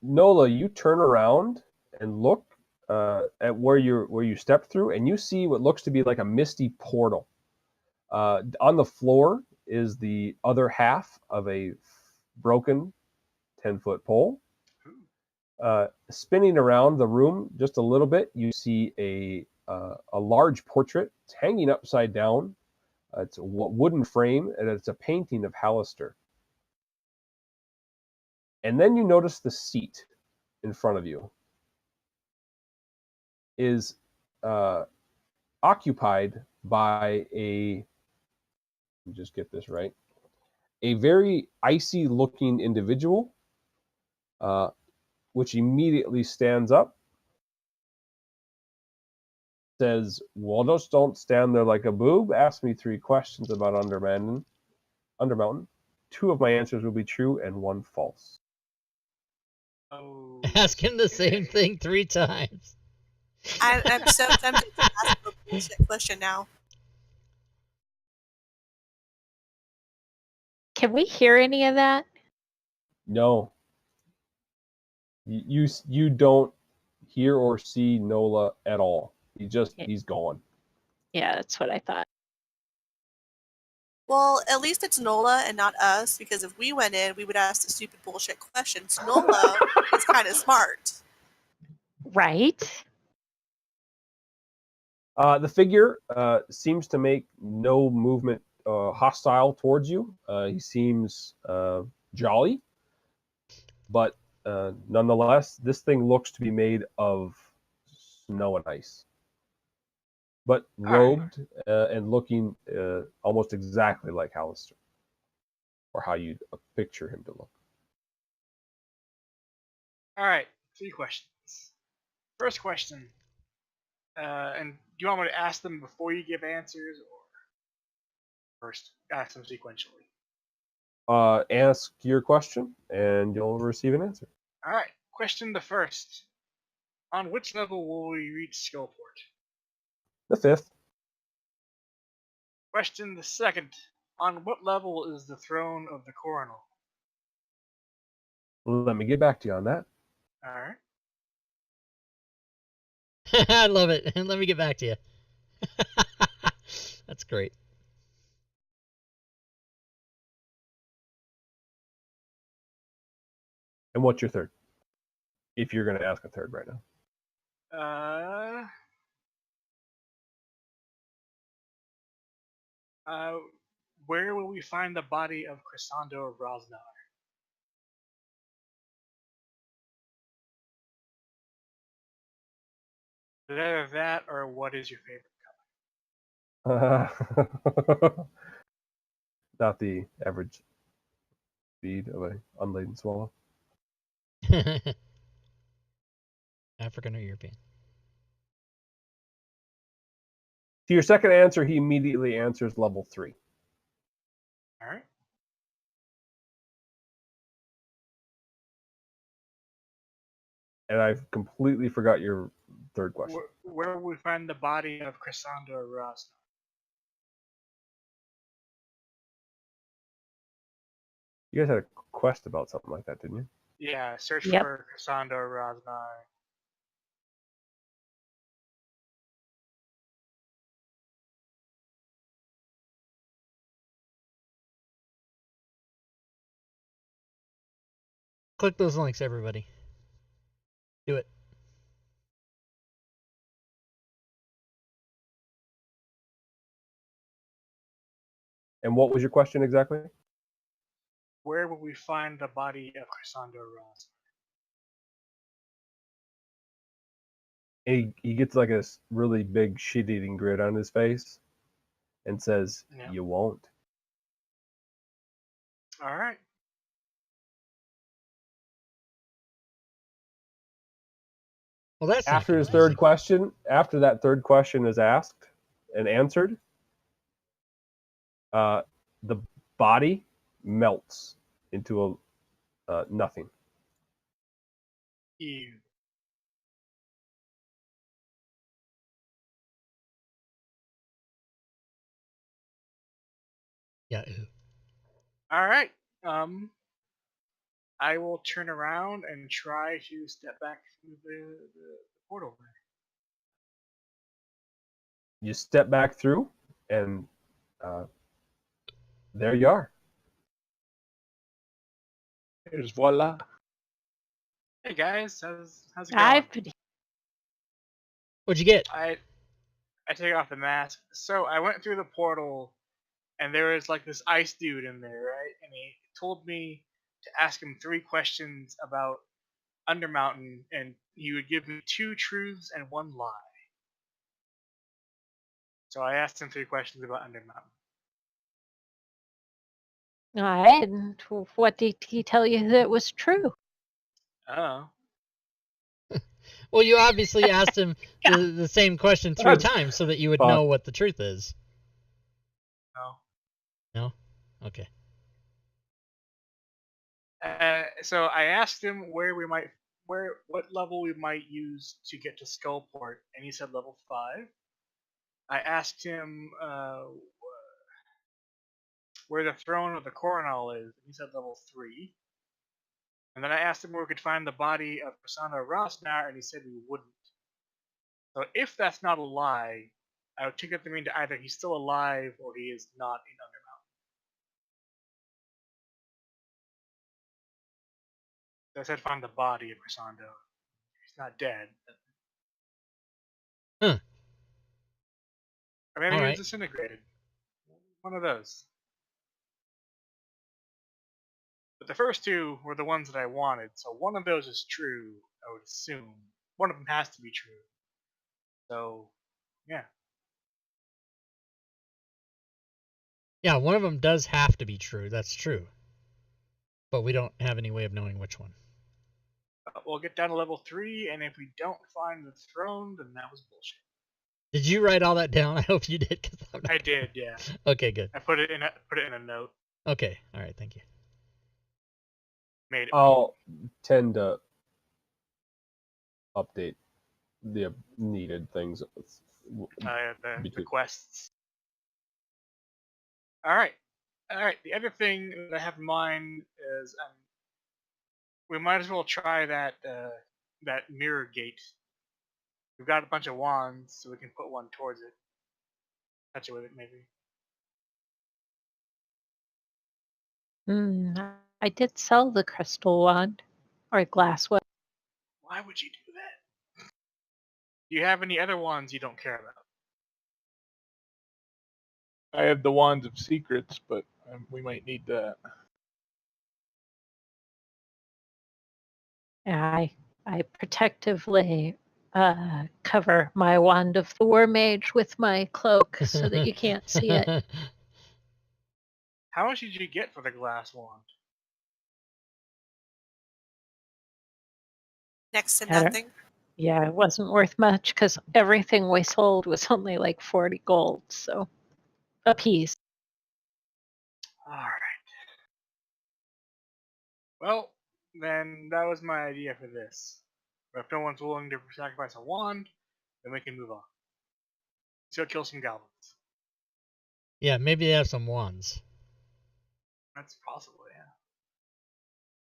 Nola, you turn around and look at where you stepped through, and you see what looks to be like a misty portal. On the floor is the other half of a broken 10-foot pole. Spinning around the room just a little bit, you see a large portrait. It's hanging upside down. It's a wooden frame, and it's a painting of Hallister. And then you notice the seat in front of you is occupied by let me just get this right, a very icy looking individual, which immediately stands up, says, well, just don't stand there like a boob. Ask me 3 questions about Undermountain. 2 of my answers will be true and 1 false. Oh. Ask him the same thing 3 times. I'm so tempted to ask a bullshit question now. Can we hear any of that? No. You don't hear or see Nola at all. He's gone. Yeah, that's what I thought. Well, at least it's Nola and not us, because if we went in, we would ask the stupid bullshit questions. Nola is kind of smart. Right? The figure seems to make no movement hostile towards you. He seems jolly, but nonetheless, this thing looks to be made of snow and ice, but robed and looking almost exactly like Hallister, or how you'd picture him to look. All right, 3 questions. First question, and do you want me to ask them before you give answers, or first ask them sequentially? Ask your question, and you'll receive an answer. All right, question the first. On which level will we reach Skullport? The 5th. Question the second. On what level is the throne of the coronal? Let me get back to you on that. All right. I love it. And let me get back to you. That's great. And what's your third? If you're going to ask a third right now. Where will we find the body of Chrysando Rosnar? Either that, or what is your favorite Not the average speed of an unladen swallow. African or European? To your second answer, he immediately answers level 3. All right. And I've completely forgot your third question. Where will we find the body of Chrysando Rosnar? You guys had a quest about something like that, didn't you? Yeah, search Yep. for Chrysando Rosnar. Click those links, everybody. Do it. And what was your question exactly? Where will we find the body of Chrysando Rosnar? He gets like a really big shit-eating grin on his face and says, Yeah. You won't. All right. Well, that's After his third question, after that third question is asked and answered, the body melts into a nothing. Ew. Yeah. Ew. All right. I will turn around and try to step back through the portal there. You step back through, and there you are. There's voila. Hey guys, how's it going? What'd you get? I take off the mask. So I went through the portal, and there was like this ice dude in there, right? And he told me to ask him 3 questions about Undermountain, and he would give me 2 truths and 1 lie. So I asked him 3 questions about Undermountain. And what did he tell you that was true? Oh. Well, you obviously asked him the same question 3 times so that you would know what the truth is. No. No? Okay. So I asked him what level we might use to get to Skullport, and he said level 5. I asked him where the throne of the Coronal is, and he said level 3. And then I asked him where we could find the body of Prasanna Rosnar, and he said we wouldn't. So if that's not a lie, I would take that to mean that either he's still alive or he is not in Undermountain. So I said find the body of Prasanna. He's not dead. Huh. Or maybe he was disintegrated. One of those. But the first 2 were the ones that I wanted, so one of those is true, I would assume. One of them has to be true. So, yeah. Yeah, one of them does have to be true. That's true. But we don't have any way of knowing which one. We'll get down to level 3, and if we don't find the throne, then that was bullshit. Did you write all that down? I hope you did. I did, yeah. Okay, good. I put it in a note. Okay, all right, thank you. Made it. I'll tend to update the needed things. The quests. All right. The other thing that I have in mind is we might as well try that mirror gate. We've got a bunch of wands, so we can put one towards it. Touch it with it, maybe. I did sell the crystal wand or glass one. Why would you do that? Do you have any other wands you don't care about? I have the Wands of Secrets, but we might need that. I protectively cover my wand of the War Mage with my cloak so that you can't see it. How much did you get for the glass wand? Next to nothing. Yeah, it wasn't worth much because everything we sold was only like 40 gold, so a piece. All right. Well, then that was my idea for this. But if no one's willing to sacrifice a wand, then we can move on. So kill some goblins. Yeah, maybe they have some wands. That's possible, yeah.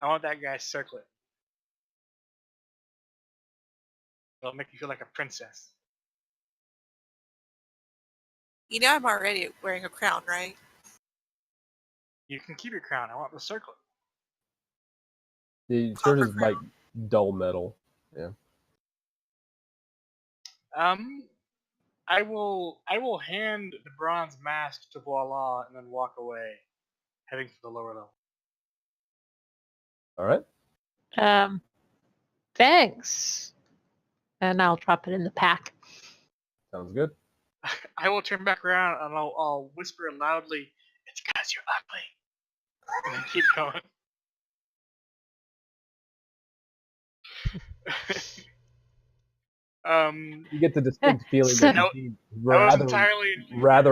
I want that guy's circlet. It'll make you feel like a princess. You know I'm already wearing a crown, right? You can keep your crown. I want the circlet. The shirt is like dull metal. Yeah. I will hand the bronze mask to Voila and then walk away, heading to the lower level. All right. Thanks. And I'll drop it in the pack. Sounds good. I will turn back around and I'll whisper loudly, "It's 'cause you're ugly," and then keep going. You get the distinct feeling that he's rather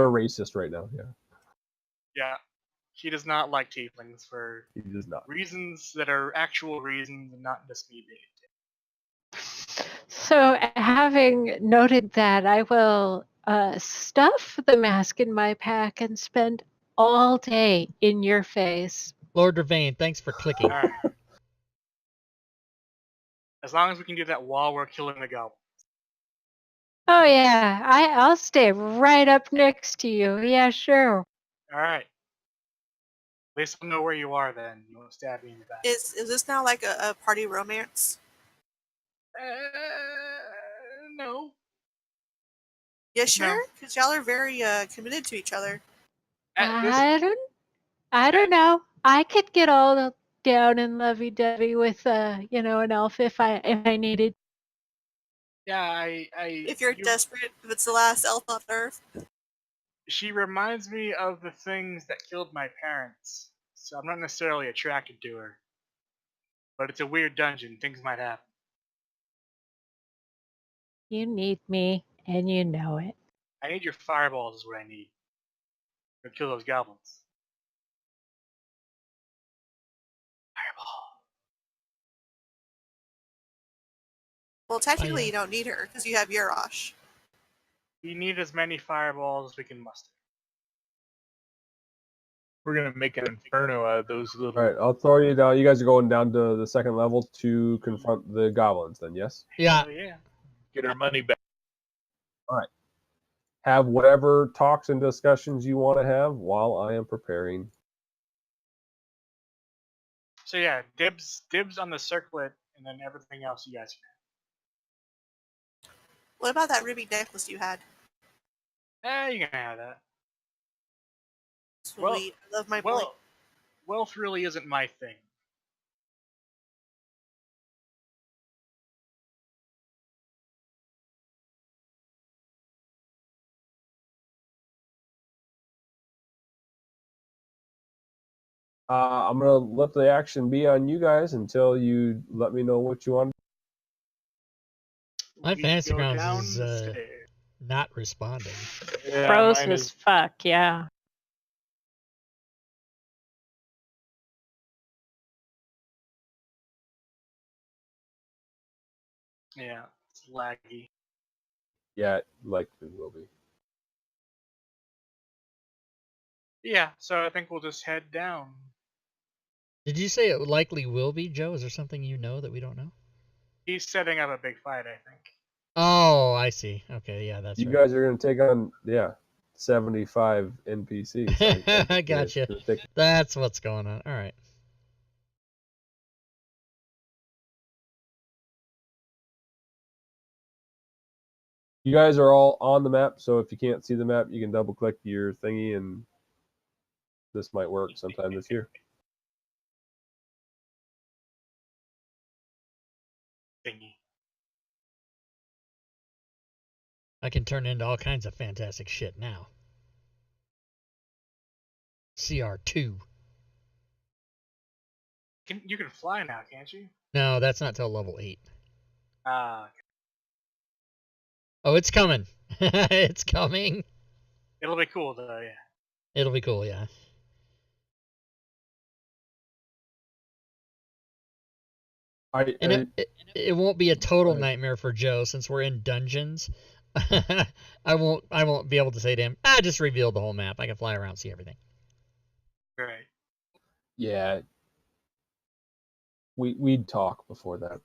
racist right now. Yeah. Yeah. He does not like tieflings for reasons that are actual reasons and not just me being. So, having noted that, I will stuff the mask in my pack and spend all day in your face. Lord Ravain, thanks for clicking. All right. As long as we can do that while we're killing the goblin. Oh yeah, I'll stay right up next to you. Yeah, sure. All right. At least I'll know where you are then. You won't stab me in the back. Is this now like a party romance? No. Yeah, sure. No. Because y'all are very committed to each other. I don't know. I could get all down and lovey-dovey with an elf if I needed. Yeah, If you're desperate, if it's the last elf on Earth. She reminds me of the things that killed my parents, so I'm not necessarily attracted to her. But it's a weird dungeon. Things might happen. You need me, and you know it. I need your fireballs is what I need. To kill those goblins. Fireball. Well, technically you don't need her because you have Yorosh. We need as many fireballs as we can muster. We're gonna make an inferno out of those little. All right, I'll throw you down. You guys are going down to the second level to confront the goblins. Then, yes. Yeah. Hell yeah. Get our money back. All right. Have whatever talks and discussions you want to have while I am preparing. So yeah, dibs on the circlet, and then everything else you guys can. What about that ruby necklace you had? You can have that. Sweet. Well, I love my bling. Wealth really isn't my thing. I'm gonna let the action be on you guys until you let me know what you want. My fantasy grounds is not responding. Yeah, froze as fuck. Yeah. Yeah, it's laggy. Yeah, likely will be. Yeah, so I think we'll just head down. Did you say it likely will be, Joe? Is there something you know that we don't know? He's setting up a big fight, I think. Oh, I see. Okay, yeah, that's you right. guys are going to take on, 75 NPCs. I gotcha. That's what's going on. All right. You guys are all on the map, so if you can't see the map, you can double click your thingy and this might work sometime this year. Thingy. I can turn into all kinds of fantastic shit now. CR2. You can fly now, can't you? No, that's not till level 8. Okay. Oh, it's coming. It's coming. It'll be cool, though, yeah. It'll be cool, yeah. It won't be a total nightmare for Joe since we're in dungeons. I won't be able to say to him, just reveal the whole map. I can fly around and see everything. Right. Yeah. We'd talk before that.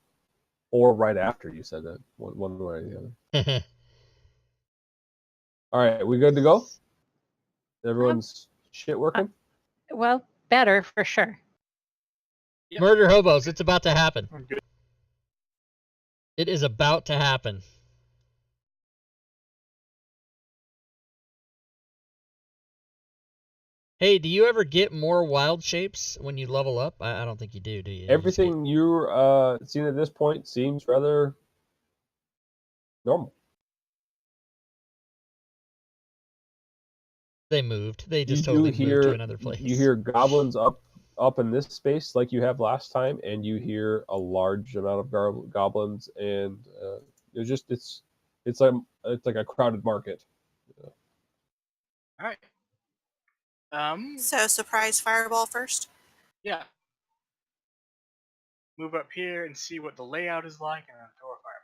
Or right after you said that. One way or the other. All right, we good to go? Everyone's shit working? Well, better for sure. Yep. Murder hobos, it's about to happen. It is about to happen. Hey, do you ever get more wild shapes when you level up? I don't think you do you? Everything you're seeing at this point seems rather normal. They moved. They just totally moved to another place. You hear goblins up in this space like you have last time, and you hear a large amount of goblins, and it's like a crowded market. All right. So surprise fireball first. Yeah. Move up here and see what the layout is like, and then throw a fireball.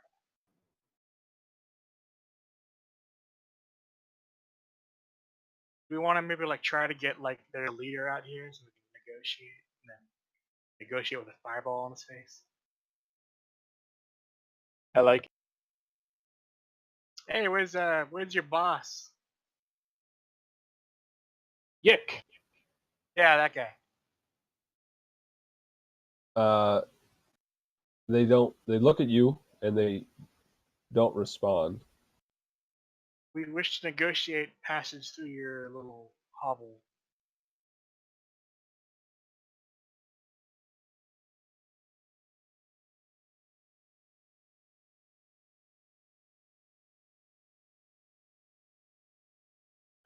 We want to maybe try to get their leader out here so we can negotiate, and then negotiate with a fireball on his face. I like it. Hey, where's your boss? Yick. Yeah, that guy. They don't. They look at you and they don't respond. We wish to negotiate passage through your little hovel.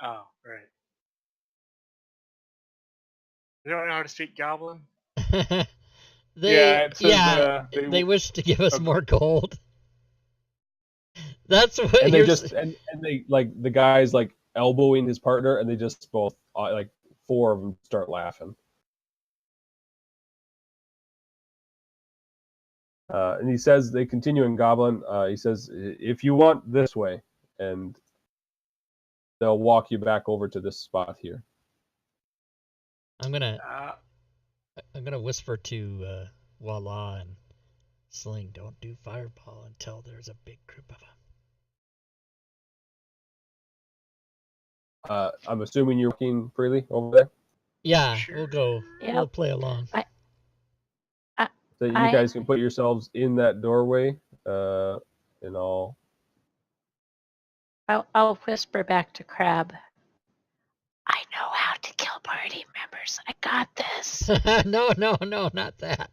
Oh, right. You don't know how to speak Goblin? Yeah, it says, they wish to give us Okay. more gold. That's what And they you're. just and they like the guys like elbowing his partner, and they just both like 4 of them start laughing. And he says they continue in Goblin. He says, "If you want this way," and they'll walk you back over to this spot here. I'm gonna whisper to Voila and Sling, don't do fireball until there's a big group of them. I'm assuming you're walking freely over there. Yeah, Sure. we'll go. Yep. We'll play along. So you guys can put yourselves in that doorway, and all. I'll whisper back to Crab. I know how to kill party members. I got this. No, not that.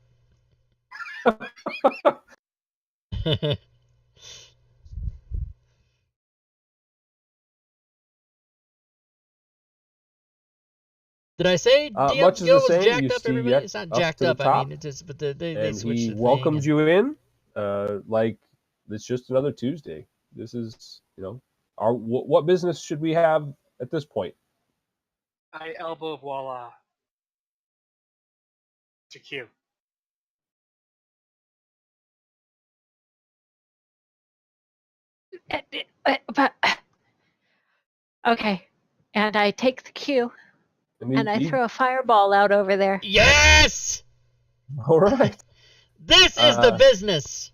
Did I say DM Much skill is the was same. jacked You up? see Everybody, Yek it's not up jacked to the up. I top, mean, it just but they and switched he the welcomes thing. you in. Like it's just another Tuesday. This is, what business should we have at this point? I elbow Voila to Q. But okay, and I take the cue and I throw a fireball out over there. Yes. All right. This is the business.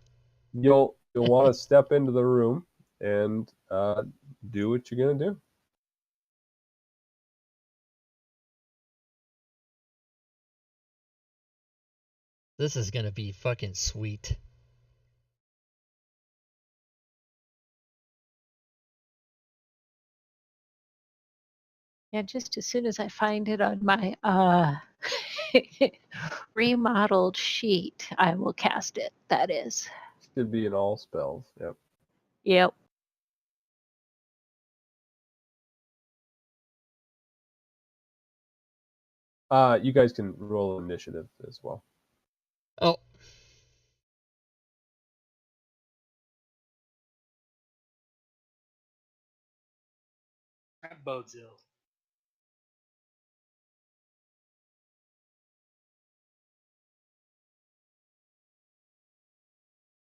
You'll want to step into the room and do what you're gonna do. This is gonna be fucking sweet. Yeah, just as soon as I find it on my remodeled sheet, I will cast it. That is. Should be in all spells. Yep. Yep. You guys can roll initiative as well. Oh. That bodes ill.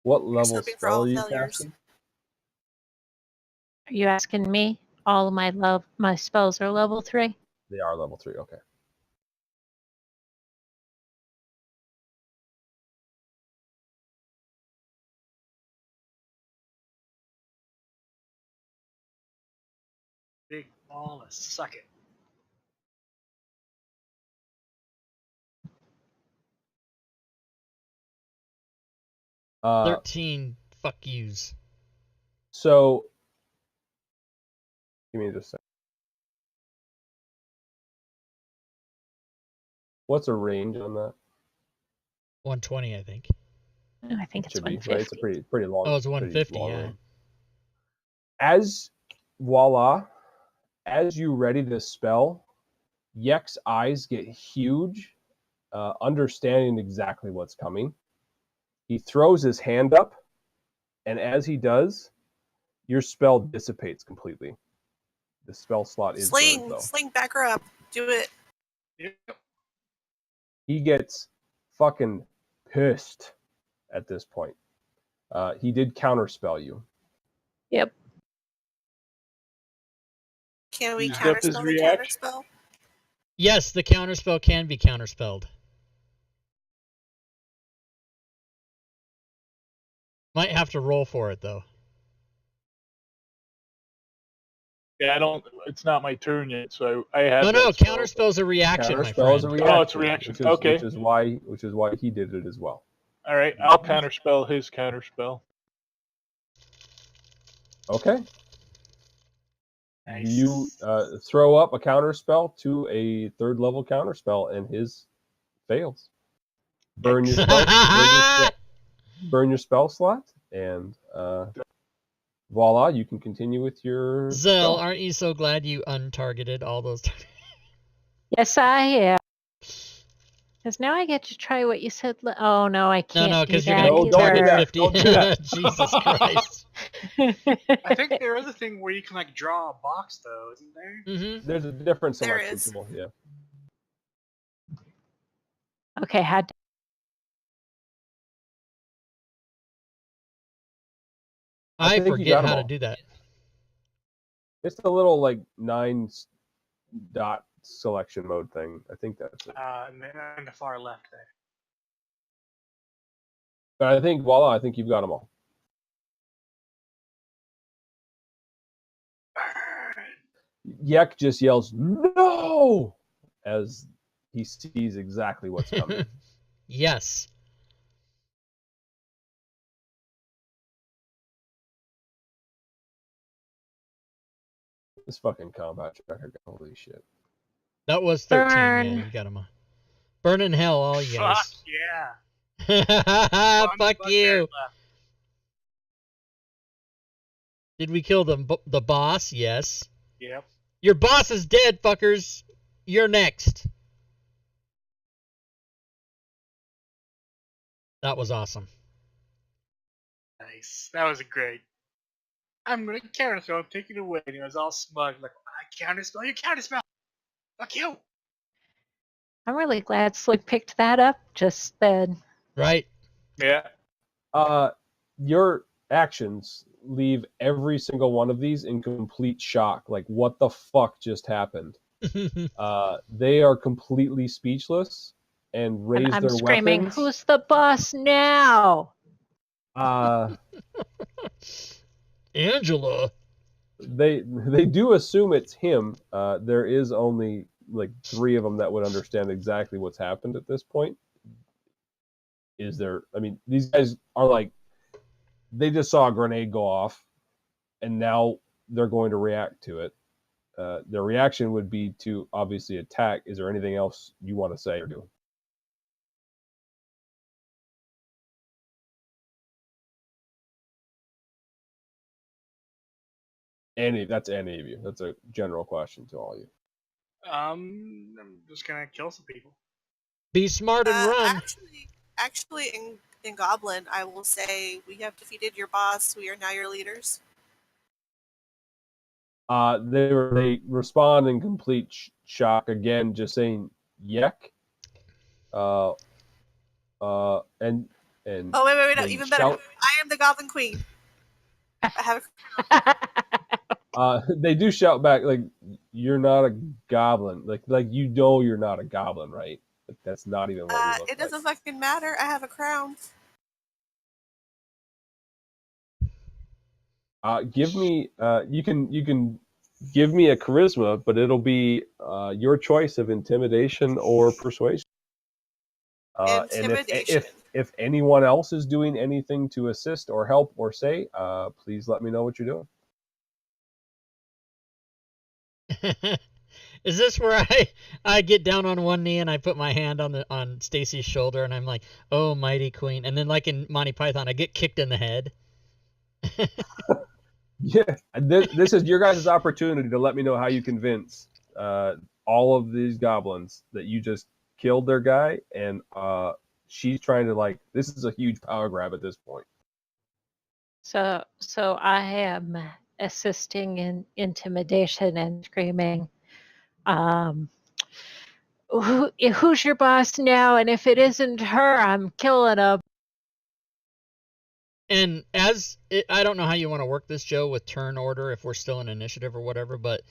What level hoping for spell all are you failures. casting? Are you asking me? All of my spells are level 3. They are level 3. Okay. Big ball of suck it. Uh, 13 fuck yous. So, give me just a second. What's a range on that? 120, I think. I think it's Should be 150. right. It's a pretty long. Oh, it's 150. pretty long Yeah. range. As voila, as you ready this spell, Yek's eyes get huge, understanding exactly what's coming. He throws his hand up, and as he does, your spell dissipates completely. The spell slot is burned, though. Sling, back her up. Do it. Yep. He gets fucking pissed at this point. He did counterspell you. Yep. Can we Used up his counterspell the reaction. counterspell? Yes, the counterspell can be counterspelled. Might have to roll for it though. Yeah, I don't. It's not my turn yet, so I have. No, that spell. counterspell's a reaction, my Counterspell is friend. a reaction. Oh, it's a reaction. Okay. Which is why he did it as well. All right, I'll counterspell his counterspell. Okay. Nice. You throw up a counterspell to a 3rd level counterspell, and his fails. Burn your spell. Burn your spell slot, and voila, you can continue with your Zell, spell. aren't you so glad you untargeted all those? Yes, I am. Because now I get to try what you said. Oh no, I can't. No, because you're gonna gonna target 50. Don't do that. Jesus Christ. I think there is a thing where you can like draw a box though, isn't there? Mm-hmm. There's a different There selection is. tool. Yeah. Okay, had to. I think you forget got 'em how to all. do that. It's the little like 9 dot selection mode thing. I think that's it. And then on the far left there. But I think voila, I think you've got them all. Yek just yells "No!" as he sees exactly what's coming. Yes. This fucking combat tracker, holy shit. That was 13. Burn. Yeah, you got him. Burn in hell, all you Fuck guys. yeah. One Fuck bugbear you. left. Did we kill the boss? Yes. Yep. Your boss is dead, fuckers. You're next. That was awesome. Nice. That was great. I'm gonna counterspell, take it away. And he was all smug, like, I counterspell, you counterspell! Fuck you! I'm really glad Slick picked that up just then. Right? Yeah. Your actions leave every single one of these in complete shock. Like, what the fuck just happened? They are completely speechless and raise I'm their screaming, weapons. "Who's the boss now?" Angela. They do assume it's him. There is only like 3 of them that would understand exactly what's happened at this point. I mean, these guys are like, they just saw a grenade go off, and now they're going to react to it. Their reaction would be to obviously attack. Is there anything else you want to say or do? That's any of you. That's a general question to all of you. I'm just gonna kill some people. Be smart and run. Actually, in Goblin, I will say we have defeated your boss. We are now your leaders. They respond in complete shock again, just saying "Yek." And Oh wait, no, even better. I am the Goblin Queen. I have. They do shout back like, "You're not a goblin." Like you know you're not a goblin, right? Like, that's not even what you look It doesn't like. fucking matter. I have a crown. Give me. You can give me a charisma, but it'll be your choice of intimidation or persuasion. Intimidation. And if anyone else is doing anything to assist or help or say, please let me know what you're doing. Is this where I get down on one knee and I put my hand on Stacy's shoulder and I'm like, "Oh, mighty queen," and then like in Monty Python, I get kicked in the head. Yeah, this is your guys' opportunity to let me know how you convince all of these goblins that you just killed their guy, and she's trying to, like, this is a huge power grab at this point. So I am assisting in intimidation and screaming, who's your boss now? And if it isn't her, I'm killing him. And I don't know how you want to work this, Joe, with turn order, if we're still in initiative or whatever, but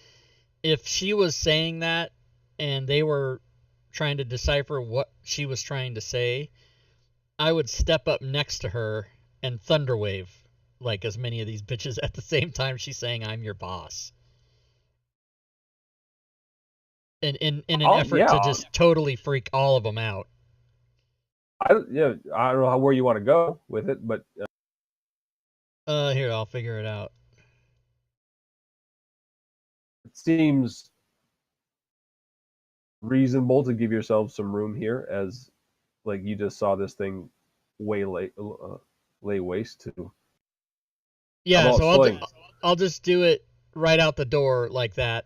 if she was saying that and they were trying to decipher what she was trying to say, I would step up next to her and Thunderwave, like as many of these bitches at the same time she's saying I'm your boss. In an effort to just totally freak all of them out. I don't know where you want to go with it, but here, I'll figure it out. it seems reasonable to give yourself some room here, as like you just saw this thing lay waste to. Yeah, so I'll just do it right out the door like that,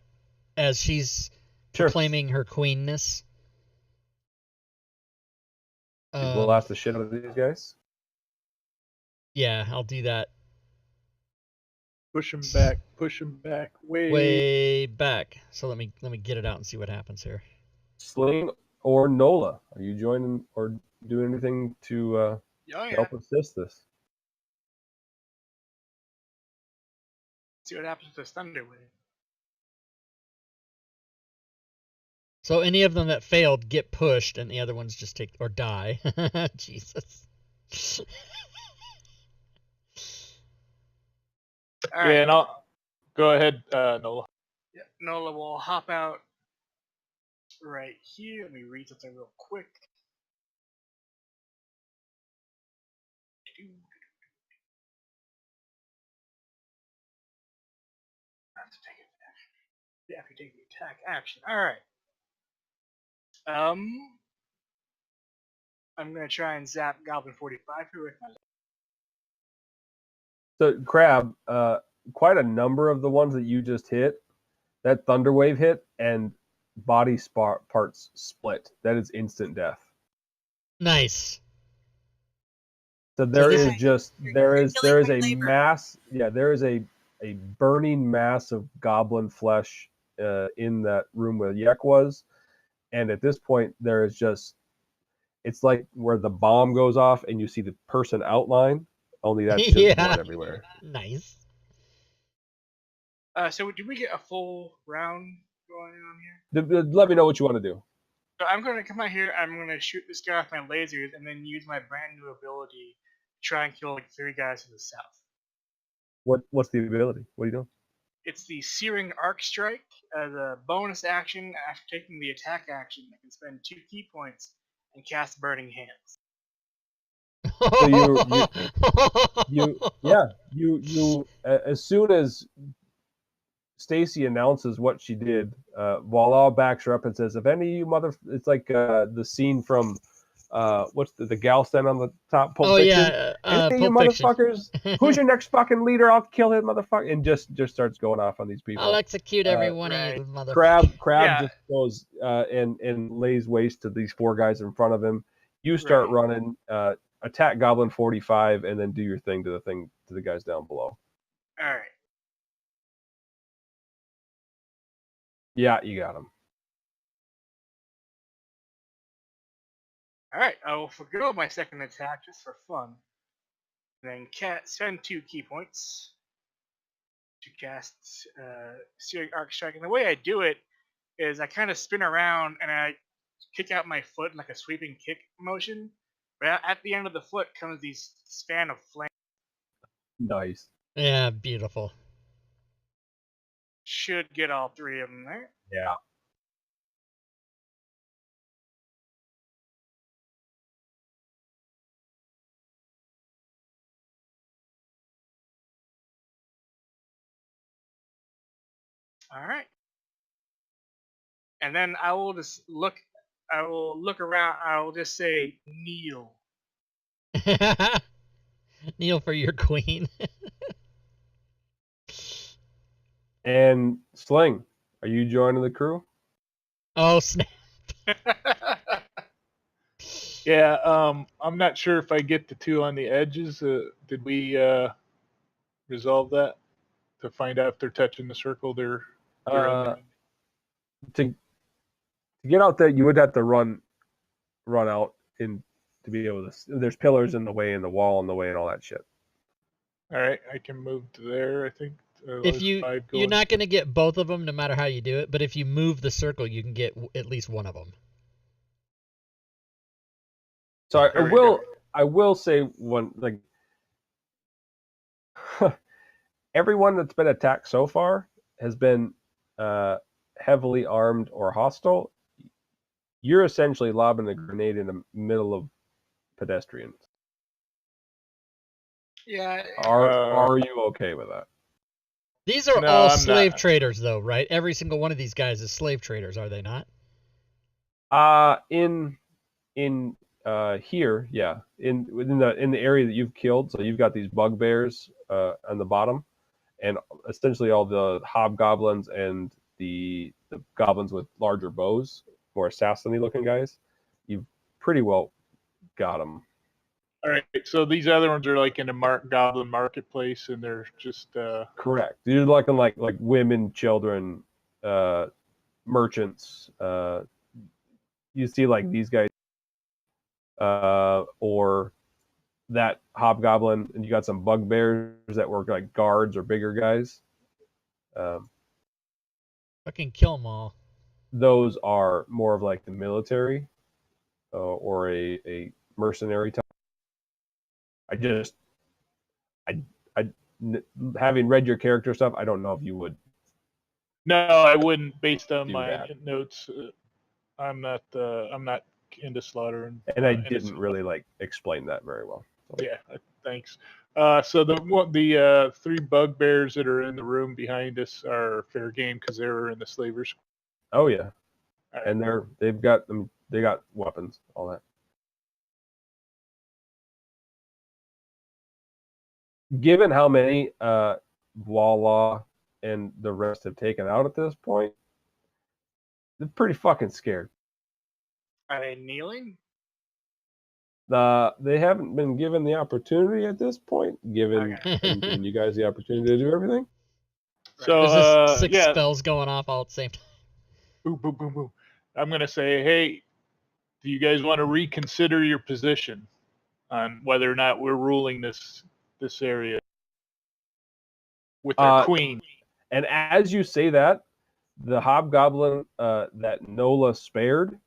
as she's proclaiming her queenness. Blast the shit out of these guys. Yeah, I'll do that. Push him back, way back. So let me get it out and see what happens here. Sling or Nola, are you joining or doing anything to help assist this? See what happens with this Thunderwave. So any of them that failed get pushed, and the other ones just take or die. Jesus. All right. Yeah, and I'll go ahead, Nola. Yeah, Nola will hop out right here. Let me read something real quick. After taking the attack action. All right. I'm gonna try and zap Goblin 45 here with my. So Crab, quite a number of the ones that you just hit, that Thunderwave hit and body parts split. That is instant death. Nice. So there is a mass. Yeah, there is a burning mass of goblin flesh in that room where Yek was, and at this point there is just, it's like where the bomb goes off and you see the person outline. Only that's just blood everywhere. Nice. So did we get a full round going on here? Let me know what you want to do. So I'm going to come out here, I'm going to shoot this guy with my lasers, and then use my brand new ability to try and kill like 3 guys to the south. What's the ability? What are you doing? It's the Searing Arc Strike. As a bonus action, after taking the attack action, I can spend 2 key points and cast Burning Hands. So you as soon as Stacy announces what she did, Voila backs her up and says, "If any of you it's like the scene from what's the gal stand on the top? Pulp Fiction. Any of you motherfuckers, who's your next fucking leader? I'll kill him, motherfucker!" And just starts going off on these people. I'll execute every one of you, motherfuckers. Crab just goes and lays waste to these 4 guys in front of him. You start running, attack Goblin 45, and then do your thing to the guys down below. All right. Yeah, you got him. Alright, I will forgo my second attack just for fun. Then spend 2 key points to cast Searing Arc Strike. And the way I do it is I kind of spin around and I kick out my foot in like a sweeping kick motion. But at the end of the foot comes these span of flame. Nice. Yeah, beautiful. Should get all 3 of them there. Yeah. Alright. And then I will just look around, I will just say, kneel. Kneel for your queen. And Sling, are you joining the crew? Oh, snap. Yeah, I'm not sure if I get the 2 on the edges. Did we resolve that to find out if they're touching the circle? They're to get out there, you would have to run out in to be able to. There's pillars in the way, and the wall in the way, and all that shit. All right, I can move to there, I think. If you're not going to get both of them, no matter how you do it. But if you move the circle, you can get at least one of them. So I will say one, like, everyone that's been attacked so far has been heavily armed or hostile. You're essentially lobbing a grenade in the middle of pedestrians. Yeah. Are you okay with that? These are No, all I'm slave not. traders, though, right? Every single one of these guys is slave traders, are they not? In here, yeah, in the area that you've killed, so you've got these bugbears on the bottom, and essentially all the hobgoblins and the goblins with larger bows, more assassiny looking guys. You've pretty well got them. All right, so these other ones are like in a goblin marketplace, and they're just Correct. You're looking like women, children, merchants. You see like these guys, or that hobgoblin, and you got some bugbears that were like guards or bigger guys. Fucking kill them all. Those are more of like the military or a mercenary type. Having read your character stuff, I don't know if you would. No, I wouldn't. Based on Do my that. notes, I'm not into slaughter. And I didn't really like explain that very well. So. Yeah, thanks. So the three bugbears that are in the room behind us are fair game because they were in the slavers. Oh yeah, All right. and they've got them. They got weapons, all that. Given how many Voila and the rest have taken out at this point, they're pretty fucking scared. Are they kneeling? They haven't been given the opportunity at this point. Giving you guys the opportunity to do everything. So There's just six yeah, spells going off all at the same time. boom, boom, boom, boom. I'm gonna say, hey, do you guys want to reconsider your position on whether or not we're ruling this area with our queen? And as you say that, the hobgoblin that Nola spared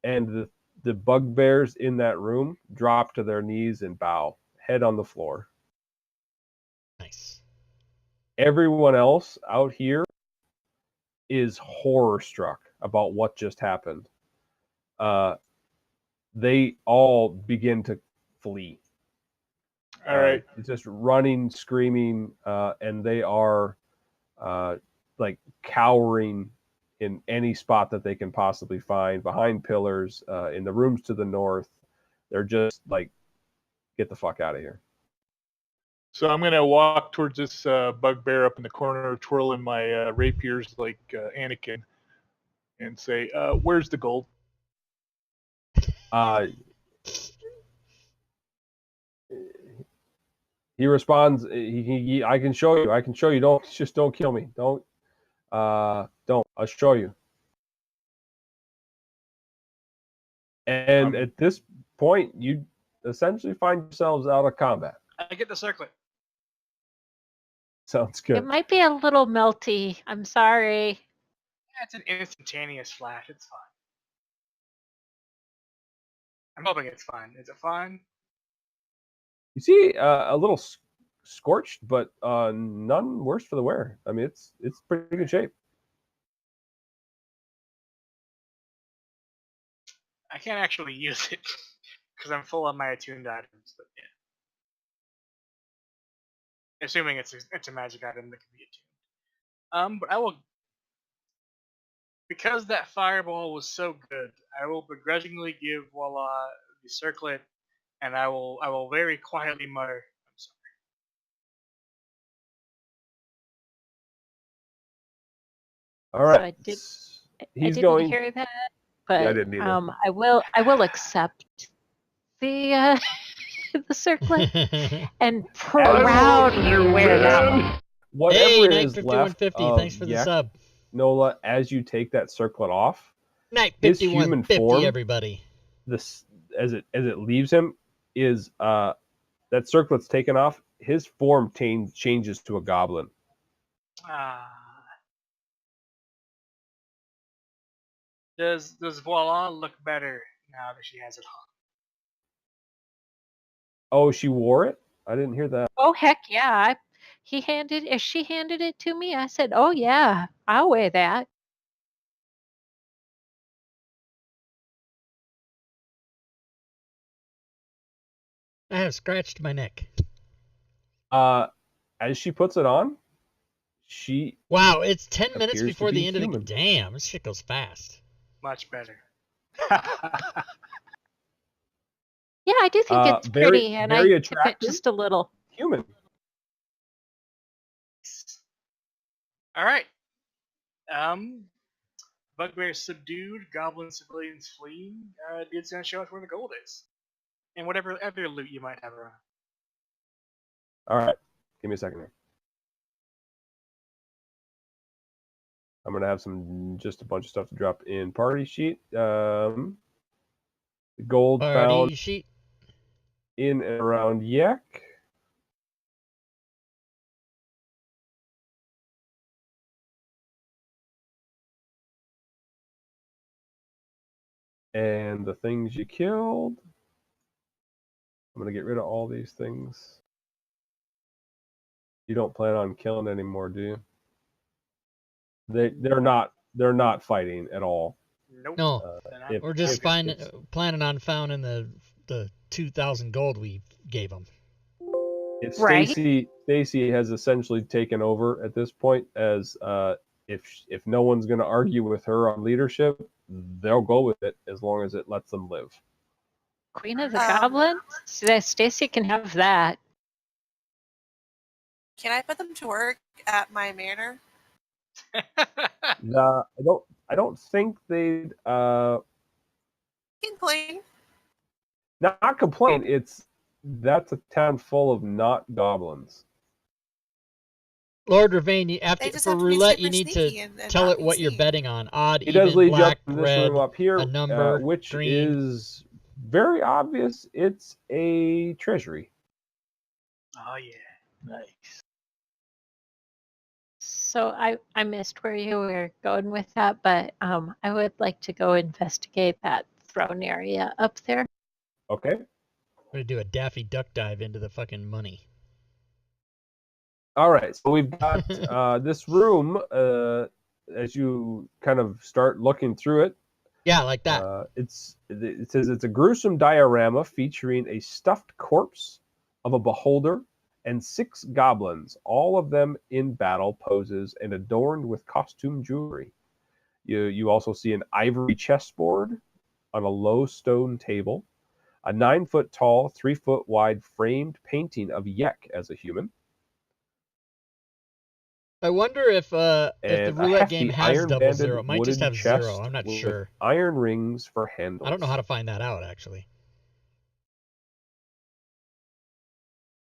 and the bugbears in that room drop to their knees and bow, head on the floor. Nice. Everyone else out here is horror struck about what just happened. They all begin to flee. All right. Just running, screaming, and they are like cowering in any spot that they can possibly find, behind pillars, in the rooms to the north. They're just like, get the fuck out of here. So I'm going to walk towards this bugbear up in the corner, twirling my rapiers like Anakin, and say, where's the gold? He responds, I can show you. I can show you. Don't kill me. Don't. I'll show you. And at this point, you essentially find yourselves out of combat. I get the circlet. Sounds good. It might be a little melty. I'm sorry. Yeah, it's an instantaneous flash. It's fine. I'm hoping it's fine. Is it fine? You see a little scorched, but none worse for the wear. I mean, it's pretty good shape. I can't actually use it because I'm full of my attuned items. But yeah, assuming it's a magic item that can be attuned. But I will, because that fireball was so good, I will begrudgingly give Voila the circlet, and I will very quietly mutter, "I'm sorry." All right. So I He's didn't going. hear that, but I didn't either. I will accept the the circlet and proudly wear that. Whatever hey, is Night 5150, left thanks for the Yek, sub. Nola, as you take that circlet off, Night his human 5150, form, everybody. this as it leaves him, is that circlet's taken off. His form changes to a goblin. Does Voila look better now that she has it on? Oh, she wore it? I didn't hear that. Oh heck yeah! she handed it to me, I said, "Oh yeah, I'll weigh that." I have scratched my neck. As she puts it on, she Wow, it's 10 minutes appears to before be the end of the human. Damn, this shit goes fast. Much better. Yeah, I do think it's very, pretty, and very I tip it attractive. just a little. Human. All right. Bugbear subdued, goblin civilians fleeing. Dude's gonna show us where the gold is, and whatever other loot you might have around. All right, give me a second here. I'm gonna have just a bunch of stuff to drop in party sheet. The gold Party found sheet. in and around Yek. And the things you killed. I'm gonna get rid of all these things. You don't plan on killing anymore, do you? They're not fighting at all. Nope. No, we're just planning on finding the 2,000 gold we gave them. If Right. Stacy has essentially taken over at this point, as if no one's going to argue with her on leadership, they'll go with it as long as it lets them live. Queen of the Goblins? Stacy can have that. Can I put them to work at my manor? I don't think they'd Complain. not complain. That's a town full of not goblins. Lord Ravane, for roulette, you need to tell it what you're betting on. Odd, he even, does lead black, you up in this red, room up here, a number, which green. is very obvious. It's a treasury. Oh yeah, nice. So I missed where you were going with that, but I would like to go investigate that throne area up there. Okay. I'm gonna do a Daffy Duck dive into the fucking money. All right, so we've got this room. As you kind of start looking through it, yeah, like that. It says it's a gruesome diorama featuring a stuffed corpse of a beholder and 6 goblins, all of them in battle poses and adorned with costume jewelry. You also see an ivory chessboard on a low stone table, a 9-foot tall, 3-foot wide framed painting of Yek as a human. I wonder if the roulette game has double zero. It might just have 0. I'm not sure. Iron rings for handles. I don't know how to find that out, actually.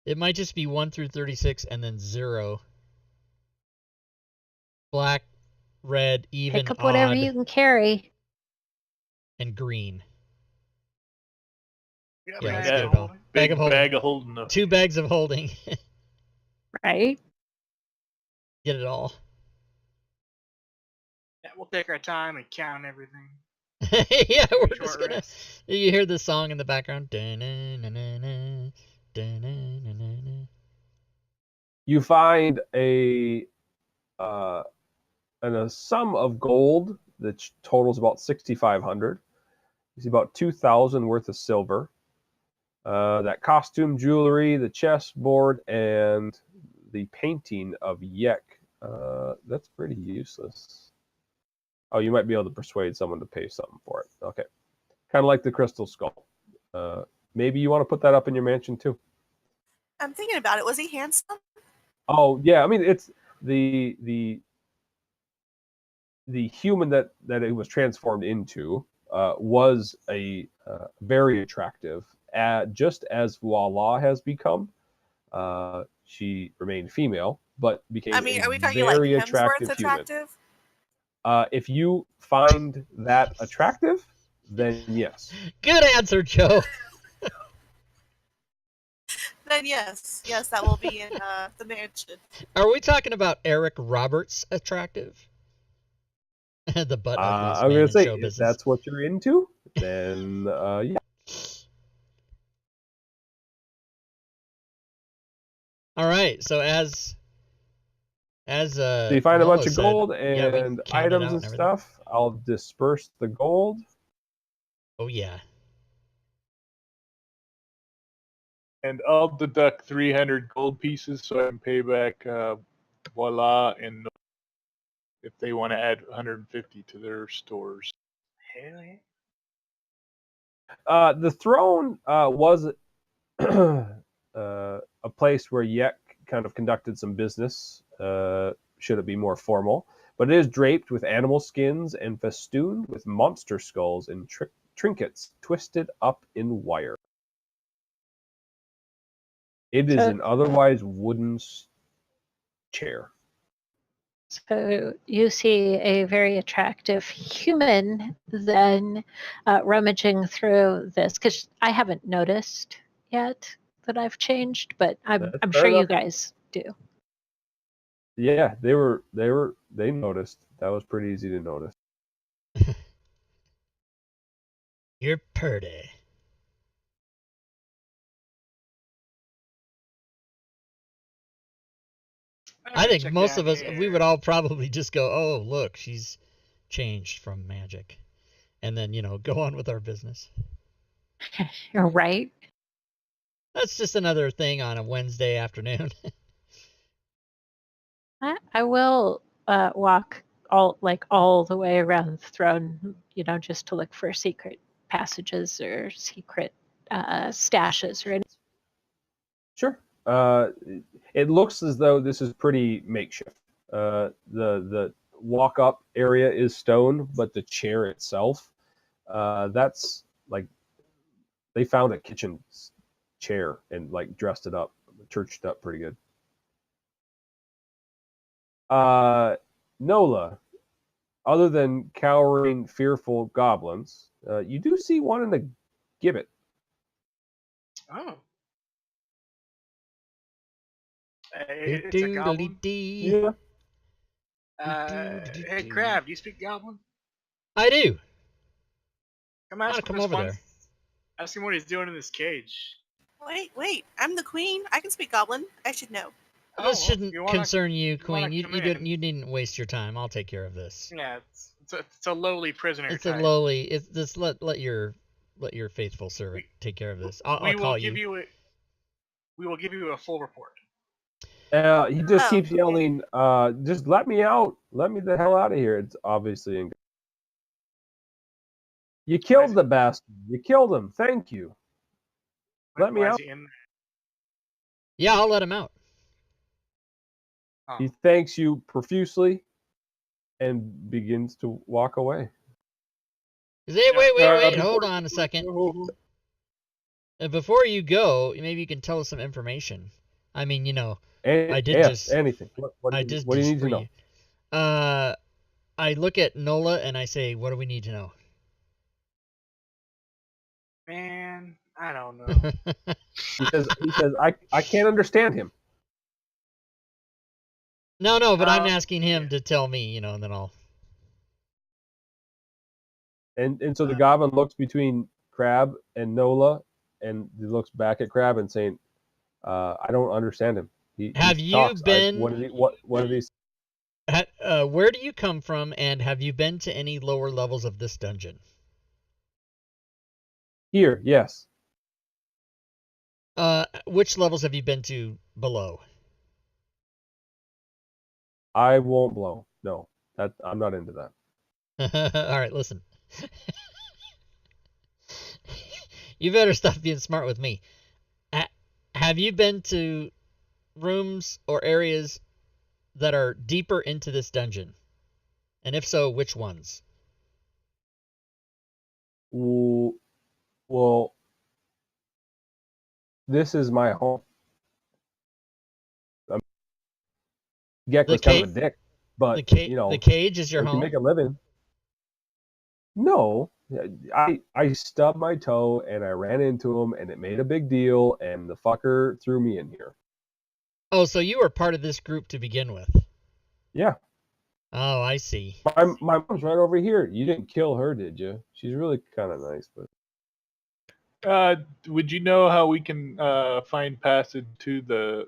It might just be 1 through 36 and then 0. Black, red, even, pick up whatever you can carry. And green. Yeah, let's get it all. Bag of holding. 2 bags of holding. Right? Get it all. Yeah, we'll take our time and count everything. Yeah, we're just gonna. You hear the song in the background. You find a sum of gold that totals about 6,500. You see about 2,000 worth of silver. That costume jewelry, the chessboard, and the painting of Yek. That's pretty useless. Oh, you might be able to persuade someone to pay something for it. Okay. Kind of like the crystal skull. Maybe you want to put that up in your mansion too. I'm thinking about it. Was he handsome? Oh yeah, I mean it's the human that it was transformed into was a very attractive, just as Voila has become. She remained female, but became are we talking very like attractive attractive? Human. If you find that attractive, then yes. Good answer, Joe. Then yes, that will be in the mansion. Are we talking about Eric Roberts attractive? The butt ugliest I'm man gonna in say show if business. that's what you're into, then yeah. All right. So as As So you find a Nola bunch of said, gold yeah, we and counted items out and everything. stuff. I'll disperse the gold. Oh yeah. And I'll deduct 300 gold pieces so I can pay back Voila and if they want to add 150 to their stores. Hell yeah. The throne was a place where Yek kind of conducted some business. Should it be more formal? But it is draped with animal skins and festooned with monster skulls and trinkets twisted up in wire. It is So- an otherwise wooden chair. So you see a very attractive human then rummaging through this, because I haven't noticed yet that I've changed, but I'm That's sure fair you enough. guys do. Yeah, they noticed. That was pretty easy to notice. You're purty. I think Check most down of us, here. we would all probably just go, oh, look, she's changed from magic. And then, go on with our business. You're right. That's just another thing on a Wednesday afternoon. I will walk all the way around the throne, just to look for secret passages or secret stashes or anything. Sure. It looks as though this is pretty makeshift. The walk up area is stone, but the chair itself, that's like they found a kitchen chair and like dressed it up, churched it up pretty good. Nola, other than cowering, fearful goblins, you do see one in the gibbet. Oh. It's a goblin. Yeah. Hey, Crab, do you speak goblin? I do. Come ask Come him over fun. there. Ask him what he's doing in this cage. Wait. I'm the queen. I can speak goblin. I should know. This shouldn't you wanna- concern you, Queen. wanna You come didn't in? you didn't waste your time. I'll take care of this. Yeah, it's a lowly prisoner It's type. a lowly. It's just let your faithful servant take care of this. I'll call you. We will give you a full report. He just keeps yelling, just let me out. Let me the hell out of here. It's obviously you killed the bastard. You killed him. Thank you. Let me Why is out. he in there? Yeah, I'll let him out. Oh. He thanks you profusely and begins to walk away. Hey, wait. Hold on a second. Before you go, maybe you can tell us some information. I mean, I did just anything. What do you need to know? I look at Nola and I say, "What do we need to know?" Man, I don't know. He says, I can't understand him. No, but I'm asking him to tell me, and then I'll. And so the goblin looks between Crab and Nola, and he looks back at Crab and saying, "I don't understand him." Have you been? What did he say? Where do you come from, and have you been to any lower levels of this dungeon? Here, yes. Which levels have you been to below? I won't blow. No, I'm not into that. All right, listen. You better stop being smart with me. Have you been to rooms or areas that are deeper into this dungeon? And if so, which ones? Well, this is my home. Gecko's kind of a dick, but the cage is your home. You can make a living. No, I stubbed my toe and I ran into him and it made a big deal and the fucker threw me in here. Oh, so you were part of this group to begin with? Yeah. Oh, I see. My mom's right over here. You didn't kill her, did you? She's really kind of nice, but. Would you know how we can find passage to the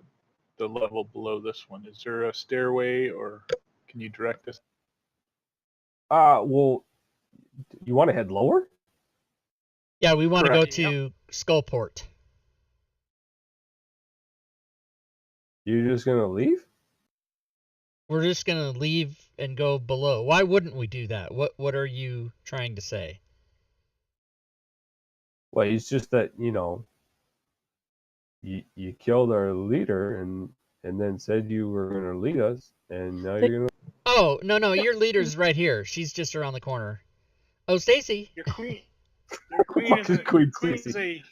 the level below this one? Is there a stairway, or can you direct us? Well, you want to head lower? Yeah, we want to go Correct. to Skullport. You're just gonna leave? We're just gonna leave and go below. Why wouldn't we do that? What are you trying to say? Well, it's just that you killed our leader and then said you were gonna lead us, and now you're gonna. Oh, no, your leader's right here. She's just around the corner. Oh, Stacy. Your queen Fuck is Queen Stacy?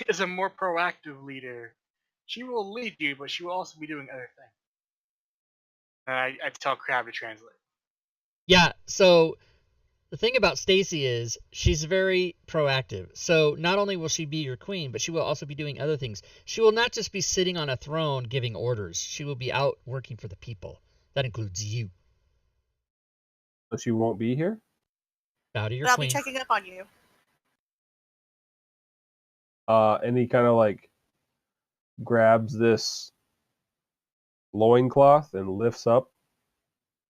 is a more proactive leader. She will lead you, but she will also be doing other things. I tell Crab to translate. Yeah, so the thing about Stacy is she's very proactive. So not only will she be your queen, but she will also be doing other things. She will not just be sitting on a throne giving orders. She will be out working for the people. That includes you. So she won't be here? Bow to your But I'll queen. be checking up on you. And he kind of like grabs this loincloth and lifts up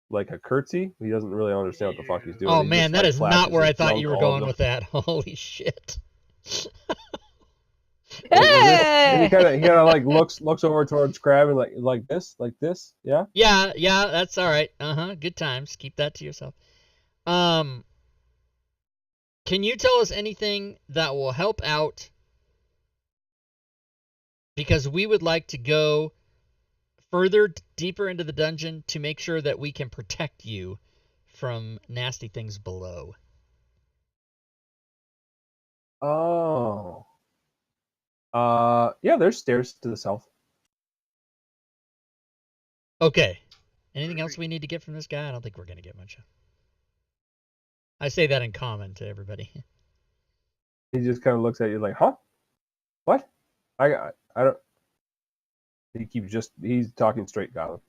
like a curtsy. He doesn't really understand what the fuck he's doing. Oh He man, just, that like, is not flashes where I his thought junk you were all going over with that. Holy shit. And he kind of like looks over towards Crab and like this, yeah. Yeah, that's all right. Good times. Keep that to yourself. Can you tell us anything that will help out? Because we would like to go further deeper into the dungeon to make sure that we can protect you from nasty things below. Oh. Yeah, there's stairs to the south. Okay. Anything else we need to get from this guy? I don't think we're going to get much. I say that in common to everybody. He just kind of looks at you like, huh? What? I don't. He's talking straight Goblin.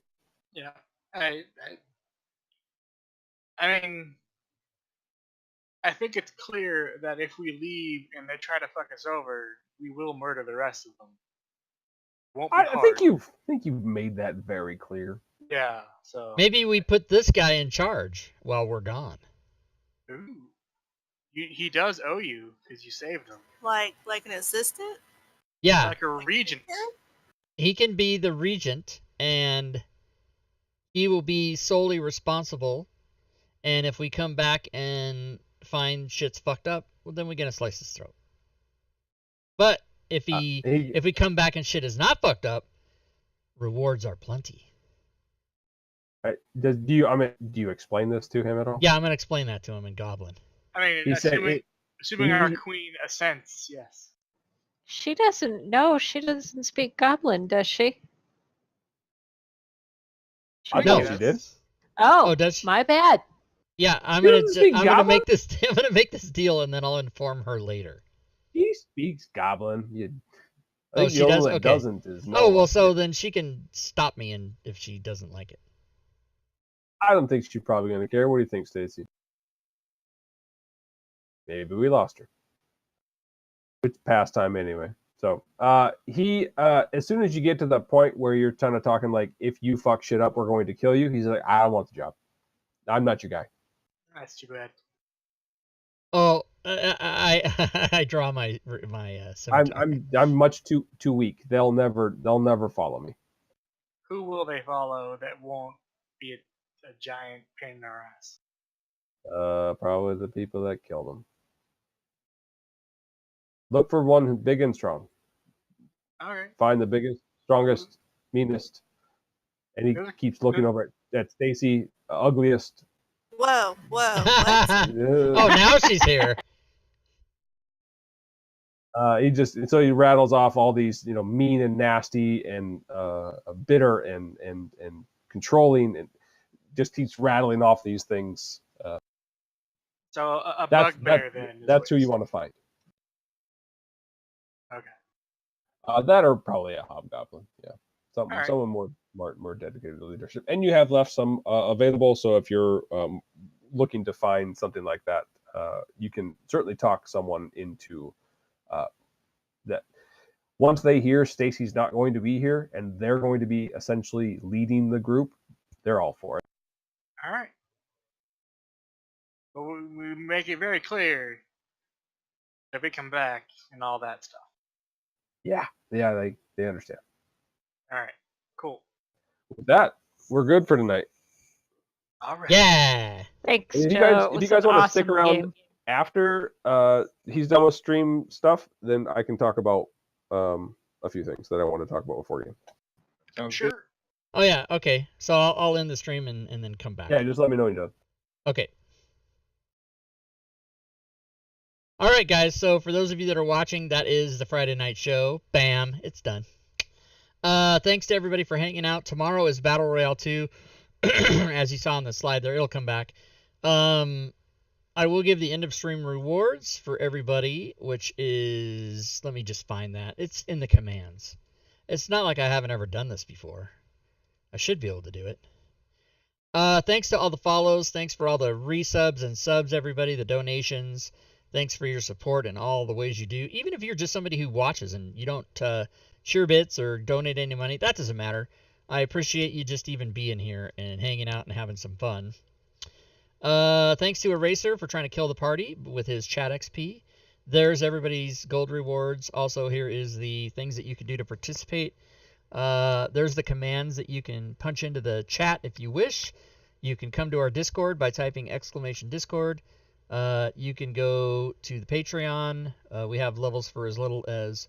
Yeah. I mean, I think it's clear that if we leave and they try to fuck us over, we will murder the rest of them. Won't be I hard. think you've made that very clear. Yeah. So Maybe we put this guy in charge while we're gone. Ooh. He does owe you because you saved him. Like an assistant? Yeah. Like a regent. He can be the regent, and he will be solely responsible. And if we come back and find shit's fucked up, well, then we're gonna slice his throat. But if we come back and shit is not fucked up, rewards are plenty. Do you explain this to him at all? Yeah, I'm gonna explain that to him in Goblin. I mean, assuming our queen assents, yes. She doesn't know. She doesn't speak Goblin, does she? I thought she did. Oh, does she? My bad. Yeah, I'm She gonna doesn't speak Goblin? I'm gonna make this deal, and then I'll inform her later. He speaks Goblin. I think she the only does. one that Okay. doesn't is Noah. Oh well, so then she can stop me, and if she doesn't like it. I don't think she's probably gonna care. What do you think, Stacy? Maybe we lost her. It's past time anyway. So he as soon as you get to the point where you're kind of talking like, if you fuck shit up, we're going to kill you. He's like, I don't want the job. I'm not your guy. That's too bad. Oh, I draw my scimitar. I'm much too weak. They'll never follow me. Who will they follow that won't be a giant pain in their ass? Probably the people that killed him. Look for one big and strong. All right. Find the biggest, strongest, meanest, and he keeps looking over at Stacy, ugliest. Whoa, what? Oh, now she's here. He rattles off all these, mean and nasty and bitter and controlling, and just keeps rattling off these things. So a bugbear then. That's who you want to find. Okay. That or probably a hobgoblin. Yeah, right. someone more dedicated to leadership. And you have left some available. So if you're looking to find something like that, you can certainly talk someone into that. once they hear Stacy's not going to be here and they're going to be essentially leading the group, they're all for it. All right. But we make it very clear that we come back and all that stuff. Yeah, they understand. All right. Cool. With that, we're good for tonight. All right. Yeah. Thanks, If you Joe. guys want to stick awesome around game. after he's done with stream stuff, then I can talk about a few things that I want to talk about before game. Sounds Sure. good. Oh yeah. Okay. So I'll end the stream and then come back. Yeah, just let me know when you're done. Okay. All right, guys. So for those of you that are watching, that is the Friday night show. Bam, it's done. Thanks to everybody for hanging out. Tomorrow is Battle Royale 2. As you saw on the slide there, it'll come back. I will give the end of stream rewards for everybody, which is, let me just find that. It's in the commands. It's not like I haven't ever done this before. I should be able to do it. Thanks to all the follows. Thanks for all the resubs and subs, everybody, the donations. Thanks for your support and all the ways you do. Even if you're just somebody who watches and you don't share bits or donate any money, that doesn't matter. I appreciate you just even being here and hanging out and having some fun. Thanks to Eraser for trying to kill the party with his chat XP. There's everybody's gold rewards. Also, here is the things that you can do to participate. There's the commands that you can punch into the chat if you wish. You can come to our Discord by typing !Discord. You can go to the Patreon. We have levels for as little as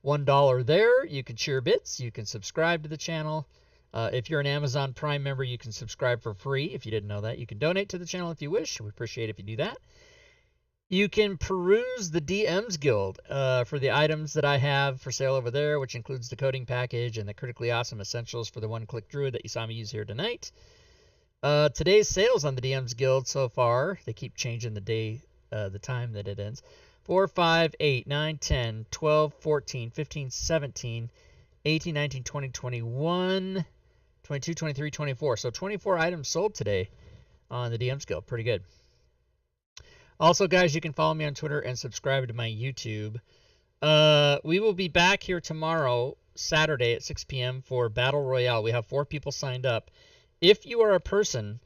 $1 there. You can share bits. You can subscribe to the channel. If you're an Amazon Prime member, you can subscribe for free if you didn't know that. You can donate to the channel if you wish. We appreciate it if you do that. You can peruse the DM's Guild for the items that I have for sale over there, which includes the coding package and the critically awesome essentials for the one-click druid that you saw me use here tonight. Today's sales on the DM's Guild so far, they keep changing the day, the time that it ends. 4, 5, 8, 9, 10, 12, 14, 15, 17, 18, 19, 20, 21, 22, 23, 24. So 24 items sold today on the DM's Guild. Pretty good. Also, guys, you can follow me on Twitter and subscribe to my YouTube. We will be back here tomorrow, Saturday at 6 p.m. for Battle Royale. We have 4 people signed up. If you are a person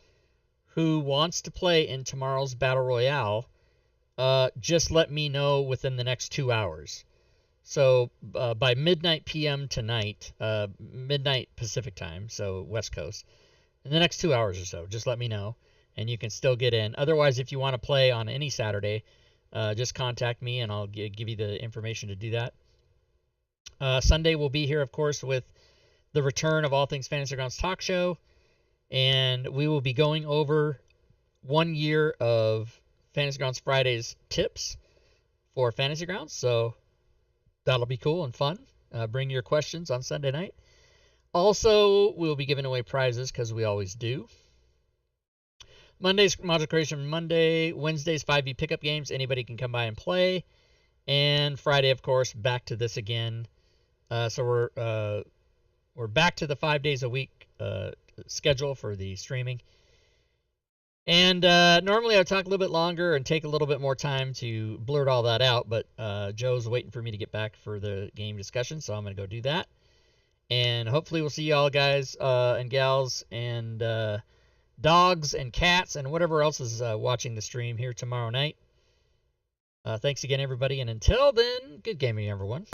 who wants to play in tomorrow's Battle Royale, just let me know within the next 2 hours. So by midnight p.m. tonight, midnight Pacific time, so West Coast, in the next 2 hours or so, just let me know, and you can still get in. Otherwise, if you want to play on any Saturday, just contact me, and I'll give you the information to do that. Sunday, we'll be here, of course, with the return of All Things Fantasy Grounds Talk Show, and we will be going over 1 year of Fantasy Grounds Fridays tips for Fantasy Grounds, so that'll be cool and fun. Bring your questions on Sunday night. Also, we'll be giving away prizes because we always do. Monday's Module Creation Monday. Wednesday's 5e pickup games. Anybody can come by and play. And Friday, of course, back to this again. So we're back to the 5 days a week schedule for the streaming. And normally I would talk a little bit longer and take a little bit more time to blurt all that out, but Joe's waiting for me to get back for the game discussion, so I'm going to go do that. And hopefully we'll see you all guys and gals and dogs and cats and whatever else is watching the stream here tomorrow night. Thanks again, everybody, and until then, good gaming, everyone.